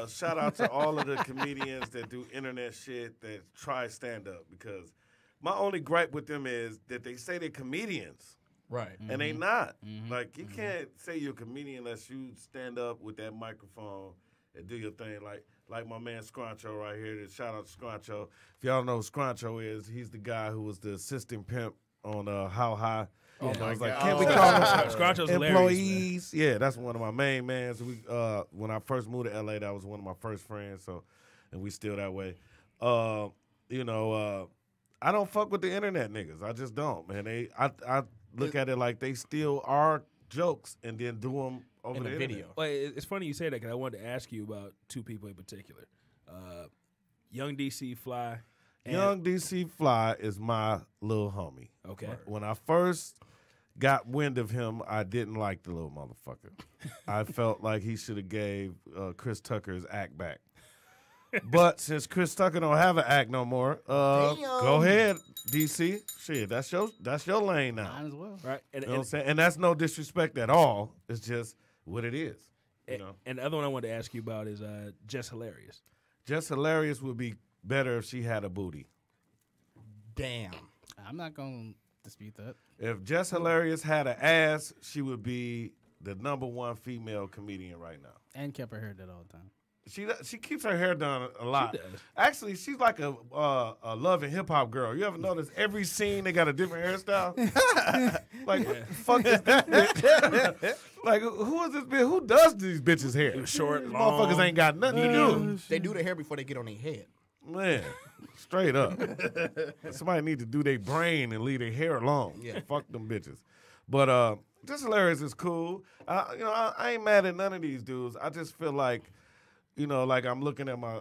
[SPEAKER 5] Shout out to all of the comedians that do internet shit that try stand up, because my only gripe with them is that they say they're comedians.
[SPEAKER 8] Right.
[SPEAKER 5] And they not. Like, you can't say you're a comedian unless you stand up with that microphone and do your thing. Like my man Scruncho right here. Shout out to Scruncho. If y'all know who Scruncho is, he's the guy who was the assistant pimp on How High.
[SPEAKER 8] Oh my
[SPEAKER 5] was like,
[SPEAKER 8] God.
[SPEAKER 5] can't we call them
[SPEAKER 4] Scruncho's
[SPEAKER 5] employees? Yeah, that's one of my main mans. When I first moved to LA, that was one of my first friends. So, and we still that way. I don't fuck with the internet niggas. I just don't, man. I look at it like they steal our jokes and then do them over the video.
[SPEAKER 4] Well, it's funny you say that, because I wanted to ask you about two people in particular. Young DC Fly.
[SPEAKER 5] Young DC Fly is my little homie.
[SPEAKER 4] Okay.
[SPEAKER 5] When I first got wind of him, I didn't like the little motherfucker. I felt like he should have gave Chris Tucker his act back. But since Chris Tucker don't have an act no more, go ahead, DC. Shit, that's your lane now.
[SPEAKER 3] Mine as well.
[SPEAKER 4] Right. And,
[SPEAKER 5] You know what I'm saying? And that's no disrespect at all. It's just what it is.
[SPEAKER 4] And the other one I wanted to ask you about is Just Hilarious.
[SPEAKER 5] Just Hilarious would be better if she had a booty.
[SPEAKER 8] Damn.
[SPEAKER 3] I'm not gonna dispute that.
[SPEAKER 5] If Just Hilarious had an ass, she would be the #1 female comedian right now.
[SPEAKER 3] And kept her hair dead all the time.
[SPEAKER 5] She keeps her hair done a lot.
[SPEAKER 4] She does.
[SPEAKER 5] Actually, she's like a love and hip hop girl. You ever notice every scene they got a different hairstyle? Like, what the fuck is this bitch? Like, who is this bitch? Who does these bitches' hair?
[SPEAKER 4] Short,
[SPEAKER 5] These
[SPEAKER 4] long,
[SPEAKER 5] motherfuckers ain't got nothing to do.
[SPEAKER 8] They do the hair before they get on their head.
[SPEAKER 5] Man, straight up. Somebody need to do their brain and leave their hair alone.
[SPEAKER 8] Yeah.
[SPEAKER 5] Fuck them bitches. But Just Hilarious is cool. I ain't mad at none of these dudes. I just feel like, like I'm looking at my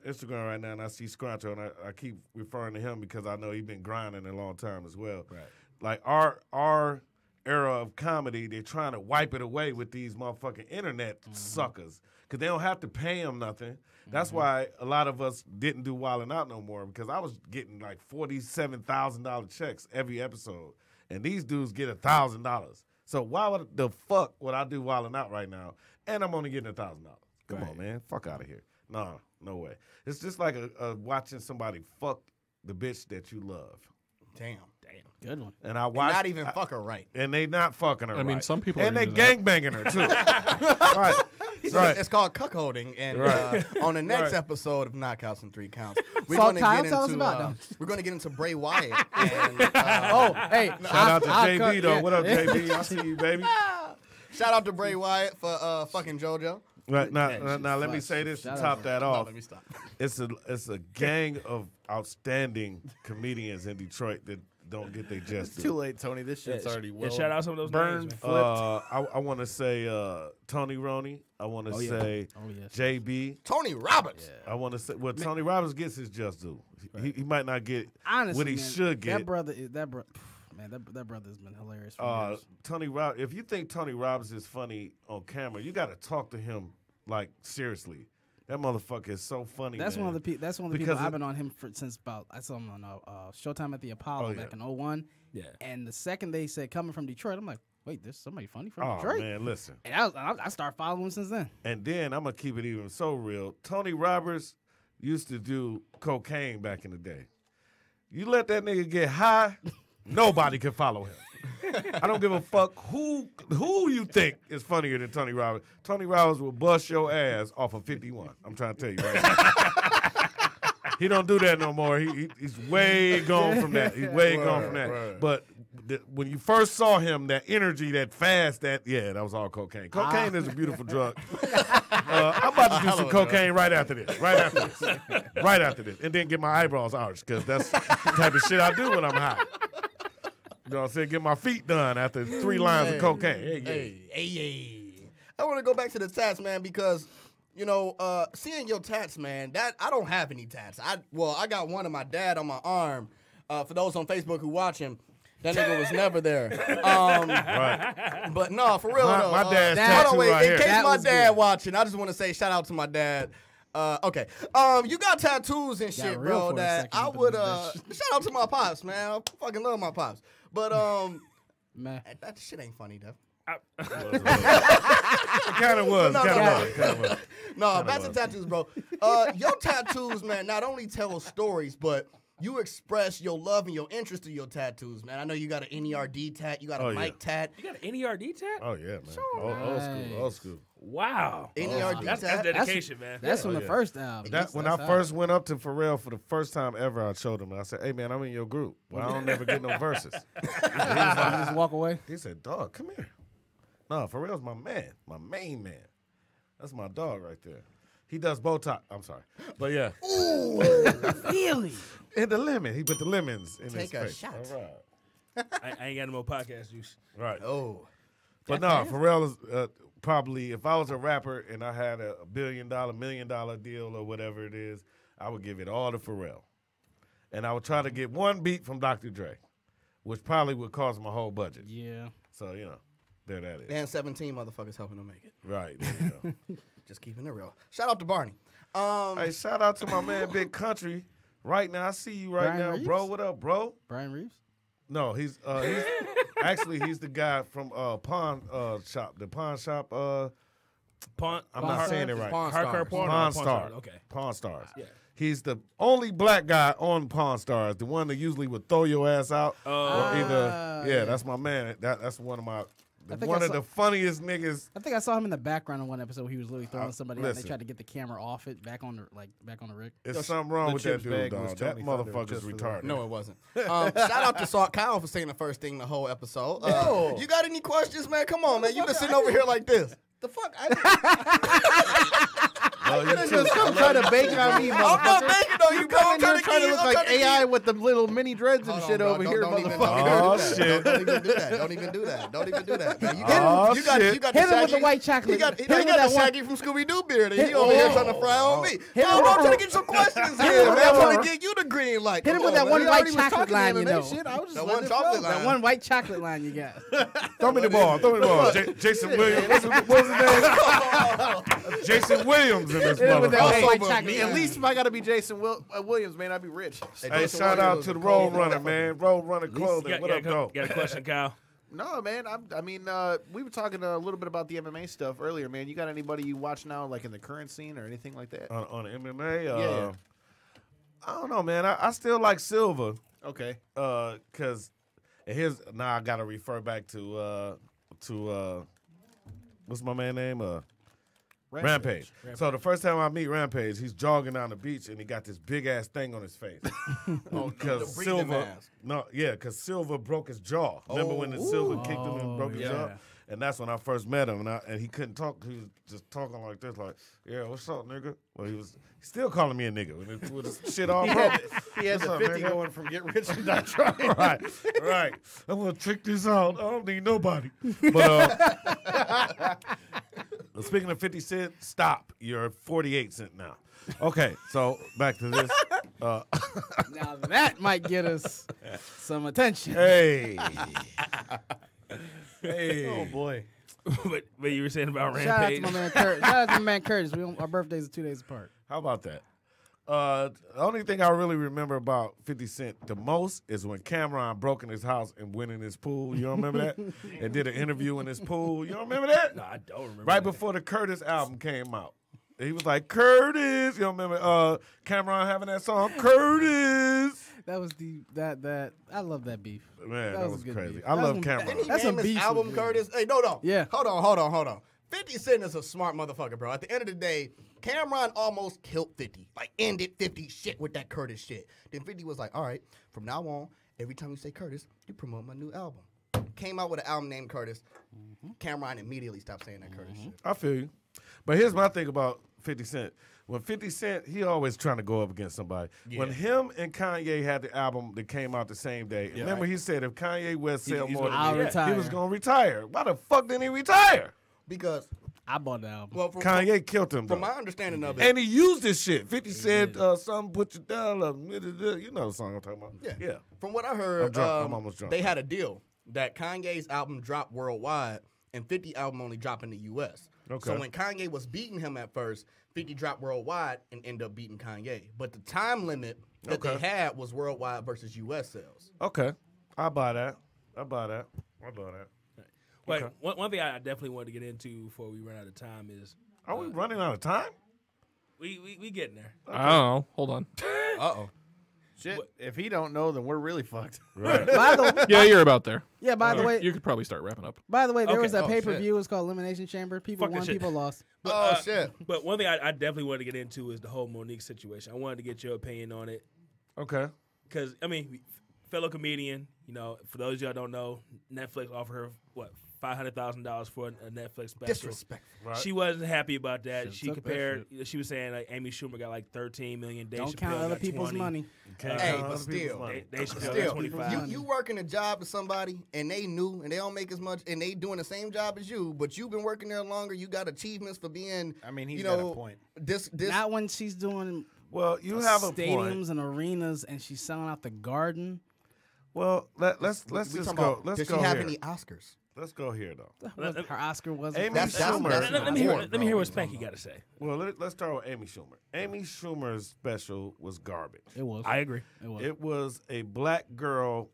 [SPEAKER 5] Instagram right now and I see Scruncho, and I keep referring to him because I know he's been grinding a long time as well.
[SPEAKER 4] Right.
[SPEAKER 5] Like our era of comedy, they're trying to wipe it away with these motherfucking internet suckers, because they don't have to pay them nothing. That's why a lot of us didn't do Wildin' Out no more, because I was getting like $47,000 checks every episode, and these dudes get $1,000. So why the fuck would I do Wildin' Out right now, and I'm only getting $1,000? Come on, man. Fuck out of here. No way. It's just like watching somebody fuck the bitch that you love.
[SPEAKER 8] Damn.
[SPEAKER 3] Good one.
[SPEAKER 5] And I watch.
[SPEAKER 8] Not even fuck her right.
[SPEAKER 5] And they not fucking her
[SPEAKER 6] I mean,
[SPEAKER 5] right.
[SPEAKER 6] some people
[SPEAKER 5] And
[SPEAKER 6] are
[SPEAKER 5] they
[SPEAKER 6] into that.
[SPEAKER 5] gangbanging her, too. Right. Right.
[SPEAKER 8] It's called cuckolding, and on the next episode of Knockouts in 3 Counts, we're
[SPEAKER 3] So
[SPEAKER 8] going to
[SPEAKER 3] Kyle,
[SPEAKER 8] get
[SPEAKER 3] tell us
[SPEAKER 8] into
[SPEAKER 3] about them.
[SPEAKER 8] we're going to get into Bray Wyatt. And,
[SPEAKER 3] Hey,
[SPEAKER 5] Shout out to
[SPEAKER 3] I
[SPEAKER 5] JB,
[SPEAKER 3] cut-
[SPEAKER 5] though.
[SPEAKER 3] yeah.
[SPEAKER 5] What up, JB? I see you, baby.
[SPEAKER 8] shout out to Bray Wyatt for fucking JoJo.
[SPEAKER 5] Right, now let me say this to
[SPEAKER 3] Shout
[SPEAKER 5] top
[SPEAKER 3] out.
[SPEAKER 5] that
[SPEAKER 8] No,
[SPEAKER 5] off.
[SPEAKER 8] let me stop.
[SPEAKER 5] It's a gang of outstanding comedians in Detroit that don't get their just
[SPEAKER 2] Too
[SPEAKER 5] due.
[SPEAKER 2] late, Tony. This shit's already well.
[SPEAKER 4] And shout out some of those
[SPEAKER 2] burned,
[SPEAKER 4] names, man.
[SPEAKER 5] I want to say Tony Roney. I want to say
[SPEAKER 3] Oh, yes.
[SPEAKER 5] JB.
[SPEAKER 8] Tony Roberts.
[SPEAKER 5] I want to say Tony Robbins gets his just due. He might not get
[SPEAKER 3] Honestly,
[SPEAKER 5] what he
[SPEAKER 3] man,
[SPEAKER 5] should get.
[SPEAKER 3] That brother's been hilarious for years.
[SPEAKER 5] Tony Robbins. If you think Tony Robbins is funny on camera, you got to talk to him like seriously. That motherfucker is so funny.
[SPEAKER 3] That's
[SPEAKER 5] man.
[SPEAKER 3] one of the people
[SPEAKER 5] Because
[SPEAKER 3] I've been on him since about I saw him on Showtime at the Apollo back in 01.
[SPEAKER 4] Yeah.
[SPEAKER 3] And the second they said coming from Detroit, I'm like, wait, there's somebody funny from
[SPEAKER 5] Oh
[SPEAKER 3] Detroit.
[SPEAKER 5] man, listen.
[SPEAKER 3] And I started following him since then.
[SPEAKER 5] And then I'm gonna keep it even so real. Tony Roberts used to do cocaine back in the day. You let that nigga get high, nobody can follow him. I don't give a fuck who you think is funnier than Tony Robbins. Tony Robbins will bust your ass off of 51. I'm trying to tell you right now. He don't do that no more. He's way gone from that. He's way gone from that.
[SPEAKER 1] Right.
[SPEAKER 5] But when you first saw him, that energy, that fast, that was all cocaine. Cocaine is a beautiful drug. I'm about to do some cocaine right after this. Right after this. And then get my eyebrows arched, because that's the type of shit I do when I'm high. You know what I'm saying? Get my feet done after 3 lines of cocaine.
[SPEAKER 8] Hey. I want to go back to the tats, man, because, you know, seeing your tats, man, that I don't have any tats. I got one of my dad on my arm. For those on Facebook who watch him, that nigga was never there.
[SPEAKER 5] Right.
[SPEAKER 8] But no, for real though.
[SPEAKER 5] My dad's
[SPEAKER 8] hold
[SPEAKER 5] tattoo
[SPEAKER 8] on, wait.
[SPEAKER 5] right
[SPEAKER 8] In
[SPEAKER 5] here.
[SPEAKER 8] case
[SPEAKER 3] That
[SPEAKER 8] my
[SPEAKER 3] was
[SPEAKER 8] dad
[SPEAKER 3] good.
[SPEAKER 8] watching, I just want to say shout out to my dad. Okay. You got tattoos and shit,
[SPEAKER 3] real
[SPEAKER 8] bro.
[SPEAKER 3] for a
[SPEAKER 8] That
[SPEAKER 3] second
[SPEAKER 8] I
[SPEAKER 3] up in
[SPEAKER 8] would
[SPEAKER 3] this
[SPEAKER 8] shout out to my pops, man. I fucking love my pops. But
[SPEAKER 3] Man.
[SPEAKER 8] that shit ain't funny, though.
[SPEAKER 5] It kind of was.
[SPEAKER 8] No, back to tattoos, bro. Your tattoos, man, not only tell stories, but you express your love and your interest in your tattoos, man. I know you got an NERD tat, you got a mic tat.
[SPEAKER 4] You got an NERD tat?
[SPEAKER 5] Oh, yeah, man. Old school.
[SPEAKER 4] Wow.
[SPEAKER 8] NERD
[SPEAKER 4] That's
[SPEAKER 8] tat.
[SPEAKER 4] dedication, man.
[SPEAKER 3] That's from the first album.
[SPEAKER 5] When I first went up to Pharrell for the first time ever, I showed him. I said, "Hey, man, I'm in your group. Well, I don't never get no verses."
[SPEAKER 3] just walk away.
[SPEAKER 5] He said, "Dog, come here." No, Pharrell's my man, my main man. That's my dog right there. He does Botox. I'm sorry, but yeah.
[SPEAKER 3] Really?
[SPEAKER 5] In the lemon, he put the lemons in his
[SPEAKER 8] Take a
[SPEAKER 5] face.
[SPEAKER 8] shot.
[SPEAKER 5] All right.
[SPEAKER 4] I ain't got no more podcast juice.
[SPEAKER 5] Right.
[SPEAKER 8] Oh.
[SPEAKER 5] But no, Pharrell is probably, if I was a rapper and I had a $1 billion, $1 million deal or whatever it is, I would give it all to Pharrell. And I would try to get one beat from Dr. Dre, which probably would cost my whole budget.
[SPEAKER 3] Yeah.
[SPEAKER 5] So, you know, there that is.
[SPEAKER 8] And 17 motherfuckers helping them make it.
[SPEAKER 5] Right, there you go.
[SPEAKER 8] Just keeping it real. Shout out to Barney.
[SPEAKER 5] Hey, shout out to my man Big Country. Right now, I see you right
[SPEAKER 3] Brian
[SPEAKER 5] now,
[SPEAKER 3] Reeves?
[SPEAKER 5] bro. What up, bro?
[SPEAKER 3] Brian Reeves?
[SPEAKER 5] No, he's actually he's the guy from Pawn Shop. The Pawn Shop.
[SPEAKER 4] Pawn.
[SPEAKER 5] I'm not saying it right.
[SPEAKER 8] Pawn
[SPEAKER 4] Hardcore
[SPEAKER 8] Stars.
[SPEAKER 4] porn.
[SPEAKER 5] Pawn
[SPEAKER 4] Stars.
[SPEAKER 5] Stars.
[SPEAKER 4] Okay.
[SPEAKER 5] Pawn Stars.
[SPEAKER 4] Yeah.
[SPEAKER 5] He's the only black guy on Pawn Stars. The one that usually would throw your ass out. Or either
[SPEAKER 3] yeah.
[SPEAKER 5] that's my man. That's one of my
[SPEAKER 3] think
[SPEAKER 5] one
[SPEAKER 3] I
[SPEAKER 5] of
[SPEAKER 3] saw-
[SPEAKER 5] the funniest niggas.
[SPEAKER 3] I think I saw him in the background in one episode where he was literally throwing somebody out. They
[SPEAKER 5] listen.
[SPEAKER 3] tried to get the camera off it, back on the rig.
[SPEAKER 5] There's something wrong
[SPEAKER 2] the
[SPEAKER 5] with that
[SPEAKER 2] chips
[SPEAKER 5] dude,
[SPEAKER 2] bag was
[SPEAKER 5] dog. That
[SPEAKER 2] Tony Thunder
[SPEAKER 5] motherfucker's
[SPEAKER 2] just for the-
[SPEAKER 5] retarded.
[SPEAKER 8] No, it wasn't. Shout out to Salt Kyle for saying the first thing the whole episode. You got any questions, man? Come on, man. You just sitting over here like this. The fuck?
[SPEAKER 5] No, you too.
[SPEAKER 2] Just come try to bake it on me,
[SPEAKER 8] I'm not
[SPEAKER 2] motherfucker.
[SPEAKER 8] making on you, bro.
[SPEAKER 2] Come
[SPEAKER 8] I'm
[SPEAKER 2] in here trying to
[SPEAKER 8] give-
[SPEAKER 2] look
[SPEAKER 8] I'm
[SPEAKER 2] like
[SPEAKER 8] trying to
[SPEAKER 2] AI
[SPEAKER 8] give-
[SPEAKER 2] with the little mini dreads and
[SPEAKER 8] Hold on,
[SPEAKER 2] shit
[SPEAKER 8] bro.
[SPEAKER 2] over here,
[SPEAKER 8] Don't even-
[SPEAKER 2] motherfucker.
[SPEAKER 5] Oh,
[SPEAKER 8] don't
[SPEAKER 5] shit.
[SPEAKER 8] Don't even do that. Don't even do that. Don't even do that, man. You
[SPEAKER 5] Oh,
[SPEAKER 8] you got
[SPEAKER 5] shit.
[SPEAKER 8] you got
[SPEAKER 3] Hit
[SPEAKER 8] the
[SPEAKER 3] him with the
[SPEAKER 8] Shaggy-
[SPEAKER 3] white chocolate.
[SPEAKER 8] He got
[SPEAKER 3] Hit him with
[SPEAKER 8] the
[SPEAKER 3] that one-
[SPEAKER 8] Shaggy from Scooby Doo beard. And he over here trying to fry on me.
[SPEAKER 3] Hit
[SPEAKER 8] No,
[SPEAKER 3] him
[SPEAKER 8] bro, I'm
[SPEAKER 3] with-
[SPEAKER 8] trying to get some questions here,
[SPEAKER 3] him
[SPEAKER 8] man.
[SPEAKER 3] with
[SPEAKER 8] I'm
[SPEAKER 3] that
[SPEAKER 8] trying
[SPEAKER 3] one-
[SPEAKER 8] to get you the green light.
[SPEAKER 3] Hit him
[SPEAKER 8] Come
[SPEAKER 3] with
[SPEAKER 8] on,
[SPEAKER 3] that
[SPEAKER 8] man.
[SPEAKER 3] one
[SPEAKER 8] He
[SPEAKER 3] white
[SPEAKER 8] already was
[SPEAKER 3] chocolate
[SPEAKER 8] talking
[SPEAKER 3] line,
[SPEAKER 8] to
[SPEAKER 3] you
[SPEAKER 8] him,
[SPEAKER 3] know.
[SPEAKER 8] man.
[SPEAKER 2] Shit, I was just
[SPEAKER 8] That
[SPEAKER 2] letting
[SPEAKER 8] one
[SPEAKER 2] it
[SPEAKER 8] chocolate
[SPEAKER 2] flow.
[SPEAKER 8] line.
[SPEAKER 3] That one white chocolate line you got.
[SPEAKER 5] Throw me the ball. Throw me the ball. Jason Williams. What was his name? Jason Williams in this
[SPEAKER 3] Hit him with that
[SPEAKER 5] motherfucker.
[SPEAKER 3] white
[SPEAKER 8] but
[SPEAKER 3] chocolate
[SPEAKER 2] At
[SPEAKER 3] line.
[SPEAKER 2] least if I gotta be Jason Williams, man, I'd be rich.
[SPEAKER 5] Hey, shout out to the Road Runner, man. Road Runner Clothing. What up, though?
[SPEAKER 4] Got a question, Kyle?
[SPEAKER 2] No, man. I mean, we were talking a little bit about the MMA stuff earlier, man. You got anybody you watch now, like in the current scene or anything like that?
[SPEAKER 5] On the MMA?
[SPEAKER 2] Yeah.
[SPEAKER 5] I don't know, man. I still like Silva.
[SPEAKER 2] Okay.
[SPEAKER 5] Because now I gotta refer back to what's my man name? Rampage. So the first time I meet Rampage, he's jogging down the beach and he got this big ass thing on his face. Because
[SPEAKER 8] the breathing
[SPEAKER 5] Silva,
[SPEAKER 8] mask.
[SPEAKER 5] because Silva broke his jaw. Remember when the Silva kicked him and broke his
[SPEAKER 3] yeah.
[SPEAKER 5] jaw? And that's when I first met him, and he couldn't talk. He was just talking like this, like, "Yeah, what's up, nigga?" Well, he's still calling me a nigga with his shit all broke.
[SPEAKER 2] He had
[SPEAKER 5] What's
[SPEAKER 2] the
[SPEAKER 5] up,
[SPEAKER 2] 50
[SPEAKER 5] nigga?
[SPEAKER 2] going from get rich and die trying.
[SPEAKER 5] right. I'm gonna check this out. I don't need nobody. But speaking of 50 Cent, stop. You're 48 cent now. Okay, so back to this.
[SPEAKER 3] Now that might get us some attention.
[SPEAKER 5] Hey. Hey.
[SPEAKER 2] Oh boy.
[SPEAKER 4] but you were saying about
[SPEAKER 3] Shout out to
[SPEAKER 4] Rampage.
[SPEAKER 3] my man Curtis. Shout out to my man Curtis. Our birthdays are 2 days apart.
[SPEAKER 5] How about that? The only thing I really remember about 50 Cent the most is when Cameron broke in his house and went in his pool. You don't remember that? And did an interview in his pool. You don't remember that?
[SPEAKER 4] No, I don't remember.
[SPEAKER 5] Right
[SPEAKER 4] that.
[SPEAKER 5] before the Curtis album came out. He was like, Curtis. You don't remember Cameron having that song, Curtis?
[SPEAKER 3] That was that. I love that beef.
[SPEAKER 5] Man, that was
[SPEAKER 3] a good
[SPEAKER 5] crazy.
[SPEAKER 3] beef.
[SPEAKER 5] I
[SPEAKER 3] That
[SPEAKER 5] love
[SPEAKER 3] was-
[SPEAKER 5] Cameron.
[SPEAKER 8] Didn't he
[SPEAKER 3] That's
[SPEAKER 8] name
[SPEAKER 3] some
[SPEAKER 8] his
[SPEAKER 3] beef
[SPEAKER 8] album
[SPEAKER 3] with
[SPEAKER 8] Curtis? Hey, no.
[SPEAKER 3] Yeah.
[SPEAKER 8] Hold on. 50 Cent is a smart motherfucker, bro. At the end of the day, Cameron almost killed 50. Like, ended 50 shit with that Curtis shit. Then 50 was like, all right, from now on, every time you say Curtis, you promote my new album. Came out with an album named Curtis. Cameron immediately stopped saying that Curtis shit.
[SPEAKER 5] I feel you. But here's my thing about 50 Cent. When 50 Cent, he always trying to go up against somebody.
[SPEAKER 8] Yeah.
[SPEAKER 5] When him and Kanye had the album that came out the same day, remember he said if Kanye West sell
[SPEAKER 4] he's
[SPEAKER 5] more
[SPEAKER 4] gonna
[SPEAKER 5] than me,
[SPEAKER 3] retire.
[SPEAKER 5] he was going to retire. Why the fuck didn't he retire?
[SPEAKER 8] Because,
[SPEAKER 3] I bought the album.
[SPEAKER 8] well,
[SPEAKER 5] Kanye killed him,
[SPEAKER 8] from
[SPEAKER 5] though.
[SPEAKER 8] my understanding of it,
[SPEAKER 5] And he used this shit. 50 said, something put you down. You know the song I'm talking about.
[SPEAKER 8] yeah. From what I heard,
[SPEAKER 5] I'm drunk. I'm almost drunk.
[SPEAKER 8] they had a deal that Kanye's album dropped worldwide and 50 album only dropped in the U.S.
[SPEAKER 5] Okay.
[SPEAKER 8] So when Kanye was beating him at first, 50 dropped worldwide and ended up beating Kanye. But the time limit that they had was worldwide versus U.S. sales.
[SPEAKER 5] Okay. I buy that.
[SPEAKER 4] Wait, one thing I definitely wanted to get into before we run out of time is
[SPEAKER 5] Are we running out of time?
[SPEAKER 4] we getting there.
[SPEAKER 6] I don't know. Hold on.
[SPEAKER 8] Uh-oh.
[SPEAKER 2] Shit. If he don't know, then we're really fucked.
[SPEAKER 5] Right.
[SPEAKER 3] By the
[SPEAKER 6] Yeah, you're about there.
[SPEAKER 3] by the way,
[SPEAKER 6] You could probably start wrapping up.
[SPEAKER 3] there
[SPEAKER 4] Okay.
[SPEAKER 3] was that
[SPEAKER 8] Oh,
[SPEAKER 3] pay-per-view. It's called Elimination Chamber. People
[SPEAKER 4] Fuck that
[SPEAKER 3] won,
[SPEAKER 4] shit.
[SPEAKER 3] people lost.
[SPEAKER 8] Shit.
[SPEAKER 4] But one thing I definitely wanted to get into is the whole Monique situation. I wanted to get your opinion on it
[SPEAKER 5] Okay.
[SPEAKER 4] because I mean, fellow comedian. You know, for those of y'all don't know, Netflix offered her what $500,000 for a Netflix special.
[SPEAKER 8] Disrespect.
[SPEAKER 5] Right.
[SPEAKER 4] She wasn't happy about that.
[SPEAKER 3] Should've
[SPEAKER 4] She
[SPEAKER 3] took that
[SPEAKER 4] compared. She was saying like Amy Schumer got like 13 million. Dave
[SPEAKER 3] Don't
[SPEAKER 4] Chappelle
[SPEAKER 3] count other
[SPEAKER 4] got
[SPEAKER 3] people's
[SPEAKER 4] 20.
[SPEAKER 3] money.
[SPEAKER 5] Can't
[SPEAKER 8] Hey,
[SPEAKER 5] count
[SPEAKER 8] but
[SPEAKER 5] other people's
[SPEAKER 8] still.
[SPEAKER 5] money.
[SPEAKER 4] Dave Chappelle
[SPEAKER 8] Still,
[SPEAKER 4] got 25.
[SPEAKER 8] you working a job to somebody and they knew and they don't make as much and they doing the same job as you, but you've been working there longer. You got achievements for being.
[SPEAKER 2] I mean, he's
[SPEAKER 8] you
[SPEAKER 2] got
[SPEAKER 8] know,
[SPEAKER 2] a point.
[SPEAKER 8] This
[SPEAKER 3] Not when she's doing
[SPEAKER 5] Well, you have a
[SPEAKER 3] stadiums
[SPEAKER 5] point.
[SPEAKER 3] and arenas and she's selling out the Garden.
[SPEAKER 5] Well, let's
[SPEAKER 8] we
[SPEAKER 5] just
[SPEAKER 8] talking
[SPEAKER 5] go.
[SPEAKER 8] about,
[SPEAKER 5] Let's
[SPEAKER 8] does
[SPEAKER 5] go
[SPEAKER 8] she have
[SPEAKER 5] here.
[SPEAKER 8] any Oscars?
[SPEAKER 5] Let's go here though.
[SPEAKER 3] Her Oscar wasn't.
[SPEAKER 5] Amy
[SPEAKER 8] That's-
[SPEAKER 5] Schumer.
[SPEAKER 8] that's-
[SPEAKER 4] Let me hear what Spanky got to say.
[SPEAKER 5] Well, let's start with Amy Schumer. Amy Schumer's special was garbage.
[SPEAKER 3] It was.
[SPEAKER 4] I agree.
[SPEAKER 3] It was.
[SPEAKER 5] It was a black girl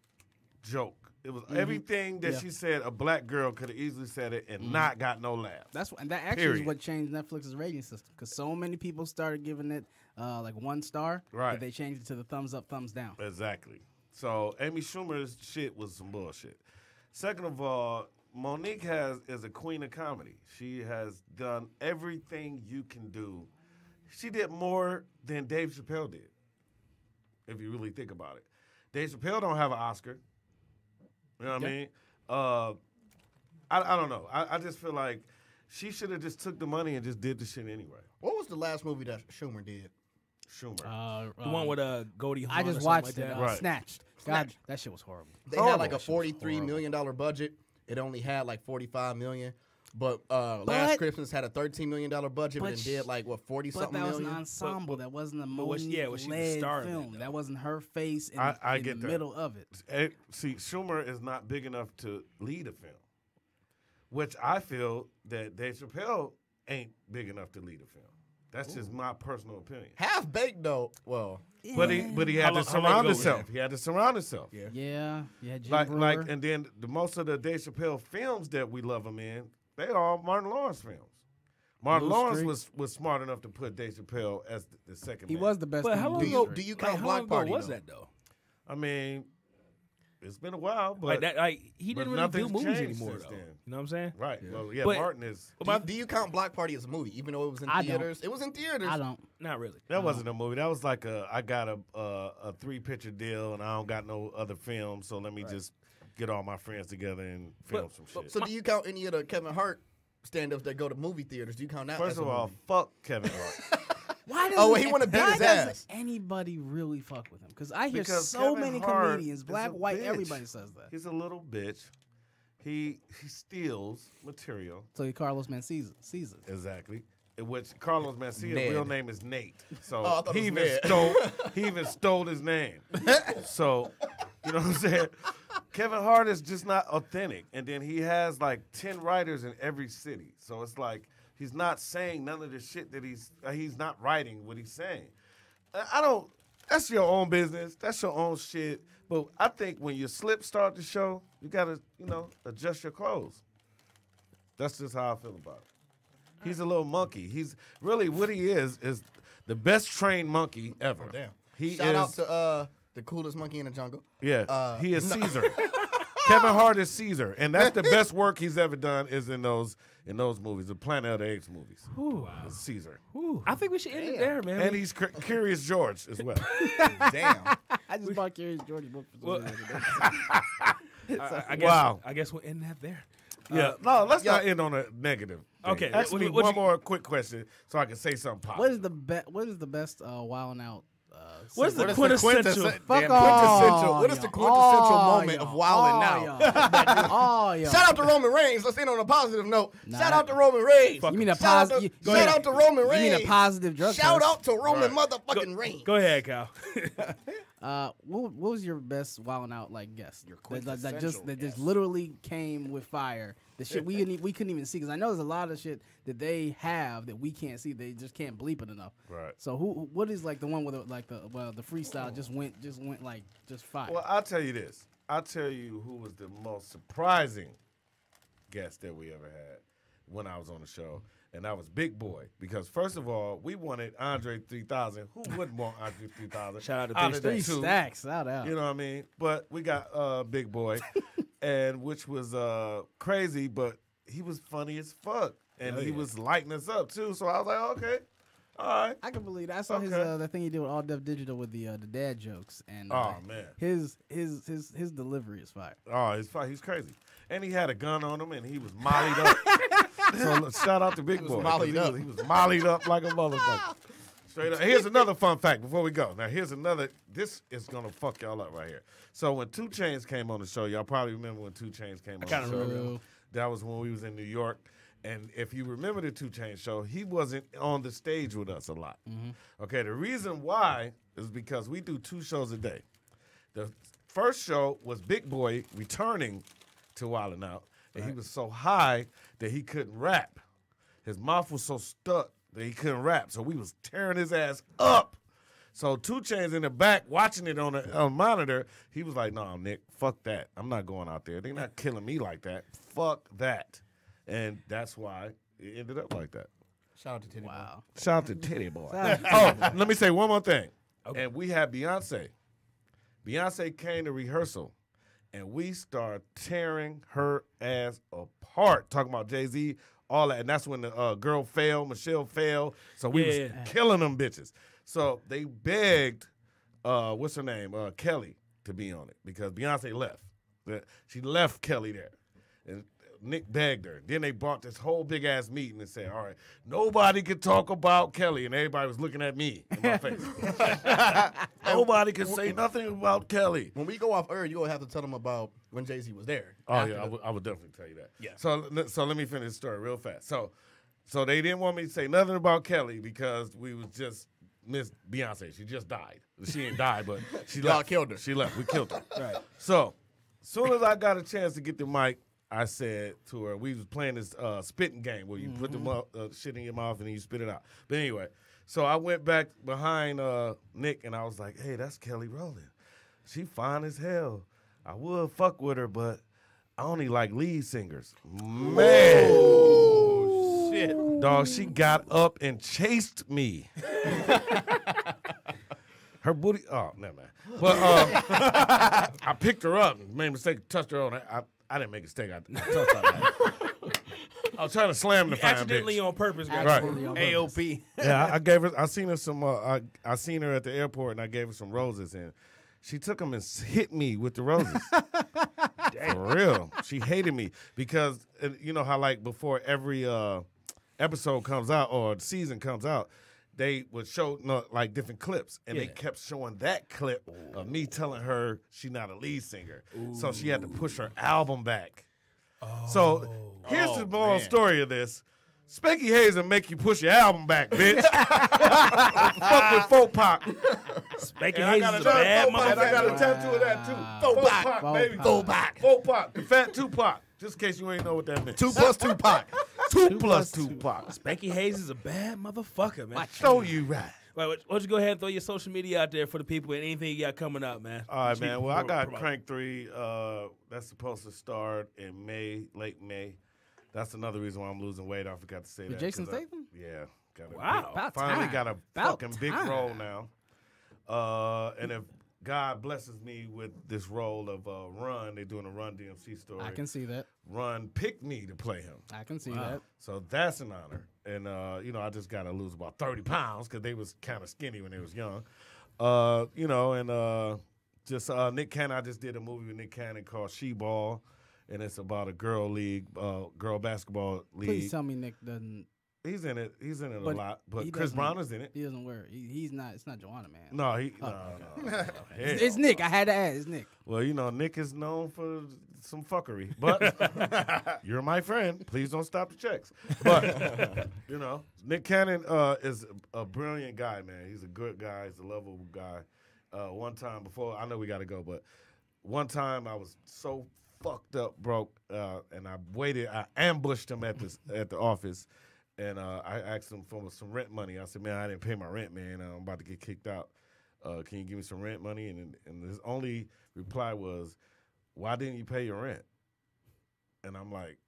[SPEAKER 5] joke. It was everything that
[SPEAKER 3] Yeah.
[SPEAKER 5] she said a black girl could have easily said it and not got no laugh.
[SPEAKER 3] And that actually
[SPEAKER 5] Period.
[SPEAKER 3] is what changed Netflix's rating system because so many people started giving it like 1 star.
[SPEAKER 5] Right.
[SPEAKER 3] That they changed it to the thumbs up, thumbs down.
[SPEAKER 5] Exactly. So Amy Schumer's shit was some bullshit. Second of all, Monique is a queen of comedy. She has done everything you can do. She did more than Dave Chappelle did, if you really think about it. Dave Chappelle don't have an Oscar. You know what I mean? I don't know. I just feel like she should have just took the money and just did the shit anyway.
[SPEAKER 8] What was the last movie that Schumer did?
[SPEAKER 5] Schumer.
[SPEAKER 4] The one with Goldie Hawn
[SPEAKER 3] I
[SPEAKER 4] or
[SPEAKER 3] just
[SPEAKER 4] something
[SPEAKER 3] watched
[SPEAKER 4] like
[SPEAKER 3] it.
[SPEAKER 4] that.
[SPEAKER 5] Right.
[SPEAKER 3] Snatched. God, that shit was horrible.
[SPEAKER 8] They had like a
[SPEAKER 5] Horrible.
[SPEAKER 8] $43 million budget. It only had like $45 million. But Last Christmas had a $13 million budget
[SPEAKER 3] But
[SPEAKER 8] and did like what 40
[SPEAKER 3] But
[SPEAKER 8] something
[SPEAKER 3] that was
[SPEAKER 8] million.
[SPEAKER 3] an ensemble. That wasn't a
[SPEAKER 4] was she the
[SPEAKER 3] Monique-led
[SPEAKER 4] star of it,
[SPEAKER 3] film.
[SPEAKER 4] though?
[SPEAKER 3] That wasn't her face in,
[SPEAKER 5] I
[SPEAKER 3] in
[SPEAKER 5] get
[SPEAKER 3] the
[SPEAKER 5] that.
[SPEAKER 3] middle of it.
[SPEAKER 5] See, Schumer is not big enough to lead a film, which I feel that Dave Chappelle ain't big enough to lead a film. That's just my personal opinion.
[SPEAKER 8] Half baked though. Well,
[SPEAKER 5] But he
[SPEAKER 4] How
[SPEAKER 5] had
[SPEAKER 4] long-
[SPEAKER 5] to
[SPEAKER 4] how long
[SPEAKER 5] surround
[SPEAKER 4] ago was
[SPEAKER 5] himself. He had to surround himself.
[SPEAKER 3] Yeah. Yeah. Jim
[SPEAKER 5] Like
[SPEAKER 3] Brewer.
[SPEAKER 5] and then most of the Dave Chappelle films that we love him in, they are Martin Lawrence films. Martin
[SPEAKER 3] Blue
[SPEAKER 5] Lawrence
[SPEAKER 3] Streak.
[SPEAKER 5] was smart enough to put Dave Chappelle as the second.
[SPEAKER 3] He
[SPEAKER 5] man.
[SPEAKER 3] was the best.
[SPEAKER 4] But
[SPEAKER 3] in
[SPEAKER 4] how
[SPEAKER 3] the
[SPEAKER 4] long
[SPEAKER 3] industry.
[SPEAKER 4] ago?
[SPEAKER 8] do you
[SPEAKER 4] Like,
[SPEAKER 8] count
[SPEAKER 4] how
[SPEAKER 8] Black
[SPEAKER 4] long ago
[SPEAKER 8] Party?
[SPEAKER 4] was
[SPEAKER 8] though?
[SPEAKER 4] that though?
[SPEAKER 5] I mean, it's been a while, but
[SPEAKER 4] Like that, like he
[SPEAKER 5] but
[SPEAKER 4] didn't really do
[SPEAKER 5] nothing's
[SPEAKER 4] movies
[SPEAKER 5] changed
[SPEAKER 4] anymore
[SPEAKER 5] since
[SPEAKER 4] though.
[SPEAKER 5] then.
[SPEAKER 4] You know what I'm saying?
[SPEAKER 5] right. Well, yeah,
[SPEAKER 4] But-
[SPEAKER 5] Martin is.
[SPEAKER 8] Do you count Black Party as a movie, even though it was in
[SPEAKER 3] I don't.
[SPEAKER 8] theaters? It was in theaters.
[SPEAKER 3] I don't.
[SPEAKER 4] Not really.
[SPEAKER 5] That wasn't a movie. That was like I got a 3-picture deal and I don't got no other films, so let me just get all my friends together and film some shit.
[SPEAKER 8] So do you count any of the Kevin Hart stand-ups that go to movie theaters? Do you count that?
[SPEAKER 5] First
[SPEAKER 8] as a
[SPEAKER 5] of all,
[SPEAKER 8] movie?
[SPEAKER 5] fuck Kevin Hart.
[SPEAKER 3] Why does
[SPEAKER 8] Oh, well, he wanna beat his ass.
[SPEAKER 3] Anybody really fuck with him? Because I hear
[SPEAKER 5] Because
[SPEAKER 3] so
[SPEAKER 5] Kevin
[SPEAKER 3] many
[SPEAKER 5] Hart
[SPEAKER 3] comedians,
[SPEAKER 5] is
[SPEAKER 3] black,
[SPEAKER 5] a
[SPEAKER 3] white,
[SPEAKER 5] bitch.
[SPEAKER 3] everybody says that.
[SPEAKER 5] He's a little bitch. He steals material.
[SPEAKER 3] So Carlos Mencia sees it.
[SPEAKER 5] Exactly. In which Carlos Mencia's
[SPEAKER 8] Ned.
[SPEAKER 5] real name is Nate. So
[SPEAKER 8] Oh, I thought it
[SPEAKER 5] he
[SPEAKER 8] was
[SPEAKER 5] even
[SPEAKER 8] Ned.
[SPEAKER 5] he even stole his name. So, you know what I'm saying? Kevin Hart is just not authentic. And then he has like 10 writers in every city. So it's like he's not saying none of the shit that he's not writing what he's saying. I don't that's your own business. That's your own shit. But I think when your slip start to show, you gotta, adjust your clothes. That's just how I feel about it. He's a little monkey. He's really what he is the best trained monkey ever.
[SPEAKER 8] Oh, damn.
[SPEAKER 5] He
[SPEAKER 8] Shout
[SPEAKER 5] is,
[SPEAKER 8] out to the coolest monkey in the jungle.
[SPEAKER 5] Yeah, he is Caesar. Kevin Hart is Caesar, and that's the best work he's ever done is in those movies, the Planet of the Apes movies.
[SPEAKER 4] Ooh.
[SPEAKER 5] It's Caesar,
[SPEAKER 4] I think we should end it there, man.
[SPEAKER 5] and he's Curious George as well.
[SPEAKER 8] Damn.
[SPEAKER 3] I just bought Curious George's book for
[SPEAKER 4] Well, I guess,
[SPEAKER 5] Wow.
[SPEAKER 4] I guess we'll end that there.
[SPEAKER 5] Yeah, no, let's not end on a negative thing.
[SPEAKER 4] Okay,
[SPEAKER 5] ask
[SPEAKER 4] what
[SPEAKER 5] me
[SPEAKER 4] you- what
[SPEAKER 5] one
[SPEAKER 4] you-
[SPEAKER 5] more quick question so I can say something positive.
[SPEAKER 3] What is the best Wildin' Out?
[SPEAKER 4] What's the
[SPEAKER 8] What is the
[SPEAKER 4] quintessential?
[SPEAKER 3] Fuck
[SPEAKER 8] quintessential? What is the quintessential
[SPEAKER 3] all
[SPEAKER 8] moment
[SPEAKER 3] y'all.
[SPEAKER 8] of wilding out?
[SPEAKER 3] Oh, yeah.
[SPEAKER 8] Shout out to Roman Reigns. Let's end on a positive note.
[SPEAKER 3] Nah,
[SPEAKER 8] Shout out to Roman Reigns.
[SPEAKER 3] You mean a
[SPEAKER 8] Shout out to-
[SPEAKER 3] positive?
[SPEAKER 8] shout out to Roman
[SPEAKER 3] You
[SPEAKER 8] Reigns.
[SPEAKER 3] mean a positive drug
[SPEAKER 8] Shout
[SPEAKER 3] test?
[SPEAKER 8] out to Roman motherfucking Reigns.
[SPEAKER 4] Go ahead, Kyle.
[SPEAKER 3] What was your best Wildin' Out like guest? Your that just
[SPEAKER 8] guest.
[SPEAKER 3] literally came with fire. The shit we couldn't even see because I know there's a lot of shit that they have that we can't see. They just can't bleep it enough.
[SPEAKER 5] Right.
[SPEAKER 3] So what is like the one with the freestyle just went like fire?
[SPEAKER 5] Well, I'll tell you this. I'll tell you who was the most surprising guest that we ever had when I was on the show, and that was Big Boy. Because first of all, we wanted Andre 3000. Who wouldn't want Andre 3000?
[SPEAKER 4] Shout out to
[SPEAKER 5] Out
[SPEAKER 4] Three
[SPEAKER 5] of the
[SPEAKER 3] Three
[SPEAKER 5] two,
[SPEAKER 3] stacks out.
[SPEAKER 5] You know what I mean? But we got Big Boy, and which was crazy, but he was funny as fuck, and he was lighting us up too. So I was like, okay, all right.
[SPEAKER 3] I can believe that. I saw his
[SPEAKER 5] Okay.
[SPEAKER 3] the thing he did with All Def Digital with the dad jokes and
[SPEAKER 5] Oh man.
[SPEAKER 3] his delivery is fire.
[SPEAKER 5] Oh, he's crazy. And he had a gun on him, and he was mollied up. So shout out to Big Boy. 'cause
[SPEAKER 8] mollied up.
[SPEAKER 5] He was mollied up like a motherfucker. Straight up. Here's another fun fact before we go. Now, here's another. This is going to fuck y'all up right here. So when 2 Chainz came on the show, y'all probably remember when 2 Chainz came on the
[SPEAKER 4] kinda
[SPEAKER 5] show.
[SPEAKER 3] remember.
[SPEAKER 5] That was when we was in New York. And if you remember the 2 Chainz show, he wasn't on the stage with us a lot. Okay, the reason why is because we do 2 shows a day. The first show was Big Boy returning to Wildin' Out, and he was so high that he couldn't rap. His mouth was so stuck that he couldn't rap, so we was tearing his ass up. So 2 Chainz in the back watching it on a monitor, he was like, "No, Nick, fuck that. I'm not going out there. They're not killing me like that. Fuck that." And that's why it ended up like that.
[SPEAKER 8] Shout out to Titty Boy.
[SPEAKER 5] Shout out to Titty Boy. Oh, let me say one more thing. Okay. And we had Beyonce. Beyonce came to rehearsal, and we started tearing her ass apart. Talking about Jay-Z, all that. And that's when the girl fell, Michelle fell. So we was killing them bitches. So they begged, what's her name, Kelly, to be on it because Beyonce left. She left Kelly there. And Nick begged her. Then they brought this whole big ass meeting and said, all right, nobody could talk about Kelly. And everybody was looking at me in my face. Nobody could say nothing about Kelly.
[SPEAKER 8] When we go off air, you're going to have to tell them about when Jay-Z was there.
[SPEAKER 5] Oh, yeah, I would definitely tell you that. Yeah. So let me finish the story real fast. So they didn't want me to say nothing about Kelly because we was just Miss Beyonce. She just died. She didn't die, but she
[SPEAKER 8] Y'all
[SPEAKER 5] left.
[SPEAKER 8] killed her.
[SPEAKER 5] She left. We killed her. Right. So as soon as I got a chance to get the mic, I said to her, we was playing this spitting game where you put the shit in your mouth and then you spit it out. But anyway, so I went back behind Nick and I was like, hey, that's Kelly Rowland. She fine as hell. I would fuck with her, but I only like lead singers. Man.
[SPEAKER 8] Oh, shit.
[SPEAKER 5] Dog, she got up and chased me. Her booty, oh, never mind. But I picked her up and made a mistake, touched her on. I didn't make a mistake. I touched her. I was trying to slam the fine
[SPEAKER 4] Accidentally
[SPEAKER 5] bitch.
[SPEAKER 4] on purpose, guys.
[SPEAKER 5] Right.
[SPEAKER 3] AOP.
[SPEAKER 5] Yeah, I gave her. I seen her some. I seen her at the airport, and I gave her some roses, and she took them and hit me with the roses. For real, she hated me because you know how like before every episode comes out or season comes out, they would show like different clips, and they kept showing that clip of me telling her she's not a lead singer, so she had to push her album back. So here's the moral story of this. Spanky Hayes will make you push your album back, bitch. Fuck with Folk Pop.
[SPEAKER 4] Spanky
[SPEAKER 5] And I
[SPEAKER 4] Hayes
[SPEAKER 5] got
[SPEAKER 4] is a
[SPEAKER 5] another
[SPEAKER 4] bad
[SPEAKER 5] Folk Pop, and I got a
[SPEAKER 4] motherfucker.
[SPEAKER 5] tattoo of that too. Folk Pop, baby.
[SPEAKER 3] Folk
[SPEAKER 5] Folk Pop. The fat Tupac. Just in case you ain't know what that meant.
[SPEAKER 8] 2 plus Tupac.
[SPEAKER 5] 2 plus Tupac.
[SPEAKER 4] Spanky Hayes is a bad motherfucker, man.
[SPEAKER 5] Show you right.
[SPEAKER 4] Why don't you go ahead and throw your social media out there for the people and anything you got coming up, man?
[SPEAKER 5] All right, man. Well, I got
[SPEAKER 4] promote.
[SPEAKER 5] Crank 3. That's supposed to start in May, late May. That's another reason why I'm losing weight. I forgot to say that.
[SPEAKER 3] Jason
[SPEAKER 5] 'cause
[SPEAKER 3] Statham?
[SPEAKER 5] Yeah. Got a
[SPEAKER 4] Wow.
[SPEAKER 3] About
[SPEAKER 5] finally
[SPEAKER 3] time.
[SPEAKER 5] got a
[SPEAKER 3] About
[SPEAKER 5] fucking big
[SPEAKER 3] time.
[SPEAKER 5] role now. And if God blesses me with this role of Run, they're doing a Run DMC story.
[SPEAKER 3] I can see that.
[SPEAKER 5] Run picked me to play him.
[SPEAKER 3] I can see that.
[SPEAKER 5] So that's an honor. And, I just got to lose about 30 pounds because they was kind of skinny when they was young. Nick Cannon, I just did a movie with Nick Cannon called She Ball, and it's about a girl basketball league.
[SPEAKER 3] Please tell me Nick doesn't.
[SPEAKER 5] He's in it. He's in it a
[SPEAKER 3] But
[SPEAKER 5] lot. But
[SPEAKER 3] he
[SPEAKER 5] Chris
[SPEAKER 3] doesn't-
[SPEAKER 5] Brown is in it.
[SPEAKER 3] He doesn't wear. He's not. It's not Joanna, man.
[SPEAKER 5] No, no.
[SPEAKER 3] It's Nick. I had to ask. It's Nick.
[SPEAKER 5] Well, Nick is known for some fuckery, but you're my friend. Please don't stop the checks. But Nick Cannon is a brilliant guy, man. He's a good guy. He's a lovable guy. One time before, I know we got to go, but one time I was so fucked up, broke, and I ambushed him at the office. And I asked him for some rent money. I said, man, I didn't pay my rent, man. I'm about to get kicked out. Can you give me some rent money? And his only reply was, why didn't you pay your rent? And I'm like,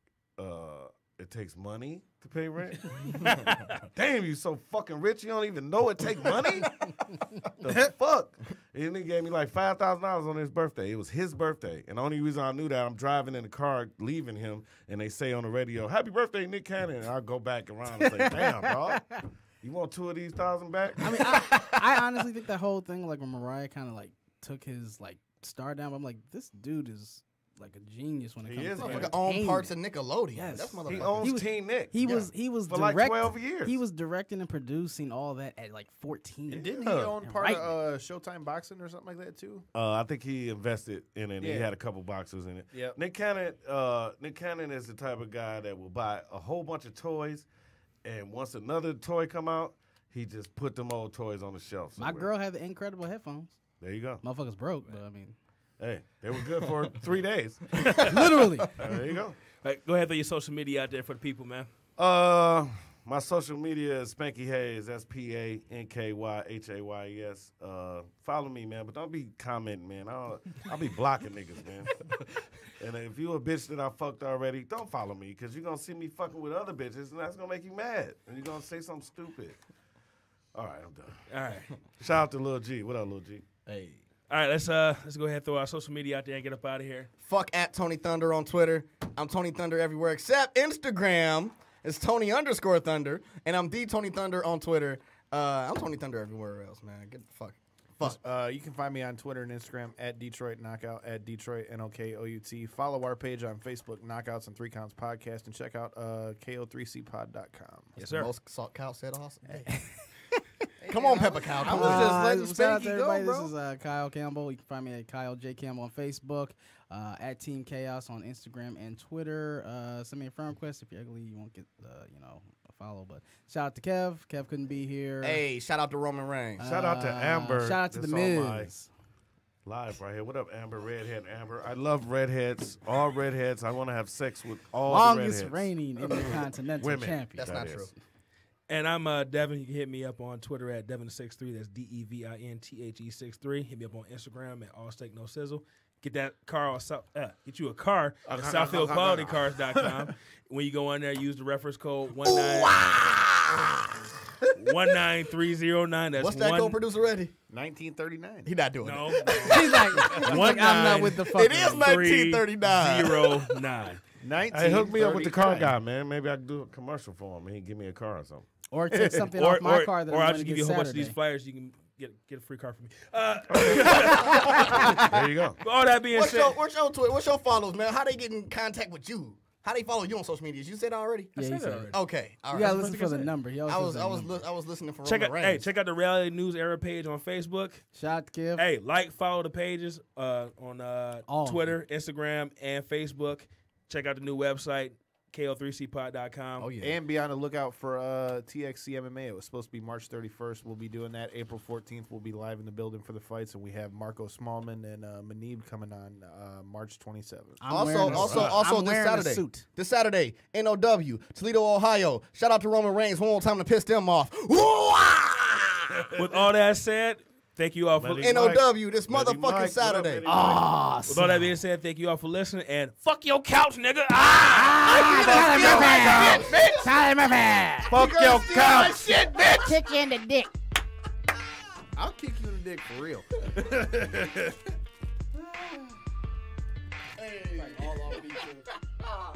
[SPEAKER 5] it takes money to pay rent? Damn, you so fucking rich you don't even know it takes money? The fuck? And he gave me like $5,000 on his birthday. It was his birthday. And the only reason I knew that, I'm driving in the car, leaving him, and they say on the radio, happy birthday, Nick Cannon. And I go back around and say, damn, dog. You want 2 of these 1,000 back?
[SPEAKER 3] I mean, I honestly think that whole thing, like when Mariah kind of like took his like star down, I'm like, this dude is like a genius when it comes to
[SPEAKER 8] Motherfucker own parts of Nickelodeon.
[SPEAKER 3] Yes.
[SPEAKER 8] That's
[SPEAKER 5] He
[SPEAKER 8] motherfucker.
[SPEAKER 5] owns Teen Nick.
[SPEAKER 3] He was
[SPEAKER 5] for like 12 years.
[SPEAKER 3] He was directing and producing all that at like 14.
[SPEAKER 2] And didn't he own part of Showtime Boxing or something like that too?
[SPEAKER 5] I think he invested in it. And
[SPEAKER 2] Yeah.
[SPEAKER 5] He had a couple boxers in it.
[SPEAKER 2] Yep.
[SPEAKER 5] Nick Cannon is the type of guy that will buy a whole bunch of toys, and once another toy come out, he just put them old toys on the shelf.
[SPEAKER 3] My
[SPEAKER 5] somewhere.
[SPEAKER 3] girl had the incredible headphones.
[SPEAKER 5] There you go.
[SPEAKER 3] Motherfuckers broke, but I mean,
[SPEAKER 5] Hey, they were good for 3 days.
[SPEAKER 3] literally.
[SPEAKER 5] There you go.
[SPEAKER 4] Right, go ahead, throw your social media out there for the people, man.
[SPEAKER 5] My social media is Spanky Hayes, SpankyHayes. Follow me, man, but don't be commenting, man. I'll be blocking niggas, man. And if you a bitch that I fucked already, don't follow me, because you're going to see me fucking with other bitches, and that's going to make you mad. And you're going to say something stupid. All right, I'm done.
[SPEAKER 4] All right.
[SPEAKER 5] Shout out to Lil G. What up, Lil G?
[SPEAKER 8] Hey.
[SPEAKER 4] All right, let's go ahead and throw our social media out there and get up out of here.
[SPEAKER 8] Fuck at Tony Thunder on Twitter. I'm Tony Thunder everywhere except Instagram. It's Tony_Thunder. And I'm the Tony Thunder on Twitter. I'm Tony Thunder everywhere else, man. Get the fuck.
[SPEAKER 2] You can find me on Twitter and Instagram at Detroit Knockout, at Detroit NOKOUT. Follow our page on Facebook, Knockouts and 3 Counts Podcast, and check out ko3cpod.com.
[SPEAKER 4] Yes, sir.
[SPEAKER 8] Most salt cow said awesome. Come on, Pepper Cow. Come on.
[SPEAKER 2] just letting
[SPEAKER 3] shout out to
[SPEAKER 2] Spanky
[SPEAKER 3] everybody.
[SPEAKER 2] go, bro.
[SPEAKER 3] This is Kyle Campbell. You can find me at Kyle J. Campbell on Facebook, at Team Chaos on Instagram and Twitter. Send me a friend request if you're ugly. You won't get a follow. But shout out to Kev. Kev couldn't be here.
[SPEAKER 8] Hey, shout out to Roman Reigns.
[SPEAKER 5] Shout out to Amber.
[SPEAKER 3] Shout out to The
[SPEAKER 5] That's on my
[SPEAKER 3] Miz.
[SPEAKER 5] live right here. What up, Amber? Redhead Amber. I love redheads. All redheads. I want to have sex with all
[SPEAKER 3] Longest
[SPEAKER 5] the redheads.
[SPEAKER 3] reigning Intercontinental
[SPEAKER 5] Women.
[SPEAKER 3] Champion.
[SPEAKER 8] That's not
[SPEAKER 5] That
[SPEAKER 8] true.
[SPEAKER 5] is.
[SPEAKER 4] And I'm Devin. You can hit me up on Twitter at Devin63. That's DEVINTHE63. Hit me up on Instagram at All Steak No Sizzle. Get that car on get you a car at SouthfieldQualityCars.com. When you go on there, use the reference code 19309. That's
[SPEAKER 8] What's that co-producer ready?
[SPEAKER 2] 1939.
[SPEAKER 8] He not doing
[SPEAKER 4] No,
[SPEAKER 8] it.
[SPEAKER 3] He's like, I'm not with the fuck.
[SPEAKER 8] It is 1939.
[SPEAKER 4] 309.
[SPEAKER 5] Hey, hook me up with the car guy, man. Maybe I can do a commercial for him and he give me a car or something.
[SPEAKER 3] Or take something off my car that
[SPEAKER 4] or
[SPEAKER 3] I'm
[SPEAKER 4] I'll
[SPEAKER 3] gonna
[SPEAKER 4] just give
[SPEAKER 3] get
[SPEAKER 4] you a whole bunch of
[SPEAKER 3] Saturday.
[SPEAKER 4] these flyers. You can get a free car from me.
[SPEAKER 5] There you go.
[SPEAKER 4] But all that being
[SPEAKER 8] What's
[SPEAKER 4] said,
[SPEAKER 8] your Twitter? What's your follows, man? How they get in contact with you? How they follow you on social media? You said that already?
[SPEAKER 3] Yeah, he
[SPEAKER 4] said
[SPEAKER 3] said
[SPEAKER 4] that
[SPEAKER 3] it.
[SPEAKER 4] already.
[SPEAKER 8] Okay. All
[SPEAKER 3] You
[SPEAKER 8] right.
[SPEAKER 3] gotta listen for the number. He always
[SPEAKER 8] I
[SPEAKER 3] says
[SPEAKER 8] was
[SPEAKER 3] that number.
[SPEAKER 8] I was listening for
[SPEAKER 4] check
[SPEAKER 8] Roman
[SPEAKER 4] out
[SPEAKER 8] Reigns.
[SPEAKER 4] check out the Reality News Era page on Facebook.
[SPEAKER 3] Shout out to Kev.
[SPEAKER 4] Hey, follow the pages on
[SPEAKER 3] All of
[SPEAKER 4] Twitter, Instagram, and Facebook. Check out the new website, ko3cpod.com.
[SPEAKER 8] Oh yeah.
[SPEAKER 2] And be on the lookout for TXC MMA. It was supposed to be March 31st. We'll be doing that. April 14th, we'll be live in the building for the fights. And we have Marco Smallman and Manib coming on March 27th.
[SPEAKER 3] I'm wearing
[SPEAKER 8] Also
[SPEAKER 3] I'm
[SPEAKER 8] this
[SPEAKER 3] wearing a
[SPEAKER 8] Saturday.
[SPEAKER 3] suit.
[SPEAKER 8] This Saturday, NOW, Toledo, Ohio. Shout out to Roman Reigns one more time to piss them off.
[SPEAKER 4] With all that said, Thank you all for
[SPEAKER 5] Let him-
[SPEAKER 8] NOW this
[SPEAKER 5] Let him
[SPEAKER 8] motherfucking
[SPEAKER 5] Mike, what up,
[SPEAKER 8] Saturday.
[SPEAKER 5] Let him
[SPEAKER 3] Ah,
[SPEAKER 4] With all that being said, thank you all for listening, and fuck your couch, nigga.
[SPEAKER 3] Tyler Murphy.
[SPEAKER 5] Fuck your couch.
[SPEAKER 8] Shit, bitch.
[SPEAKER 3] Kick you in the dick.
[SPEAKER 2] I'll kick you in the dick for real.
[SPEAKER 8] Hey. Like all off each other.